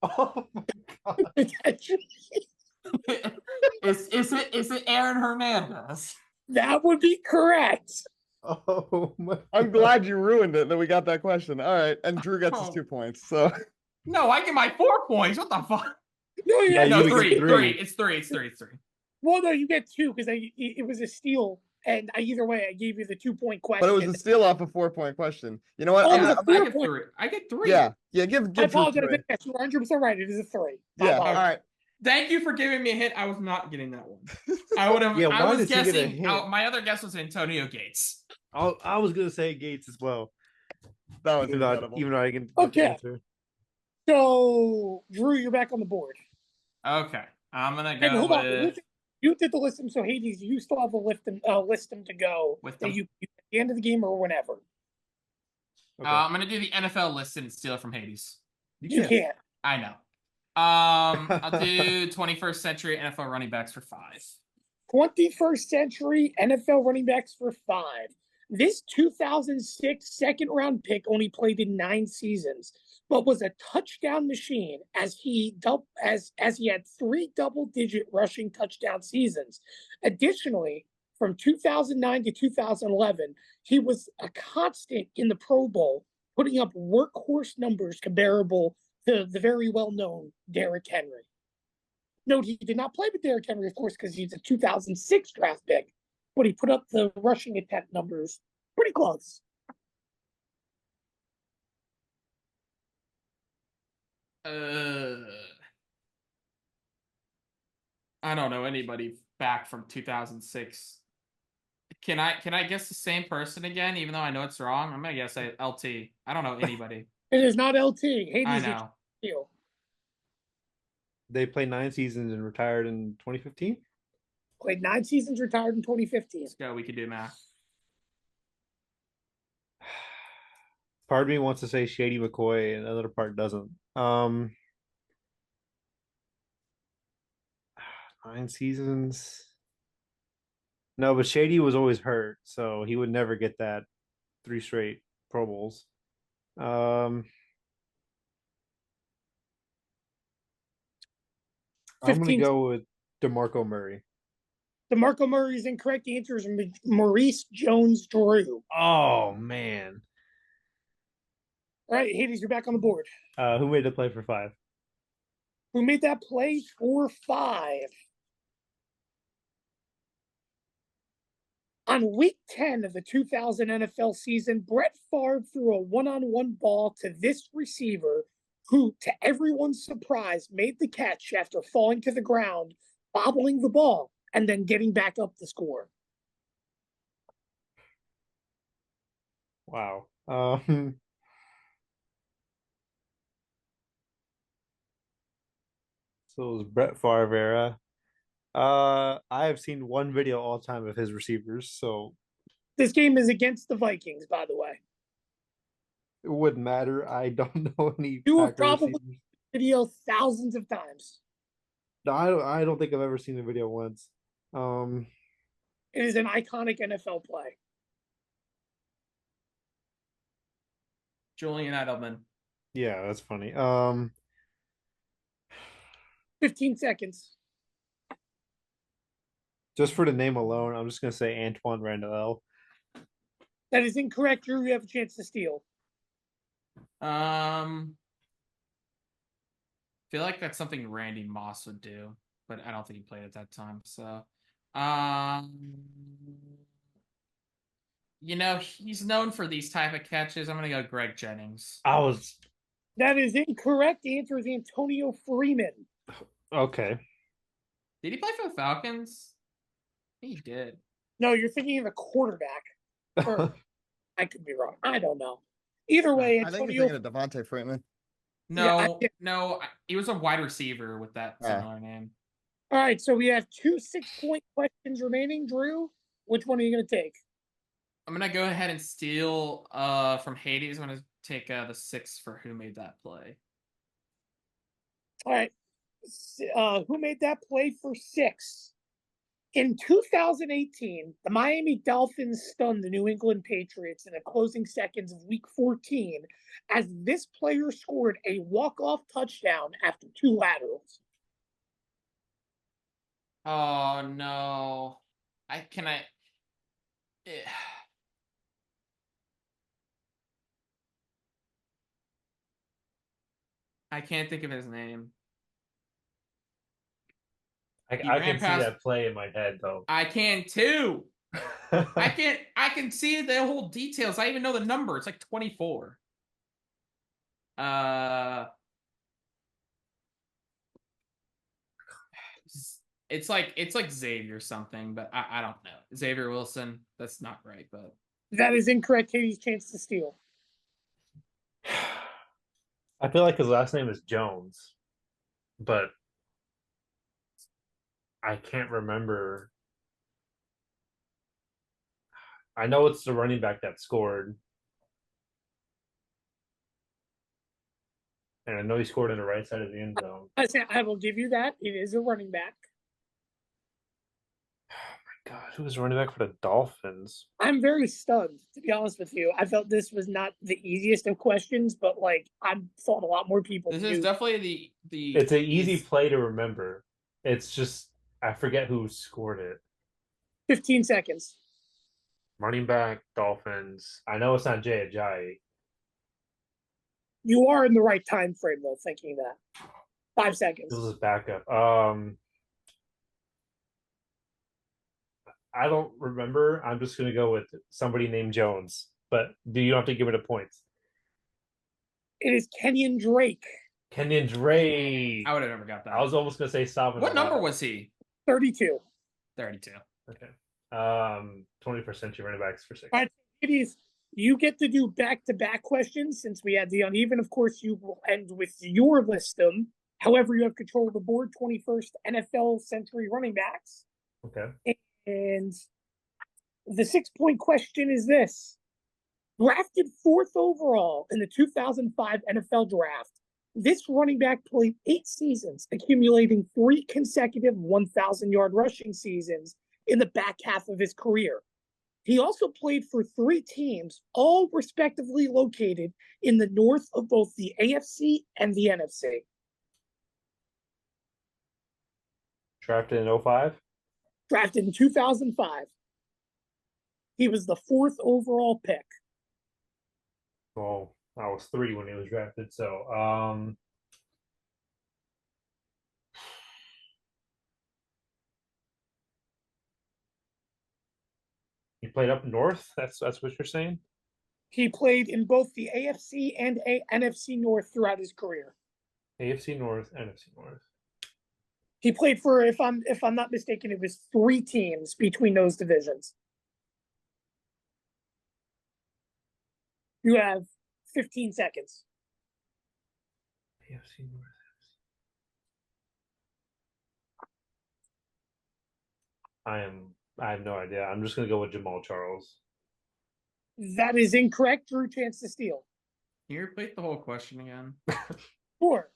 Oh my god. Is it Aaron Hernandez? That would be correct. Oh my I'm glad you ruined it that we got that question. All right. And Drew gets his 2 points. So no, I get my 4 points. What the fuck? No, No, three. It's three. Well, no, you get 2 because it was a steal, and either way, I gave you the 2-point question. But it was a steal off a 4-point question. You know what? Oh, I get 3. Yeah, give. I apologize. Yes, you're 100% right. It is a 3. Yeah. All right. Thank you for giving me a hint. I was not getting that one. I would have. I was guessing. My other guess was Antonio Gates. I was gonna say Gates as well. That was even though I can answer. So Drew, you're back on the board. Okay, I'm gonna go with. You did the list, so Hades, you still have a list to go with you at the end of the game or whenever. Okay. I'm gonna do the NFL list and steal it from Hades. You can't. I know. I'll do 21st century NFL running backs for 5. 21st century NFL running backs for 5. This 2006 second-round pick only played in 9 seasons, but was a touchdown machine as he had 3 double-digit rushing touchdown seasons. Additionally, from 2009 to 2011, he was a constant in the Pro Bowl, putting up workhorse numbers comparable to the very well-known Derrick Henry. Note, he did not play with Derrick Henry, of course, because he's a 2006 draft pick, but he put up the rushing attempt numbers pretty close. I don't know anybody back from 2006. Can I guess the same person again, even though I know it's wrong? I'm gonna guess LT. I don't know anybody. It is not LT. Hades, I know. They played 9 seasons and retired in 2015. Played 9 seasons, retired in 2015. Let's go. We can do math. Part of me wants to say Shady McCoy, and the other part doesn't. 9 seasons. No, but Shady was always hurt, so he would never get that 3 straight Pro Bowls. I'm going to go with DeMarco Murray. DeMarco Murray is incorrect. The answer is Maurice Jones-Drew. Oh man. All right, Hades, you're back on the board. Who made the play for 5? Who made that play for 5? On week 10 of the 2000 NFL season, Brett Favre threw a one-on-one ball to this receiver who, to everyone's surprise, made the catch after falling to the ground, bobbling the ball, and then getting back up to score. Wow. So it was Brett Favre era. I have seen one video all time of his receivers, so This game is against the Vikings, by the way. it wouldn't matter. I don't know any You have Packer probably receivers. video thousands of times. No, I don't think I've ever seen the video once. It is an iconic NFL play. Julian Edelman. Yeah, that's funny. 15 seconds. Just for the name alone, I'm just gonna say Antoine Randall. That is incorrect, Drew. You have a chance to steal. Feel like that's something Randy Moss would do, but I don't think he played at that time. So, he's known for these type of catches. I'm gonna go Greg Jennings. That is incorrect. The answer is Antonio Freeman. Okay. Did he play for the Falcons? He did. No, you're thinking of a quarterback. Or, I could be wrong. I don't know. Either way, I think Antonio. you're thinking of Devontae Freeman. No, he was a wide receiver with that similar name. All right, so we have 2 6-point questions remaining. Drew, which one are you going to take? I'm going to go ahead and steal from Hades. I'm going to take the 6 for who made that play. All right. Who made that play for 6? In 2018, the Miami Dolphins stunned the New England Patriots in the closing seconds of Week 14 as this player scored a walk-off touchdown after 2 laterals. Oh, no. I can't think of his name. I can see that play in my head though. I can too. I can see the whole details. I even know the number. It's like 24. It's like Xavier something, but I don't know. Xavier Wilson. That's not right, but that is incorrect. Katie's chance to steal. I feel like his last name is Jones, but I can't remember. I know it's the running back that scored. And I know he scored in the right side of the end zone. I will give you that. It is a running back. Oh my God, who was running back for the Dolphins? I'm very stunned, to be honest with you. I felt this was not the easiest of questions, but I thought a lot more people. This is definitely the. It's an easy play to remember. It's just I forget who scored it. 15 seconds. Running back, Dolphins. I know it's not Jay Ajayi. You are in the right time frame, though, thinking that. 5 seconds. This is backup. I don't remember. I'm just going to go with somebody named Jones. But you don't have to give it a point. It is Kenyon Drake. Kenyon Drake. I would have never got that. I was almost going to say Salvador. What number was he? 32. 32. Okay. 21st century running backs for 6. All right, ladies, you get to do back-to-back questions since we had the uneven. Of course, you will end with your listum. However, you have control of the board, 21st NFL century running backs. Okay. And the 6-point question is this. Drafted 4th overall in the 2005 NFL draft, this running back played 8 seasons, accumulating 3 consecutive 1,000-yard rushing seasons in the back half of his career. He also played for 3 teams, all respectively located in the north of both the AFC and the NFC. Drafted in 05? drafted in 2005. He was the 4th overall pick. Well, I was 3 when he was drafted, so he played up north. That's what you're saying. He played in both the AFC and NFC North throughout his career. AFC North, NFC North. He played for, if I'm not mistaken, it was 3 teams between those divisions. You have 15 seconds. AFC North. I have no idea. I'm just gonna go with Jamal Charles. That is incorrect. Drew, chance to steal. Can you repeat the whole question again? Sure.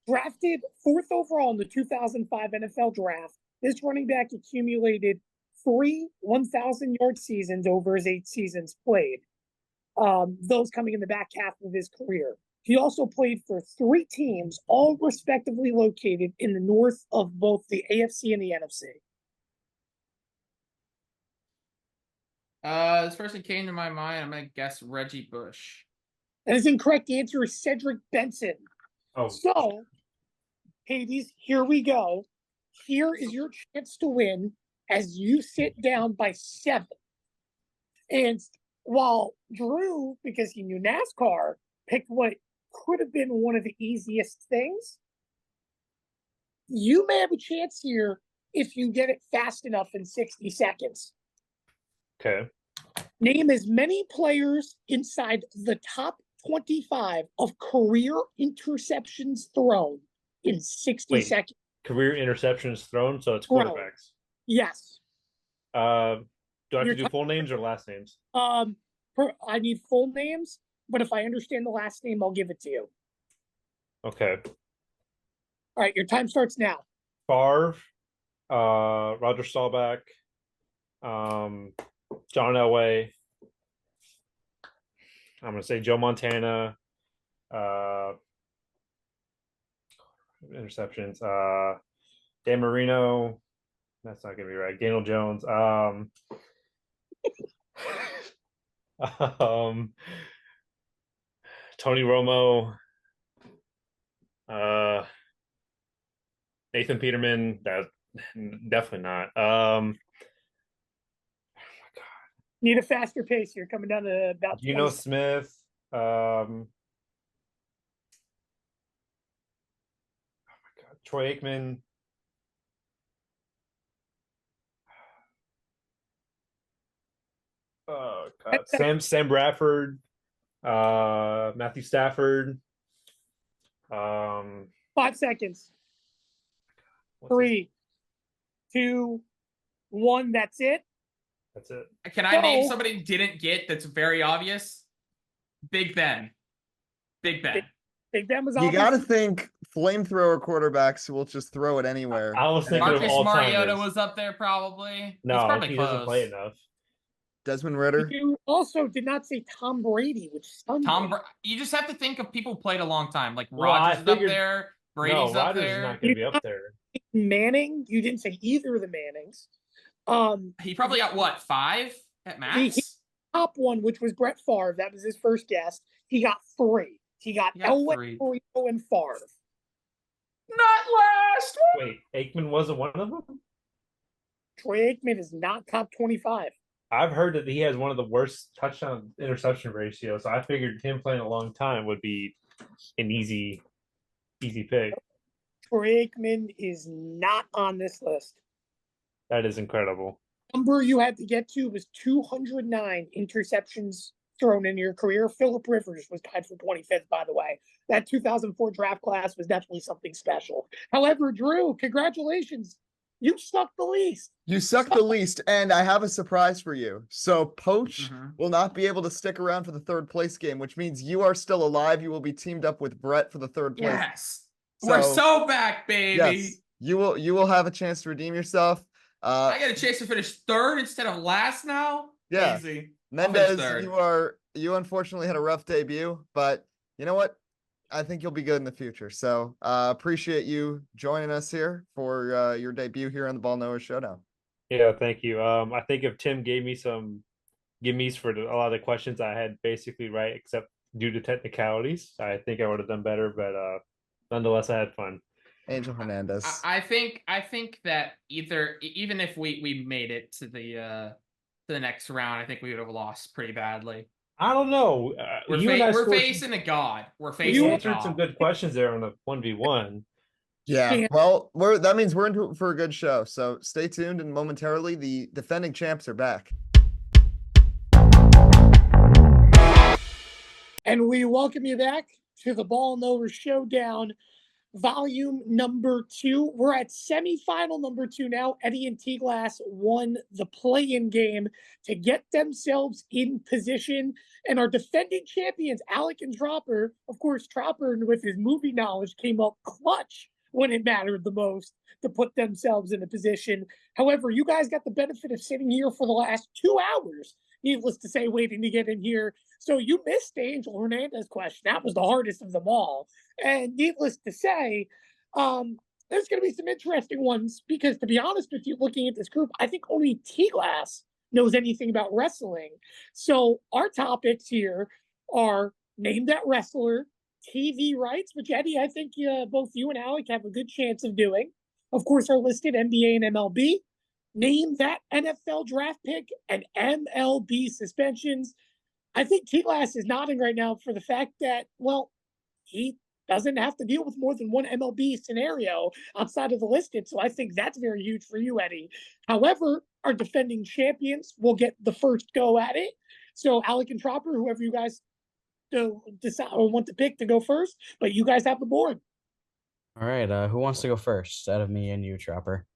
Drafted 4th overall in the 2005 NFL draft, this running back accumulated 3 1,000-yard seasons over his 8 seasons played. Those coming in the back half of his career. He also played for 3 teams, all respectively located in the north of both the AFC and the NFC. This person came to my mind. I'm gonna guess Reggie Bush. That is incorrect. The answer is Cedric Benson. Oh, so Hades, here we go. Here is your chance to win as you sit down by 7. And while Drew, because he knew NASCAR, picked what could have been one of the easiest things, you may have a chance here if you get it fast enough in 60 seconds. okay. Name as many players inside the top 25 of career interceptions thrown in 60 seconds. Career interceptions thrown, so it's Thrown. quarterbacks. Yes. Do I have to do full names or last names? I need full names, but if I understand the last name, I'll give it to you. Okay. All right, your time starts now. Favre, Roger Staubach, John Elway. I'm gonna say Joe Montana. Interceptions. Dan Marino. That's not gonna be right. Daniel Jones. Tony Romo. Nathan Peterman. That definitely not. Need a faster pace here, coming down to about. Geno Smith. Oh my God, Troy Aikman. Oh God, Sam Bradford. Matthew Stafford. 5 seconds. 3, 2, 1. That's it. That's it. Can I name somebody who didn't get that's very obvious? Big Ben. Big Ben. Big Ben was You got to think flamethrower quarterbacks will just throw it anywhere. I was thinking Marcus of all Mariota timers. was up there probably. No, He's probably he close. doesn't play enough. Desmond Ritter. You also did not say Tom Brady, which stunned me. You just have to think of people who played a long time. Like Well, Rodgers is up figured- there. Brady's up Rodgers there. is not going to be up there. Manning, you didn't say either of the Mannings. He probably got what, 5 at max? Top one, which was Brett Favre. That was his first guess. He got 3. He got Elway, 3. Marino, and Favre. Not last. Wait, Aikman wasn't one of them? Troy Aikman is not top 25. I've heard that he has one of the worst touchdown interception ratios, so I figured him playing a long time would be an easy pick. Troy Aikman is not on this list. That is incredible. Number you had to get to was 209 interceptions thrown in your career. Phillip Rivers was tied for 25th, by the way. That 2004 draft class was definitely something special. However, Drew, congratulations. You suck the least. You suck the least, and I have a surprise for you. So Poach will not be able to stick around for the 3rd place game, which means you are still alive. You will be teamed up with Brett for the 3rd place. Yes. We're so back, baby. Yes, you will have a chance to redeem yourself. I got a chance to finish 3rd instead of last now. Yeah. Easy. Mendez, you unfortunately had a rough debut, but you know what? I think you'll be good in the future. So appreciate you joining us here for your debut here on the Ball Knowers Showdown. Yeah, thank you. I think if Tim gave me some gimmies for a lot of the questions I had basically right, except due to technicalities, I think I would have done better. But nonetheless, I had fun. Angel Hernandez. I think that even if we made it to the next round, I think we would have lost pretty badly. I don't know. We're facing a god. We're facing You a answered god. some good questions there on the 1v1. Yeah, well, that means we're in for a good show. So stay tuned, and momentarily, the defending champs are back. And we welcome you back to the Ball Knowers Showdown, volume number 2. We're at semifinal number 2 now. Eddie and T-Glass won the play-in game to get themselves in position. And our defending champions, Alec and Tropper, of course, Tropper with his movie knowledge came up clutch when it mattered the most to put themselves in a position. However, you guys got the benefit of sitting here for the last 2 hours, needless to say, waiting to get in here. So you missed the Angel Hernandez question. That was the hardest of them all. And needless to say, there's going to be some interesting ones because, to be honest with you, looking at this group, I think only T-Glass knows anything about wrestling. So our topics here are name that wrestler, TV rights, which, Eddie, I think both you and Alec have a good chance of doing. Of course, are listed NBA and MLB. Name that NFL draft pick and MLB suspensions. I think T-Glass is nodding right now for the fact that, well, he doesn't have to deal with more than one MLB scenario outside of the listed. So I think that's very huge for you, Eddie. However, our defending champions will get the first go at it. So Alec and Tropper, whoever you guys decide or want to pick to go first, but you guys have the board. All right. Who wants to go first out of me and you, Tropper?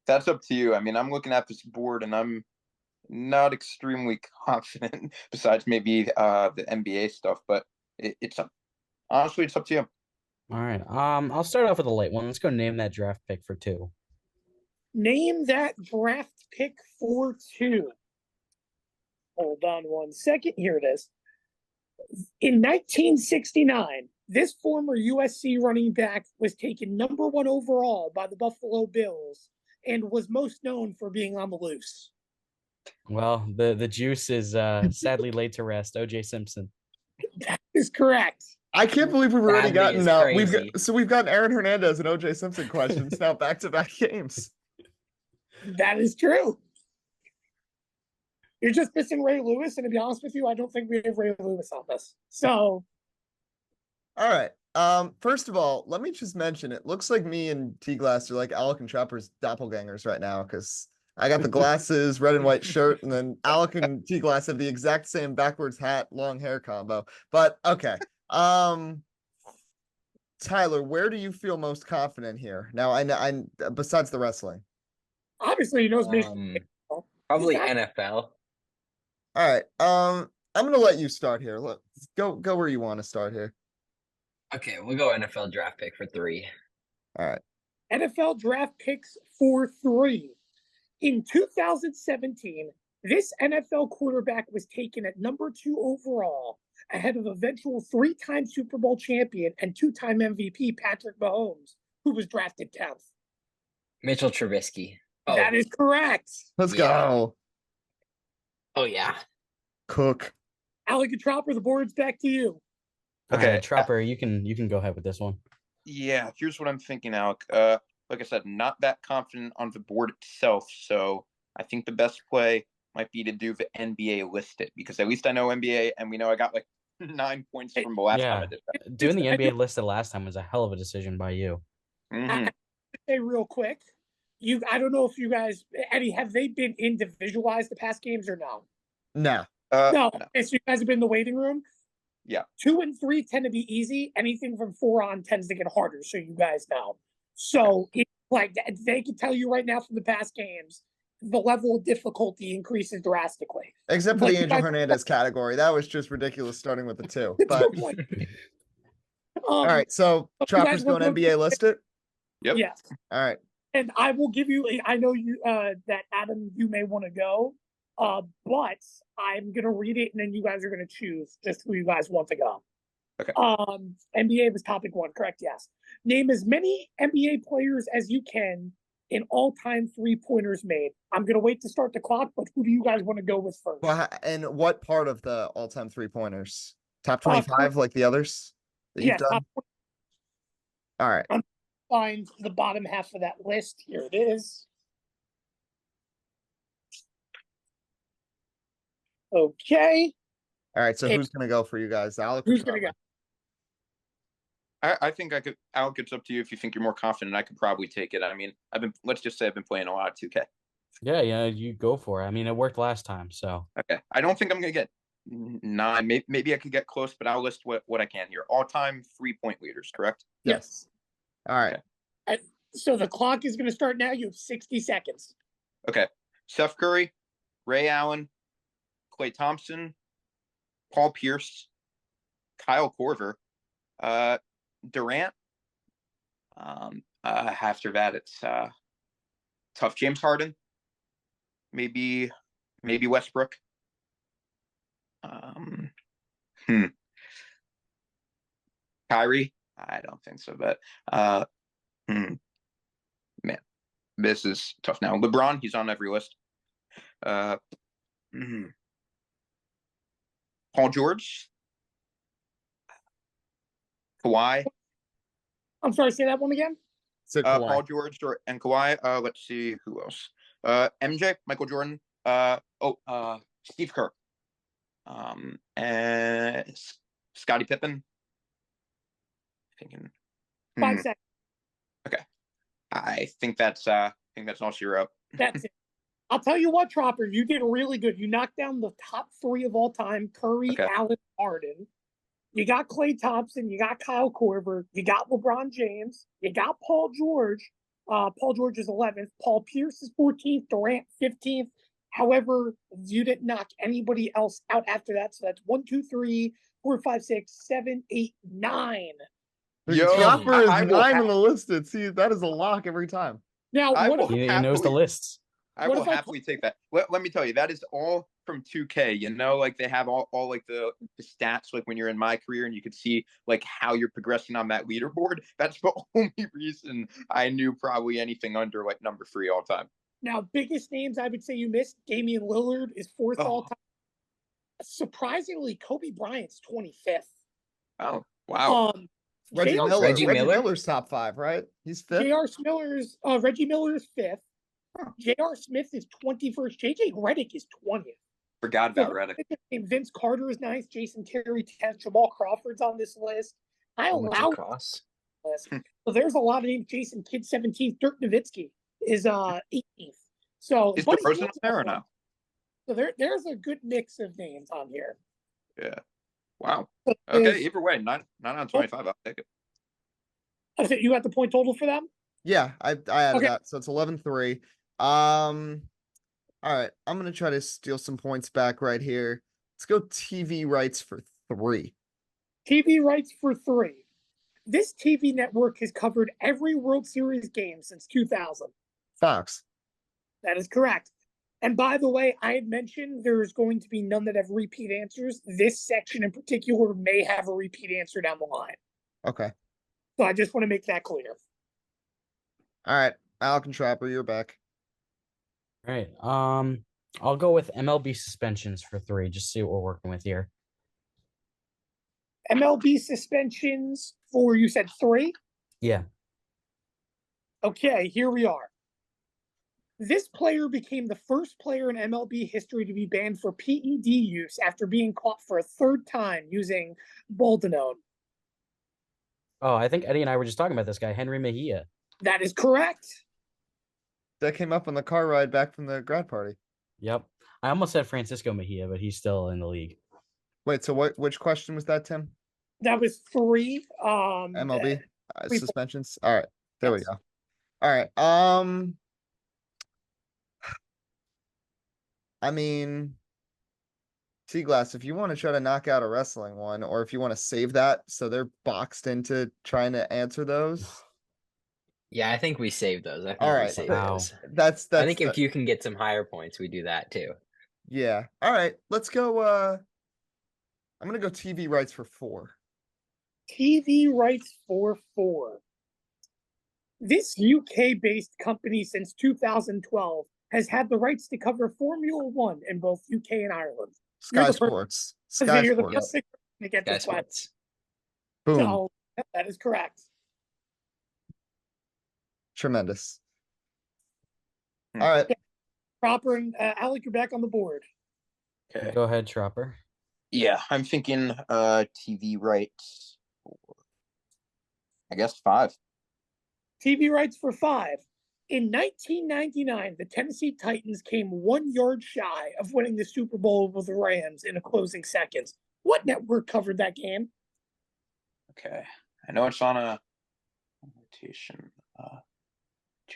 That's up to you. I mean, I'm looking at this board and I'm not extremely confident besides maybe the NBA stuff, but it's up. Honestly, it's up to you. All right. I'll start off with a light one. Let's go name that draft pick for 2. Name that draft pick for 2. Hold on one second. Here it is. In 1969, this former USC running back was taken number 1 overall by the Buffalo Bills and was most known for being on the loose. Well, the juice is sadly laid to rest. O.J. Simpson. That is correct. I can't believe we've already gotten we've gotten Aaron Hernandez and O.J. Simpson questions now back-to-back games. That is true. You're just missing Ray Lewis, and to be honest with you, I don't think we have Ray Lewis on this. So, all right. First of all, let me just mention it looks like me and T-Glass are like Alec and Tropper's doppelgangers right now because I got the glasses, red and white shirt, and then Alec and T-Glass have the exact same backwards hat, long hair combo. But okay. Tyler, where do you feel most confident here? Now, I besides the wrestling. Obviously, he knows me. Probably NFL. All right. I'm gonna let you start here. Let's go where you want to start here. Okay, we'll go NFL draft pick for 3. All right. NFL draft picks for 3. In 2017, this NFL quarterback was taken at number 2 overall, ahead of eventual 3-time Super Bowl champion and 2-time MVP Patrick Mahomes, who was drafted 10th. Mitchell Trubisky. Oh. That is correct. Let's go. Oh, yeah. Cook. Alec and Tropper, the board's back to you. Okay, Tropper, you can go ahead with this one. Yeah, here's what I'm thinking, Alec. Like I said, not that confident on the board itself, so I think the best play might be to do the NBA listed because at least I know NBA, and we know I got like 9 points from the last time I did that. Doing the NBA listed last time was a hell of a decision by you. Mm-hmm. Hey, real quick, I don't know if you guys, Eddie, have they been in to visualize the past games or no? No. No. Okay, so you guys have been in the waiting room? Yeah. 2 and 3 tend to be easy. Anything from 4 on tends to get harder, so you guys know. So, like, they can tell you right now from the past games, the level of difficulty increases drastically. Except for the Angel Hernandez category. That was just ridiculous starting with the 2. But all right, so Tropper's going NBA listed? Yep. Yes. All right. And I will give you I know you that Adam, you may want to go. But I'm gonna read it and then you guys are gonna choose just who you guys want to go. Okay. NBA was topic 1, correct? Yes. Name as many NBA players as you can in all-time three-pointers made. I'm gonna wait to start the clock, but who do you guys want to go with first? Well, and what part of the all-time 3-pointers? Top 25, like the others that you've done? All right. Find the bottom half of that list. Here it is. Okay. All right. So who's gonna go for you guys? Alec? Who's gonna go? I think I could. Alec, it's up to you if you think you're more confident. I could probably take it. I mean, let's just say I've been playing a lot of 2K. Yeah, you go for it. I mean, it worked last time, so. Okay. I don't think I'm gonna get 9. Maybe I could get close, but I'll list what I can here. All-time 3-point leaders, correct? Yes. All right. Okay. So the clock is going to start now. You have 60 seconds. Okay. Steph Curry, Ray Allen, Klay Thompson, Paul Pierce, Kyle Korver, Durant. After that, it's tough. James Harden, maybe Westbrook. Kyrie, I don't think so, but man, this is tough now. LeBron, he's on every list. Paul George, Kawhi. I'm sorry, say that one again. Paul George and Kawhi. Let's see who else. MJ, Michael Jordan. Steve Kerr. And Scottie Pippen. Thinking. 5 seconds. Okay. I think that's all she wrote. That's it. I'll tell you what, Tropper, you did really good. You knocked down the top 3 of all time: Curry, Allen, Harden. You got Klay Thompson, you got Kyle Korver, you got LeBron James, you got Paul George. Paul George is 11th. Paul Pierce is 14th. Durant 15th. However, you didn't knock anybody else out after that. So that's 1, 2, 3, 4, 5, 6, 7, 8, 9. Tropper is 9 on the list. See, that is a lock every time. Now, he knows the lists. I will happily take that. Let me tell you, that is all from 2K. You know, like they have all like the stats, like when you're in my career, and you could see like how you're progressing on that leaderboard. That's the only reason I knew probably anything under like number 3 all time. Now, biggest names I would say you missed: Damian Lillard is 4th all time. Surprisingly, Kobe Bryant's 25th. Oh, wow. Reggie Miller's top 5, right? He's 5th. Reggie Miller is 5th. J.R. Smith is 21st. J.J. Redick is 20th. Forgot about Redick. Vince Carter is 9th. Jason Terry 10th. Jamal Crawford's on this list. Kyle Lowry. So there's a lot of names. Jason Kidd 17th. Dirk Nowitzki is 18th. So is DeRozan on there or no? So there's a good mix of names on here. Yeah. Wow. Okay. Either way, 9 out of 25. I'll take it. You got the point total for them? Yeah, I added that. So it's 11-3. All right. I'm gonna try to steal some points back right here. Let's go TV rights for 3. TV rights for 3. This TV network has covered every World Series game since 2000. Fox. That is correct. And by the way, I had mentioned there's going to be none that have repeat answers. This section in particular may have a repeat answer down the line. Okay. So I just want to make that clear. All right. Alec and Tropper, you're back. All right. I'll go with MLB suspensions for 3, just see what we're working with here. MLB suspensions for, you said 3? Yeah. Okay, here we are. This player became the first player in MLB history to be banned for PED use after being caught for a 3rd time using boldenone. Oh, I think Eddie and I were just talking about this guy, Henry Mejia. That is correct. That came up on the car ride back from the grad party. Yep. I almost said Francisco Mejia, but he's still in the league. Wait, so which question was that, Tim? That was 3. MLB suspensions. All right. There we go. All right. I mean, T-Glass, if you want to try to knock out a wrestling one, or if you want to save that so they're boxed into trying to answer those. Yeah, I think we save those. I think all right. we save those. That's I think if you can get some higher points, we do that too. Yeah. All right. Let's go. I'm gonna go TV rights for 4. TV rights for 4. This UK-based company since 2012 has had the rights to cover Formula One in both UK and Ireland. Sky Sports. You're the Sports. person to get Sky this question. Sports. Boom. So that is correct. Tremendous. All right. Tropper and Alec, you're back on the board. Okay. Go ahead, Tropper. Yeah, I'm thinking TV rights. I guess 5. TV rights for 5. In 1999, the Tennessee Titans came 1 yard shy of winning the Super Bowl with the Rams in a closing seconds. What network covered that game? Okay. I know it's on a rotation.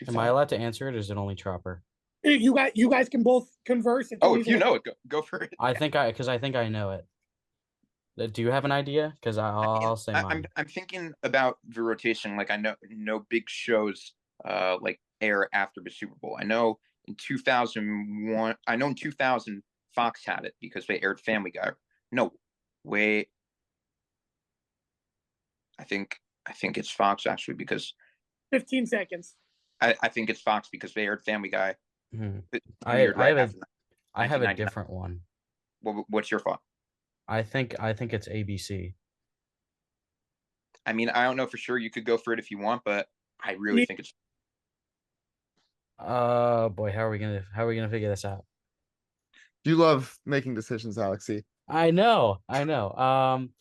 Am I allowed to answer it, or is it only Tropper? You guys can both converse. Oh, if you know it, go for it. I think I know it. Do you have an idea? Because I'll say mine. I'm thinking about the rotation. Like I know big shows like air after the Super Bowl. I know in 2001. I know in 2000 Fox had it because they aired Family Guy. No, wait. I think it's Fox actually because 15 seconds. I think it's Fox because they aired Family Guy. I have a different one. What's your thought? I think it's ABC. I mean, I don't know for sure. You could go for it if you want, but I really think it's. Boy, how are we gonna figure this out? You love making decisions, Alexi. I know. I don't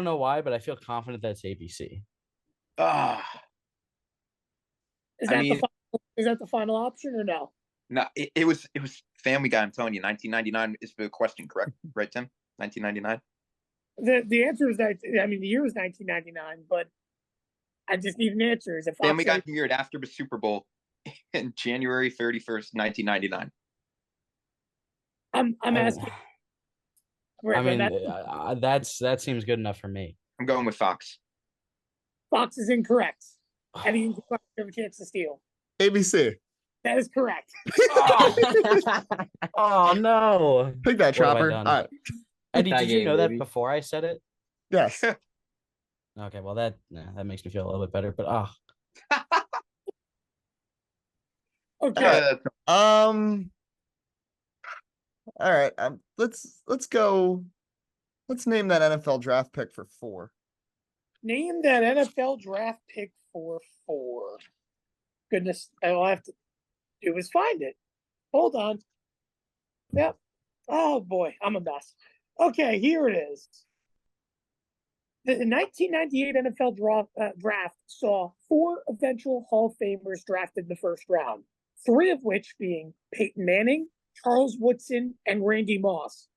know why, but I feel confident that it's ABC. Is that the final option or no? No, it was Family Guy. I'm telling you, 1999 is the question, correct? Right, Tim? 1999. The answer is that the year is 1999, but I just need an answer. Is it Fox Family Guy premiered after the Super Bowl in January 31st, 1999. I'm asking. That seems good enough for me. I'm going with Fox. Fox is incorrect. Eddie, you have a chance to steal. ABC. That is correct. Oh no! Take that, Tropper. All right. Eddie, did you know that before I said it? Yes. Okay, well that makes me feel a little bit better, but Okay. All right. Let's go. Let's name that NFL draft pick for 4. Name that NFL draft pick for 4. Goodness, all I have to do is find it. Hold on. Yep. Oh boy, I'm a mess. Okay, here it is. The 1998 NFL draft saw 4 eventual Hall of Famers drafted in the first round, 3 of which being Peyton Manning, Charles Woodson, and Randy Moss.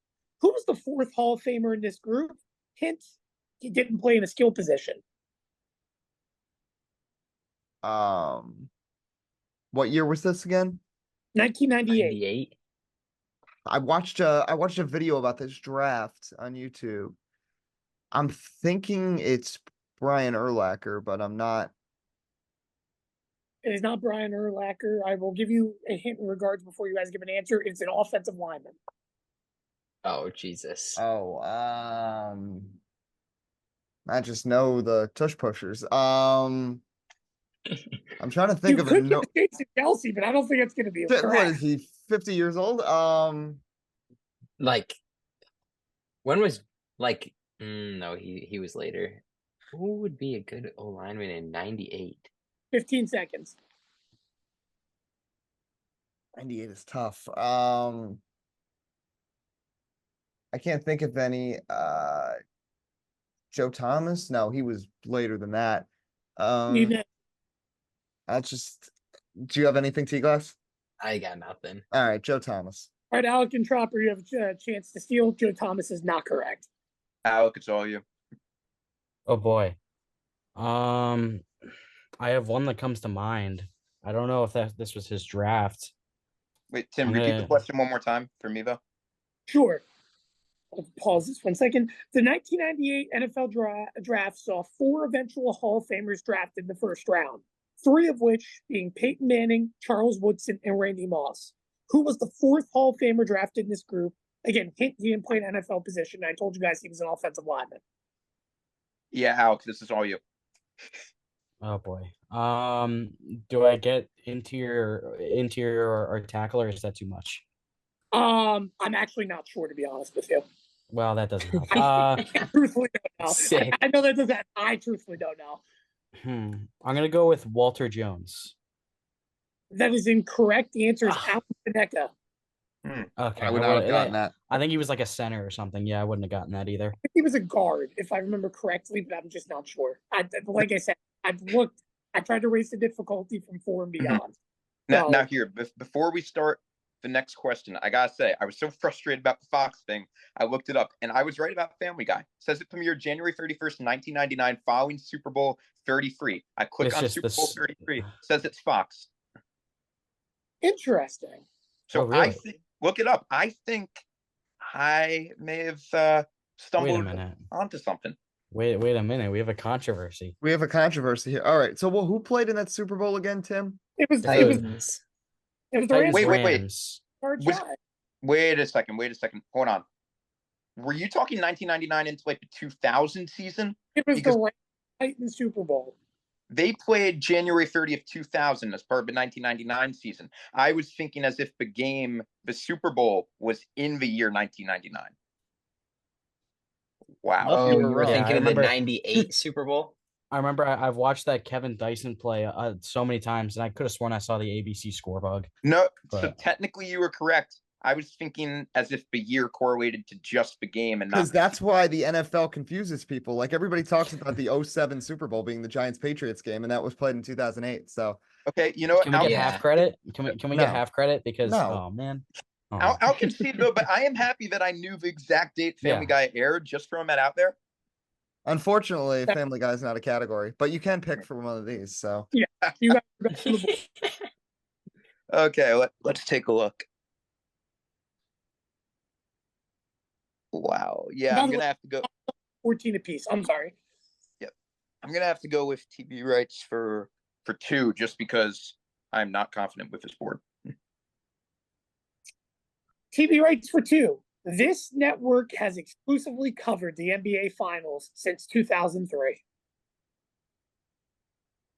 Who was the 4th Hall of Famer in this group? Hint, he didn't play in a skill position. What year was this again? 1998. I watched a video about this draft on YouTube. I'm thinking it's Brian Urlacher, but I'm not. It is not Brian Urlacher. I will give you a hint in regards before you guys give an answer. It's an offensive lineman. Oh Jesus. Oh, I just know the tush pushers. I'm trying to think of a no. Jason Kelsey, but I don't think it's going to be. What is he? 50 years old? Like, when was no, he was later. Who would be a good O lineman in 98? 15 seconds. 98 is tough. I can't think of any. Joe Thomas? No, he was later than that. Do you have anything, T-Glass? I got nothing. All right, Joe Thomas. All right, Alec and Tropper, you have a chance to steal. Joe Thomas is not correct. Alec, it's all you. Oh boy. I have one that comes to mind. I don't know if this was his draft. Wait, Tim, repeat the question one more time for me, though. Sure. I'll pause this 1 second. The 1998 NFL draft saw 4 eventual Hall of Famers drafted in the first round, 3 of which being Peyton Manning, Charles Woodson, and Randy Moss. Who was the 4th Hall of Famer drafted in this group? Again, he didn't play an NFL position. I told you guys he was an offensive lineman. Yeah, Alec, this is all you. Oh boy. Do I get interior or tackle, or is that too much? I'm actually not sure, to be honest with you. Well, that doesn't help. I truthfully don't know. Sick. I know that does that. I truthfully don't know. I'm gonna go with Walter Jones. That is incorrect. The answer is Ah. Alec Beneka. Okay, I would not have gotten that. I think he was like a center or something. Yeah, I wouldn't have gotten that either. I think he was a guard, if I remember correctly, but I'm just not sure. Like I said, I've looked. I tried to raise the difficulty from 4 and beyond. Now here, before we start the next question, I gotta say, I was so frustrated about the Fox thing. I looked it up, and I was right about Family Guy. It says it premiered January 31st, 1999, following Super Bowl 33. I click on Super Bowl 33. It says it's Fox. Interesting. So really? I think, look it up. I think I may have stumbled onto something. Wait a minute. We have a controversy. We have a controversy here. All right. So, well, who played in that Super Bowl again, Tim? It was the Titans. Rams. Wait. Wait a second. Hold on. Were you talking 1999 into like the 2000 season? It was the Titans Super Bowl. They played January 30th, 2000 as part of the 1999 season. I was thinking as if the Super Bowl was in the year 1999. Wow. You were thinking of the 98 Super Bowl? I remember I've watched that Kevin Dyson play so many times, and I could have sworn I saw the ABC score bug. No, so technically you were correct. I was thinking as if the year correlated to just the game, and not because that's why the NFL confuses people. Like everybody talks about the 07 Super Bowl being the Giants Patriots game, and that was played in 2008. So okay, you know what? Can we get half credit? Can we No. get half credit? Because No. oh man. Oh. I'll concede though, but I am happy that I knew the exact date Family Guy aired. Just throwing that out there. Unfortunately, Family Guy is not a category, but you can pick from one of these. So yeah, you okay, let's take a look. Wow. Yeah, I'm gonna have to go 14 apiece. I'm sorry. Yep. I'm gonna have to go with TV rights for 2, just because I'm not confident with this board. TV rights for 2. This network has exclusively covered the NBA Finals since 2003.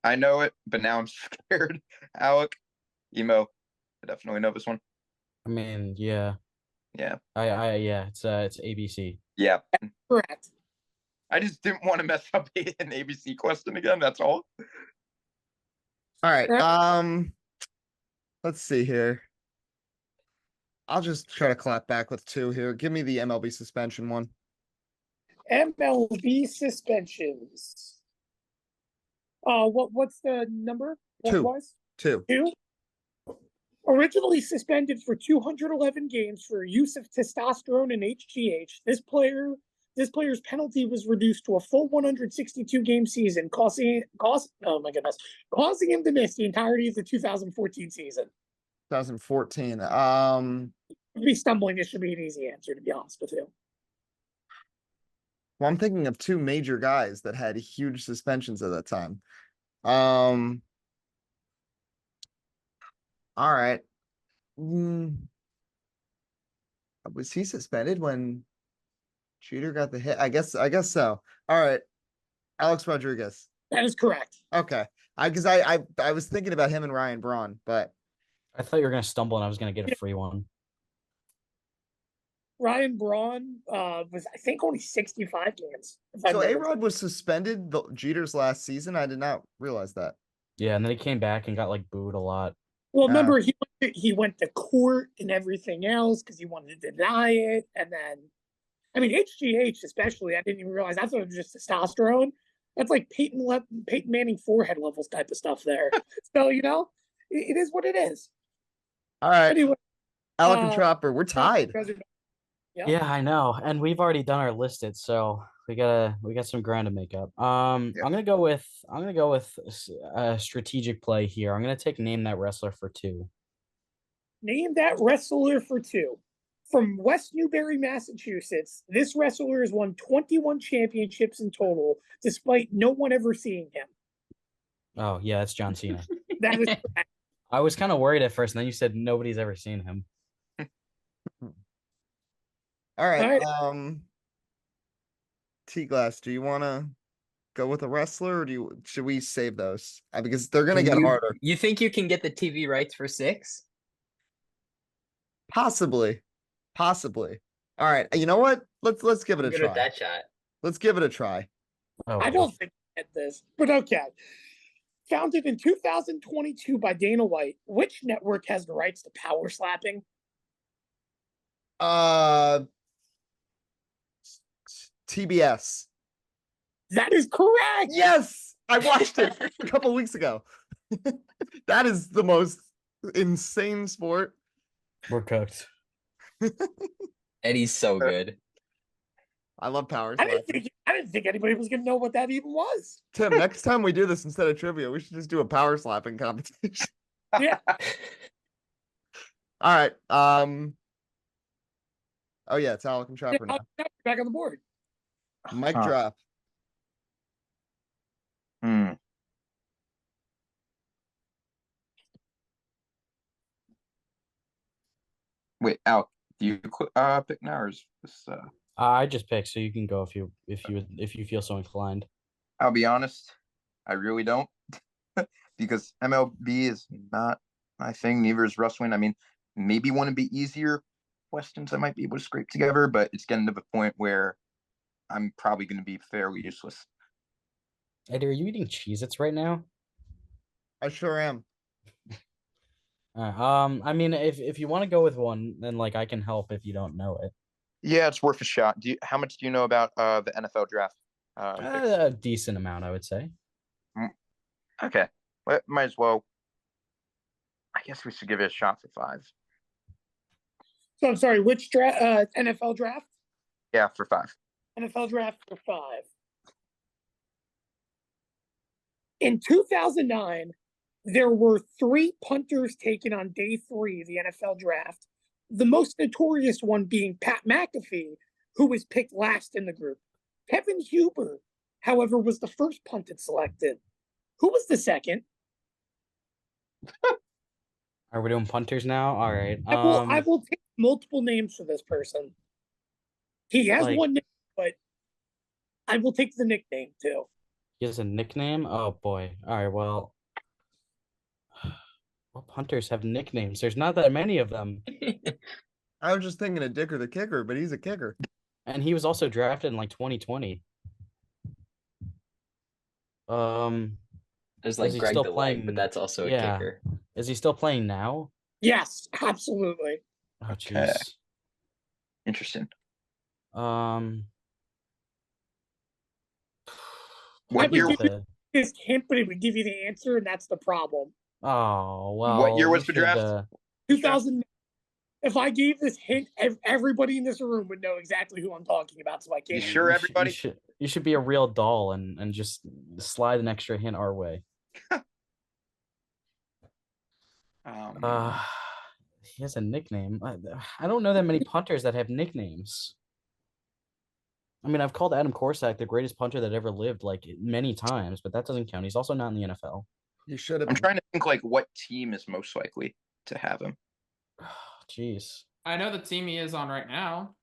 I know it, but now I'm scared. Alec, Emo, I definitely know this one. I mean, yeah. Yeah. It's ABC. Yeah. Correct. I just didn't want to mess up an ABC question again. That's all. All right. Let's see here. I'll just try to clap back with 2 here. Give me the MLB suspension one. MLB suspensions. What's the number? What 2. was? 2. 2. Originally suspended for 211 games for use of testosterone and HGH, this player's penalty was reduced to a full 162 game season, causing him to miss the entirety of the 2014 season. 2014. Be stumbling. This should be an easy answer, to be honest with you. Well, I'm thinking of 2 major guys that had huge suspensions at that time. All right. Was he suspended when Jeter got the hit? I guess so. All right. Alex Rodriguez. That is correct. Okay. I was thinking about him and Ryan Braun, but I thought you were gonna stumble and I was gonna get a free one. Ryan Braun was, I think, only 65 games. So A-Rod was suspended Jeter's last season. I did not realize that. Yeah, and then he came back and got like booed a lot. Well, remember, he went to court and everything else because he wanted to deny it. And then, I mean, HGH especially, I didn't even realize. I thought it was just testosterone. That's like Peyton Manning forehead levels type of stuff there. So, it is what it is. All right. Anyway, Alec and Tropper, we're tied. Yeah, I know. And we've already done our listed, so we got some ground to make up. I'm gonna go with a strategic play here. I'm gonna take name that wrestler for 2. Name that wrestler for 2. From West Newbury, Massachusetts, this wrestler has won 21 championships in total, despite no one ever seeing him. Oh yeah, that's John Cena. That is correct. I was kind of worried at first, and then you said nobody's ever seen him. All right. T-Glass, do you want to go with a wrestler, or should we save those? Because they're gonna get You harder. you think you can get the TV rights for 6? Possibly. All right. You know what? Let's give it I'm a good try. with that shot. Let's give it a try. Oh, I don't think I get this, but okay. Founded in 2022 by Dana White, which network has the rights to power slapping? TBS. That is correct. Yes, I watched it a couple weeks ago. That is the most insane sport. We're cooked. Eddie's so good. I love power I slapping. didn't think anybody was gonna know what that even was. Tim, next time we do this instead of trivia, we should just do a power slapping competition. Yeah. All right. Oh yeah, it's Alec and Tropper now. Back on the board. Mic drop. Wait, Alec, do you pick now, or is this? I just picked, so you can go if you feel so inclined. I'll be honest, I really don't, because MLB is not my thing. Neither is wrestling. I mean, maybe one of the easier questions I might be able to scrape together, but it's getting to the point where I'm probably going to be fairly useless. Eddie, are you eating Cheez-Its right now? I sure am. I mean, if you want to go with one, then like I can help if you don't know it. Yeah, it's worth a shot. How much do you know about the NFL draft? A decent amount, I would say. Okay, well, might as well. I guess we should give it a shot for 5. So I'm sorry, which NFL draft? Yeah, for 5. NFL draft for 5. In 2009, there were 3 punters taken on day 3 of the NFL draft. The most notorious one being Pat McAfee, who was picked last in the group. Kevin Huber, however, was the first punted selected. Who was the second? Are we doing punters now? All right. I will take multiple names for this person. He has one name, but I will take the nickname too. He has a nickname? Oh boy. All right, well. What punters have nicknames? There's not that many of them. I was just thinking of Dicker the kicker, but he's a kicker. And he was also drafted in like 2020. There's like Greg the Leg, but that's also a kicker. Is he still playing now? Yes, absolutely. Oh jeez. Interesting. What year was it? This hint, but it would give you the answer, and that's the problem. Oh well. What year was the draft? 2000. If I gave this hint, everybody in this room would know exactly who I'm talking about. So I can't. You sure, everybody? You should be a real doll and just slide an extra hint our way. He has a nickname. I don't know that many punters that have nicknames. I mean, I've called Adam Korsak the greatest punter that ever lived like many times, but that doesn't count. He's also not in the NFL. He should have. I'm trying to think like what team is most likely to have him. Jeez. I know the team he is on right now.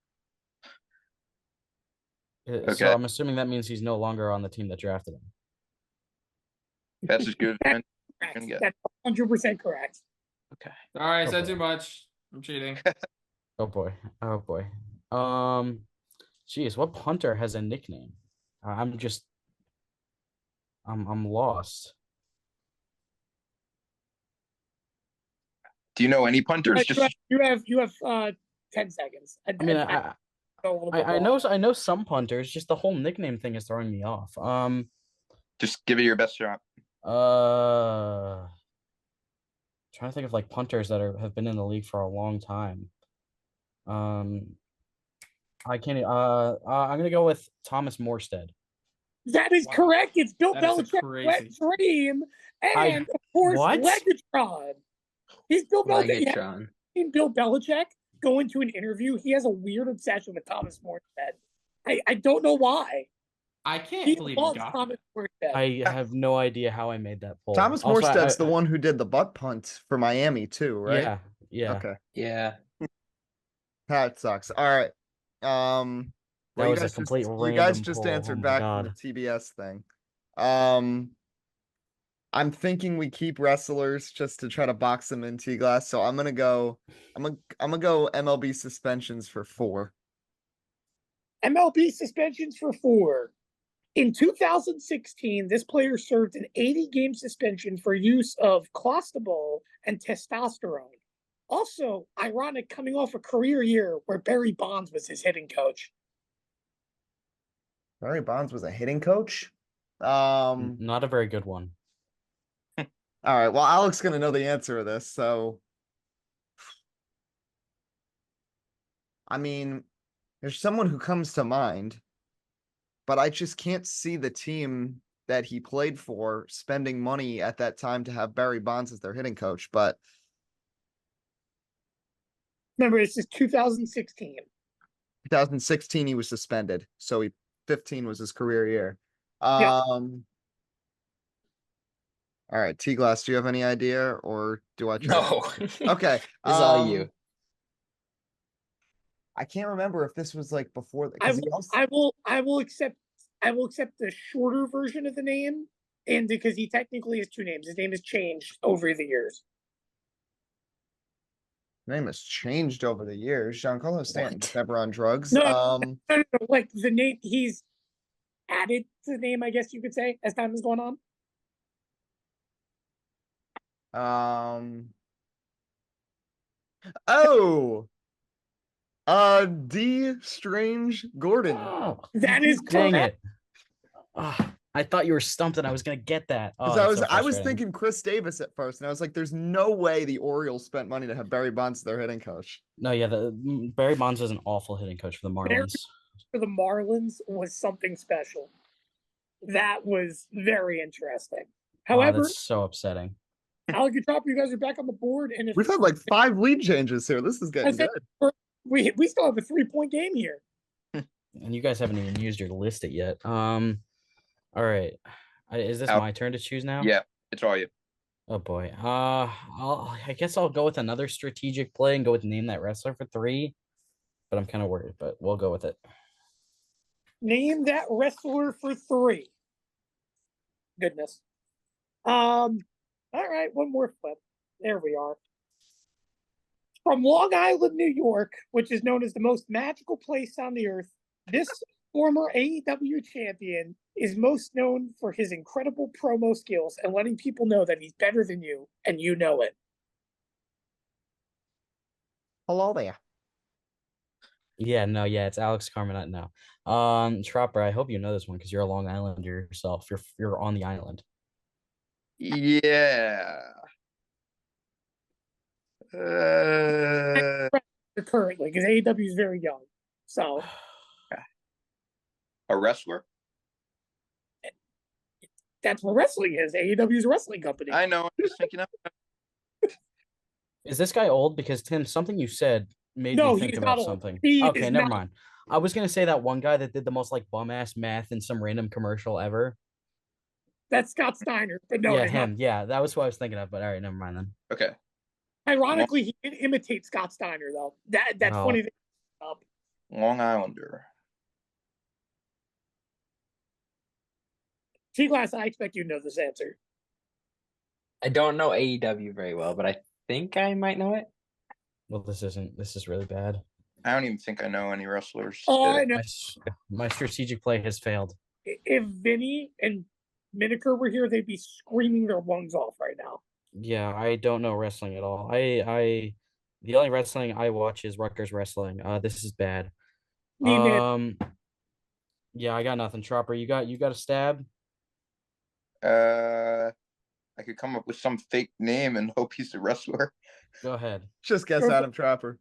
Okay. So I'm assuming that means he's no longer on the team that drafted him. That's as good as That's 100% correct. Okay. All right, said too much. I'm cheating. Oh boy. Geez, what punter has a nickname? I'm lost. Do you know any punters? You have 10 seconds. I know some punters. Just the whole nickname thing is throwing me off. Just give it your best shot. Trying to think of like punters that have been in the league for a long time. I can't. I'm gonna go with Thomas Morstead. That is correct. It's Bill Belichick's wet dream, and of course, Legatron. He's Bill Belichick. Legatron. Seen Bill Belichick go into an interview. He has a weird obsession with Thomas Morstead. I don't know why. I can't believe you got Thomas Morstead. I have no idea how I made that poll. Thomas Morstead's the one who did the butt punt for Miami too, right? Yeah. Okay. Yeah. That sucks. All right. That was a complete random you guys just poll. answered back from the TBS thing. I'm thinking we keep wrestlers just to try to box them in T-Glass. So I'm gonna go MLB suspensions for 4. MLB suspensions for 4. In 2016, this player served an 80-game suspension for use of clostebol and testosterone. Also, ironic, coming off a career year where Barry Bonds was his hitting coach. Barry Bonds was a hitting coach? Not a very good one. All right, well, Alec's gonna know the answer to this, so I mean, there's someone who comes to mind, but I just can't see the team that he played for spending money at that time to have Barry Bonds as their hitting coach. But remember, this is 2016. 2016, he was suspended, so 15 was his career year. Yeah. All right, T-Glass, do you have any idea, or do I try? No. Okay. It's all you. I can't remember if this was like before. I will accept the shorter version of the name, and because he technically has 2 names, his name has changed over the years. Name has changed over the years. Giancarlo Stanton's never on drugs. No, like the name he's added to the name, I guess you could say, as time has gone on. D. Strange Gordon. Oh, that is dang correct. it. Oh, I thought you were stumped and I was gonna get that. Oh, Because I was thinking Chris Davis at first, and I was like, there's no way the Orioles spent money to have Barry Bonds as their hitting coach. No, yeah, Barry Bonds was an awful hitting coach for the Marlins. For the Marlins was something special. That was very interesting. However, that's so upsetting. Alec and Tropper, you guys are back on the board, and we've had like 5 lead changes here. This is getting good. We still have a 3-point game here. And you guys haven't even used your list it yet. All right. Is this my turn to choose now? Yeah, it's all you. Oh boy. I guess I'll go with another strategic play and go with name that wrestler for 3. But I'm kind of worried, but we'll go with it. Name that wrestler for 3. Goodness. All right, one more flip. There we are. From Long Island, New York, which is known as the most magical place on the earth, this former AEW champion is most known for his incredible promo skills and letting people know that he's better than you, and you know it. Hello there. Yeah, it's Alex Carmenette now. Tropper, I hope you know this one because you're a Long Islander yourself. You're on the island. Yeah. Currently, because AEW is very young. So a wrestler? That's what wrestling is. AEW is a wrestling company. I know. I'm just thinking of. Is this guy old? Because Tim, something you said made me think about something. Okay, never mind. I was gonna say that one guy that did the most like bum ass math in some random commercial ever. That's Scott Steiner, but no, yeah, him. Not. Yeah, that was what I was thinking of. But all right, never mind then. Okay. Ironically, he did imitate Scott Steiner though. That's funny. Long Islander. T-Glass, I expect you to know this answer. I don't know AEW very well, but I think I might know it. Well, this is really bad. I don't even think I know any wrestlers. Oh, I know. My strategic play has failed. If Vinny and Miniker were here, they'd be screaming their lungs off right now. Yeah, I don't know wrestling at all. The only wrestling I watch is Rutgers wrestling. This is bad. Yeah, I got nothing. Tropper, you got a stab? I could come up with some fake name and hope he's a wrestler. Go ahead. Just guess Adam Tropper.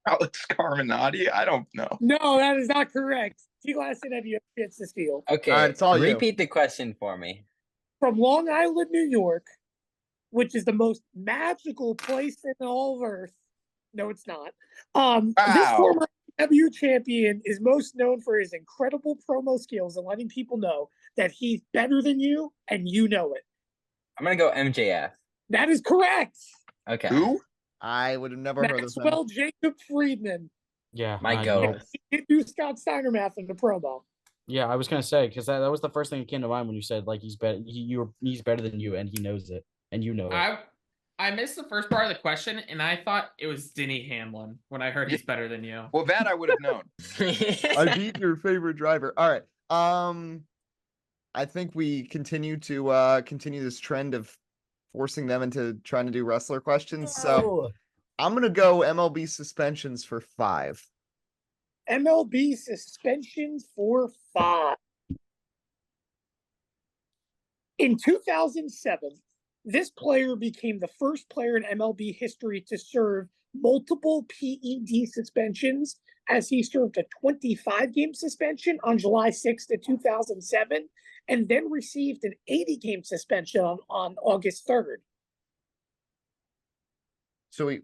Alex Carminati? I don't know. No, that is not correct. T-Glass and Eddie gets the steal. Okay, it's all repeat the question for me. From Long Island, New York, which is the most magical place in all of Earth. No, it's not. This former AEW champion is most known for his incredible promo skills and letting people know that he's better than you, and you know it. I'm gonna go MJF. That is correct. Okay. Who? I would have never heard of him. Maxwell Jacob Friedman. Yeah, My I goat. know. He do Scott Steiner math in the promo. Yeah, I was gonna say because that was the first thing that came to mind when you said like he's better. He's better than you, and he knows it, and you know it. I missed the first part of the question, and I thought it was Denny Hamlin when I heard he's better than you. Well, that I would have known. I beat your favorite driver. All right. I think we continue to continue this trend of forcing them into trying to do wrestler questions. So I'm gonna go MLB suspensions for 5. MLB suspensions for 5. In 2007, this player became the first player in MLB history to serve multiple PED suspensions, as he served a 25-game suspension on July 6th of 2007 and then received an 80-game suspension on August 3rd. So he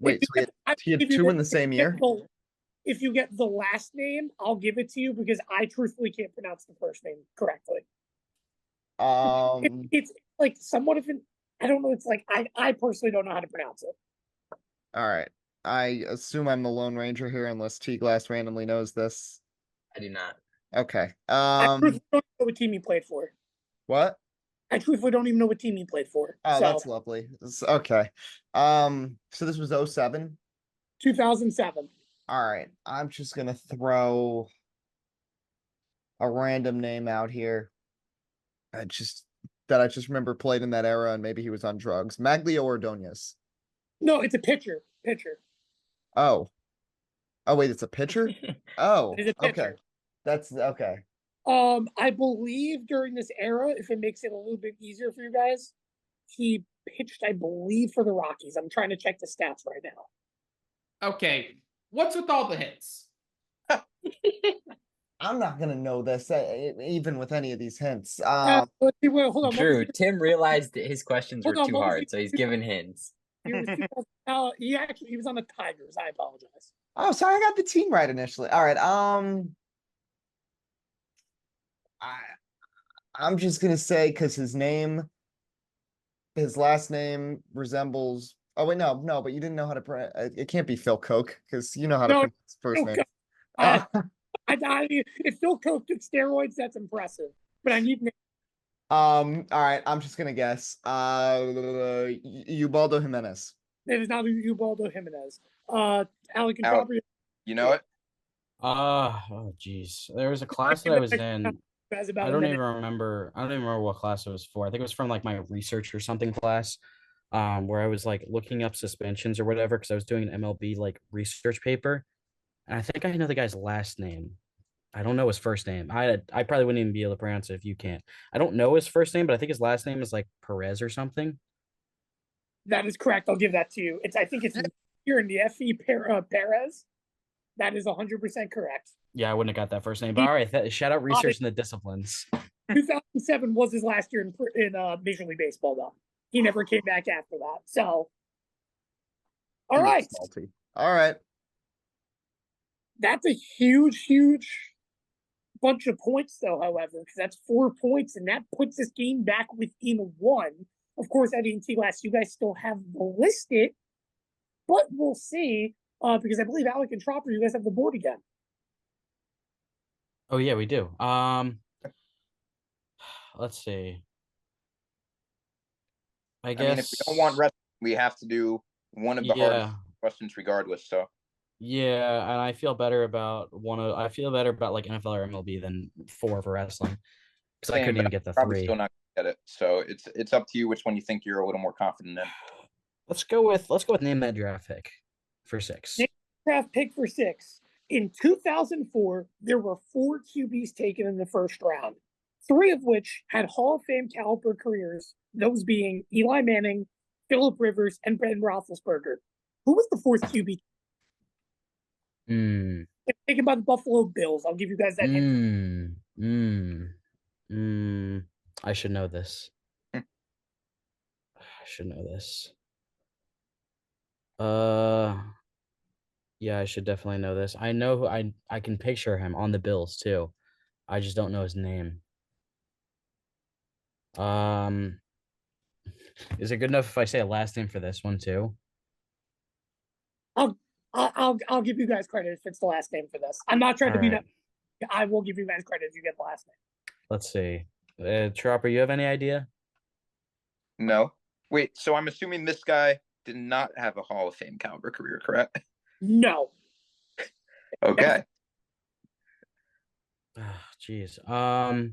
had 2 in the same year? If you get the last name, I'll give it to you because I truthfully can't pronounce the first name correctly. It's like somewhat of an, I don't know, it's like I personally don't know how to pronounce it. All right. I assume I'm the Lone Ranger here unless T-Glass randomly knows this. I do not. Okay. I truthfully don't know what team he played for. What? I truthfully don't even know what team he played for. Oh, that's lovely. Okay. So this was 07? 2007. All right. I'm just gonna throw a random name out here. I just remember played in that era and maybe he was on drugs. Maglio Ordonez. No, it's a pitcher. Oh. Oh, wait, it's a pitcher? Oh, It is a pitcher. okay. That's okay. I believe during this era, if it makes it a little bit easier for you guys, he pitched, I believe, for the Rockies. I'm trying to check the stats right now. Okay, what's with all the hits? I'm not gonna know this even with any of these hints. Let's see, wait, hold on. Drew, Tim realized that his questions were Hold on, too what was hard, he- so he's giving hints. He was on the Tigers. I apologize. Oh, sorry, I got the team right initially. All right. I'm just gonna say because his last name resembles. Oh wait, no, but you didn't know how to pronounce. It can't be Phil Koch because you know how to pronounce his first name. If Phil Koch took steroids, that's impressive. But I need. All right, I'm just gonna guess. Ubaldo Jimenez. It is not Ubaldo Jimenez. Alec and Tropper. You know it? Oh geez. There was a class that I was in. I don't even remember what class it was for. I think it was from like my research or something class, where I was like looking up suspensions or whatever because I was doing an MLB like research paper, and I think I know the guy's last name. I don't know his first name. I probably wouldn't even be able to pronounce it if you can't. I don't know his first name, but I think his last name is like Perez or something. That is correct. I'll give that to you. I think it's here in the FE Perez. That is 100% correct. Yeah, I wouldn't have got that first name. But all right, shout out research in the disciplines. 2007 was his last year in Major League Baseball, though. He never came back after that. So, all right. Salty. All right. That's a huge bunch of points, though, however, because that's 4 points, and that puts this game back within 1. Of course, Eddie and T-Glass, you guys still have the listed, but we'll see, because I believe Alec and Tropper, you guys have the board again. Oh yeah, we do. Let's see. I guess. mean, if we don't want wrestling, we have to do one of the hardest questions regardless. So. Yeah, and I feel better about I feel better about like NFL or MLB than 4 for wrestling because I couldn't even get the 3. Probably still not gonna get it. So it's up to you which one you think you're a little more confident in. Let's go with name that draft pick for 6. Name draft pick for 6. In 2004, there were 4 QBs taken in the first round, 3 of which had Hall of Fame caliber careers, those being Eli Manning, Phillip Rivers, and Ben Roethlisberger. Who was the 4th QB? Taken by the Buffalo Bills. I'll give you guys that hint. I should know this. I should know this. Yeah, I should definitely know this. I know who I can picture him on the Bills too. I just don't know his name. Is it good enough if I say a last name for this one too? I'll give you guys credit if it's the last name for this. I'm not trying to be. I will give you guys credit if you get the last name. Let's see. Tropper, you have any idea? No. Wait, so I'm assuming this guy did not have a Hall of Fame caliber career, correct? No. Okay. Jeez. I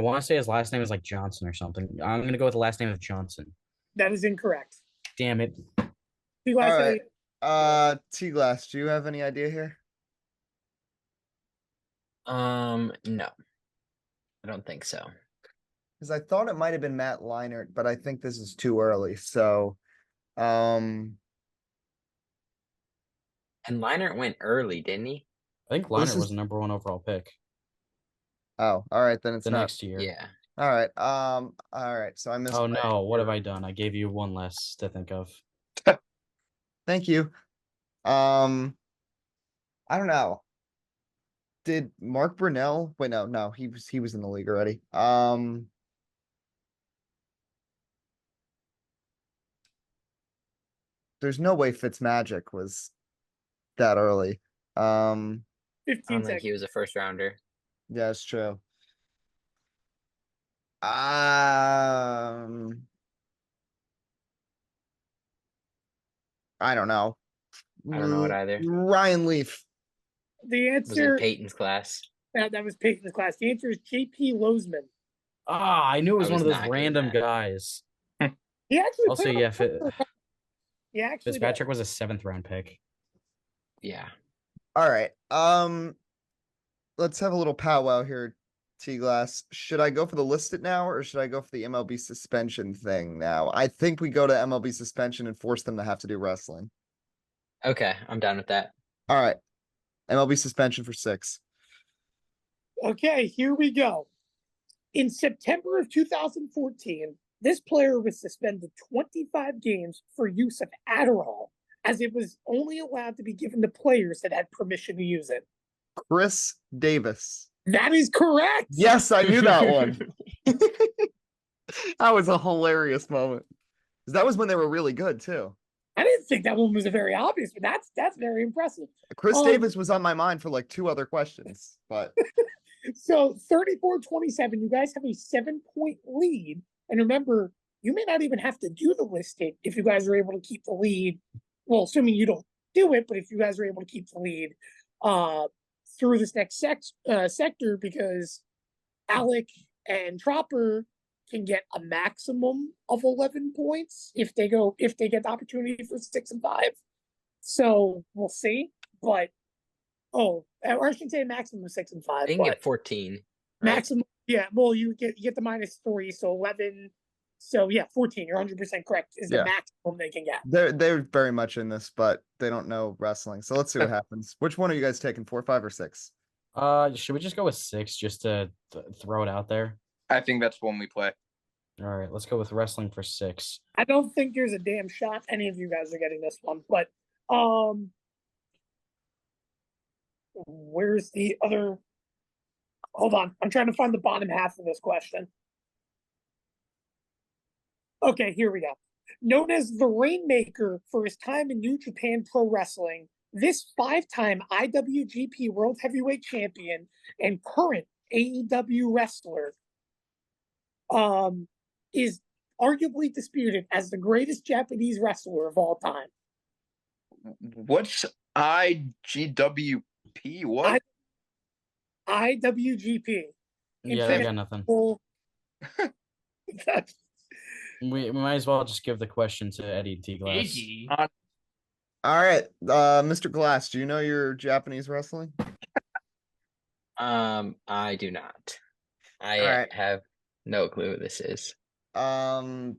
want to say his last name is like Johnson or something. I'm gonna go with the last name of Johnson. That is incorrect. Damn it. All right. T-Glass, do you have any idea here? No. I don't think so. Because I thought it might have been Matt Leinart, but I think this is too early. So, And Leinart went early, didn't he? I think Leinart was the number 1 overall pick. Oh, all right, then it's the not. next year. Yeah. All right. All right. So I missed. Oh no, what have I done? I gave you one less to think of. Thank you. I don't know. Did Mark Brunell? Wait, no, he was in the league already. There's no way Fitzmagic was that early. 15 I don't seconds. think he was a first rounder. Yeah, it's true. I don't know. I don't know it either. Ryan Leaf. The Was answer. in Peyton's class. That was Peyton's class. The answer is J.P. Lozman. Ah, I knew it was one of those not good random at that. guys. He actually. Also, played yeah, on- He actually. did. Fitzpatrick was a 7th round pick. Yeah. All right. Let's have a little powwow here, T-Glass. Should I go for the listed now, or should I go for the MLB suspension thing now? I think we go to MLB suspension and force them to have to do wrestling. Okay, I'm down with that. All right. MLB suspension for 6. Okay, here we go. In September of 2014, this player was suspended 25 games for use of Adderall, as it was only allowed to be given to players that had permission to use it. Chris Davis. That is correct. Yes, I knew that one. That was a hilarious moment. 'Cause that was when they were really good too. I didn't think that one was a very obvious, but that's very impressive. Chris Davis was on my mind for like 2 other questions, but So 34-27, you guys have a 7-point lead. And remember, you may not even have to do the listed if you guys are able to keep the lead. Well, assuming you don't do it, but if you guys are able to keep the lead through this next sector, because Alec and Tropper can get a maximum of 11 points if they get the opportunity for 6 and 5. So we'll see. But or I shouldn't say maximum of 6 and 5. They can get 14. Right? Maximum, yeah. Well, you get the -3, so 11. So yeah, 14. You're 100% correct. Is the maximum they can get. they're very much in this, but they don't know wrestling. So let's see what happens. Which one are you guys taking? 4, 5, or 6? Should we just go with 6 just to throw it out there? I think that's one we play. All right, let's go with wrestling for 6. I don't think there's a damn shot any of you guys are getting this one, but where's the other? Hold on, I'm trying to find the bottom half of this question. Okay, here we go. Known as the Rainmaker for his time in New Japan Pro Wrestling, this 5-time IWGP World Heavyweight Champion and current AEW wrestler is arguably disputed as the greatest Japanese wrestler of all time. What's IGWP? What? IWGP. Yeah, I got nothing. We might as well just give the question to Eddie T-Glass. All right, Mr. Glass, do you know your Japanese wrestling? I do not. I have no clue who this is. Shohei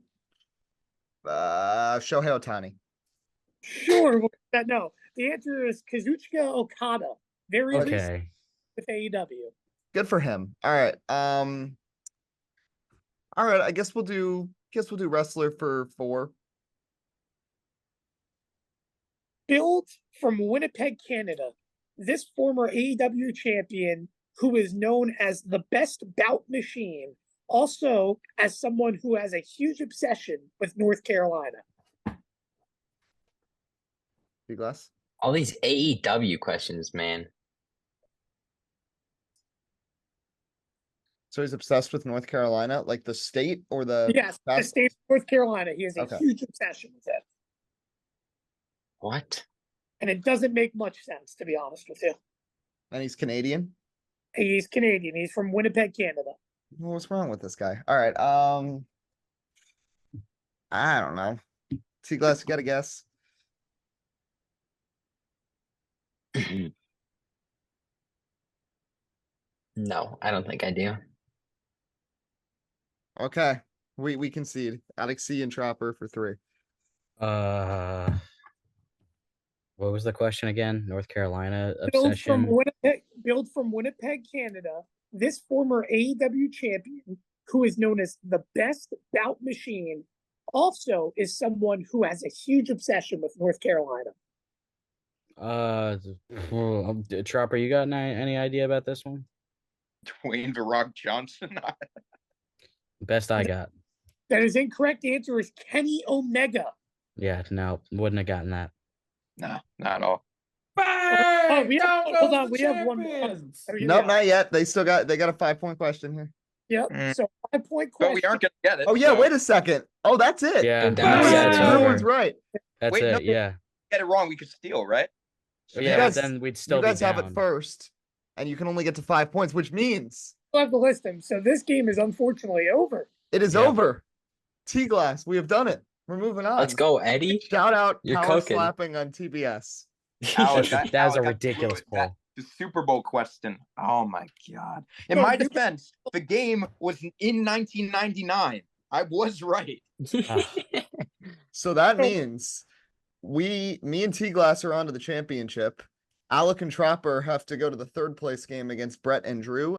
Ohtani. Sure, no. The answer is Kazuchika Okada. Very recent with AEW. Good for him. All right. All right. I guess we'll do wrestler for 4. Built from Winnipeg, Canada, this former AEW champion, who is known as the best bout machine, also as someone who has a huge obsession with North Carolina. T-Glass. All these AEW questions, man. So he's obsessed with North Carolina, like the state or the Yes, the state of North Carolina. He has a Okay. huge obsession with it. What? And it doesn't make much sense, to be honest with you. And he's Canadian. He's Canadian. He's from Winnipeg, Canada. Well, what's wrong with this guy? All right. I don't know. T-Glass, you got a guess? No, I don't think I do. Okay. We concede. Alec C and Tropper for 3. What was the question again? North Carolina Built obsession. from Winnipeg, Canada. This former AEW champion, who is known as the best bout machine, also is someone who has a huge obsession with North Carolina. Tropper, you got any idea about this one? Dwayne The Rock Johnson. Best I got. That is incorrect. The answer is Kenny Omega. Yeah, no, wouldn't have gotten that. Nah, not at all. Bang! we have- Down hold goes on, the we have one more. champions. Nope, not yet. They got a 5-point question here. Yep. Mm. So 5-point But question. we aren't gonna get it. Oh yeah, so- wait a second. Oh, that's it. Yeah, that's No over. one's right. That's Wait, it. no, Yeah. Get it wrong, we could steal, right? So You yeah, guys- then we'd still You guys be have down. it first, and you can only get to 5 points, which means We'll have to list them. So this game is unfortunately over. it is Yeah. over. T-Glass, we have done it. We're moving on. Let's go, Eddie. Shout out You're power cooking. slapping on TBS. Alec, That was a Alec, I ridiculous blew it. poll. The Super Bowl question. Oh my god. In No, my you- defense, the game was in 1999. I was right. So that means me and T-Glass are on to the championship. Alec and Tropper have to go to the 3rd place game against Brett and Drew,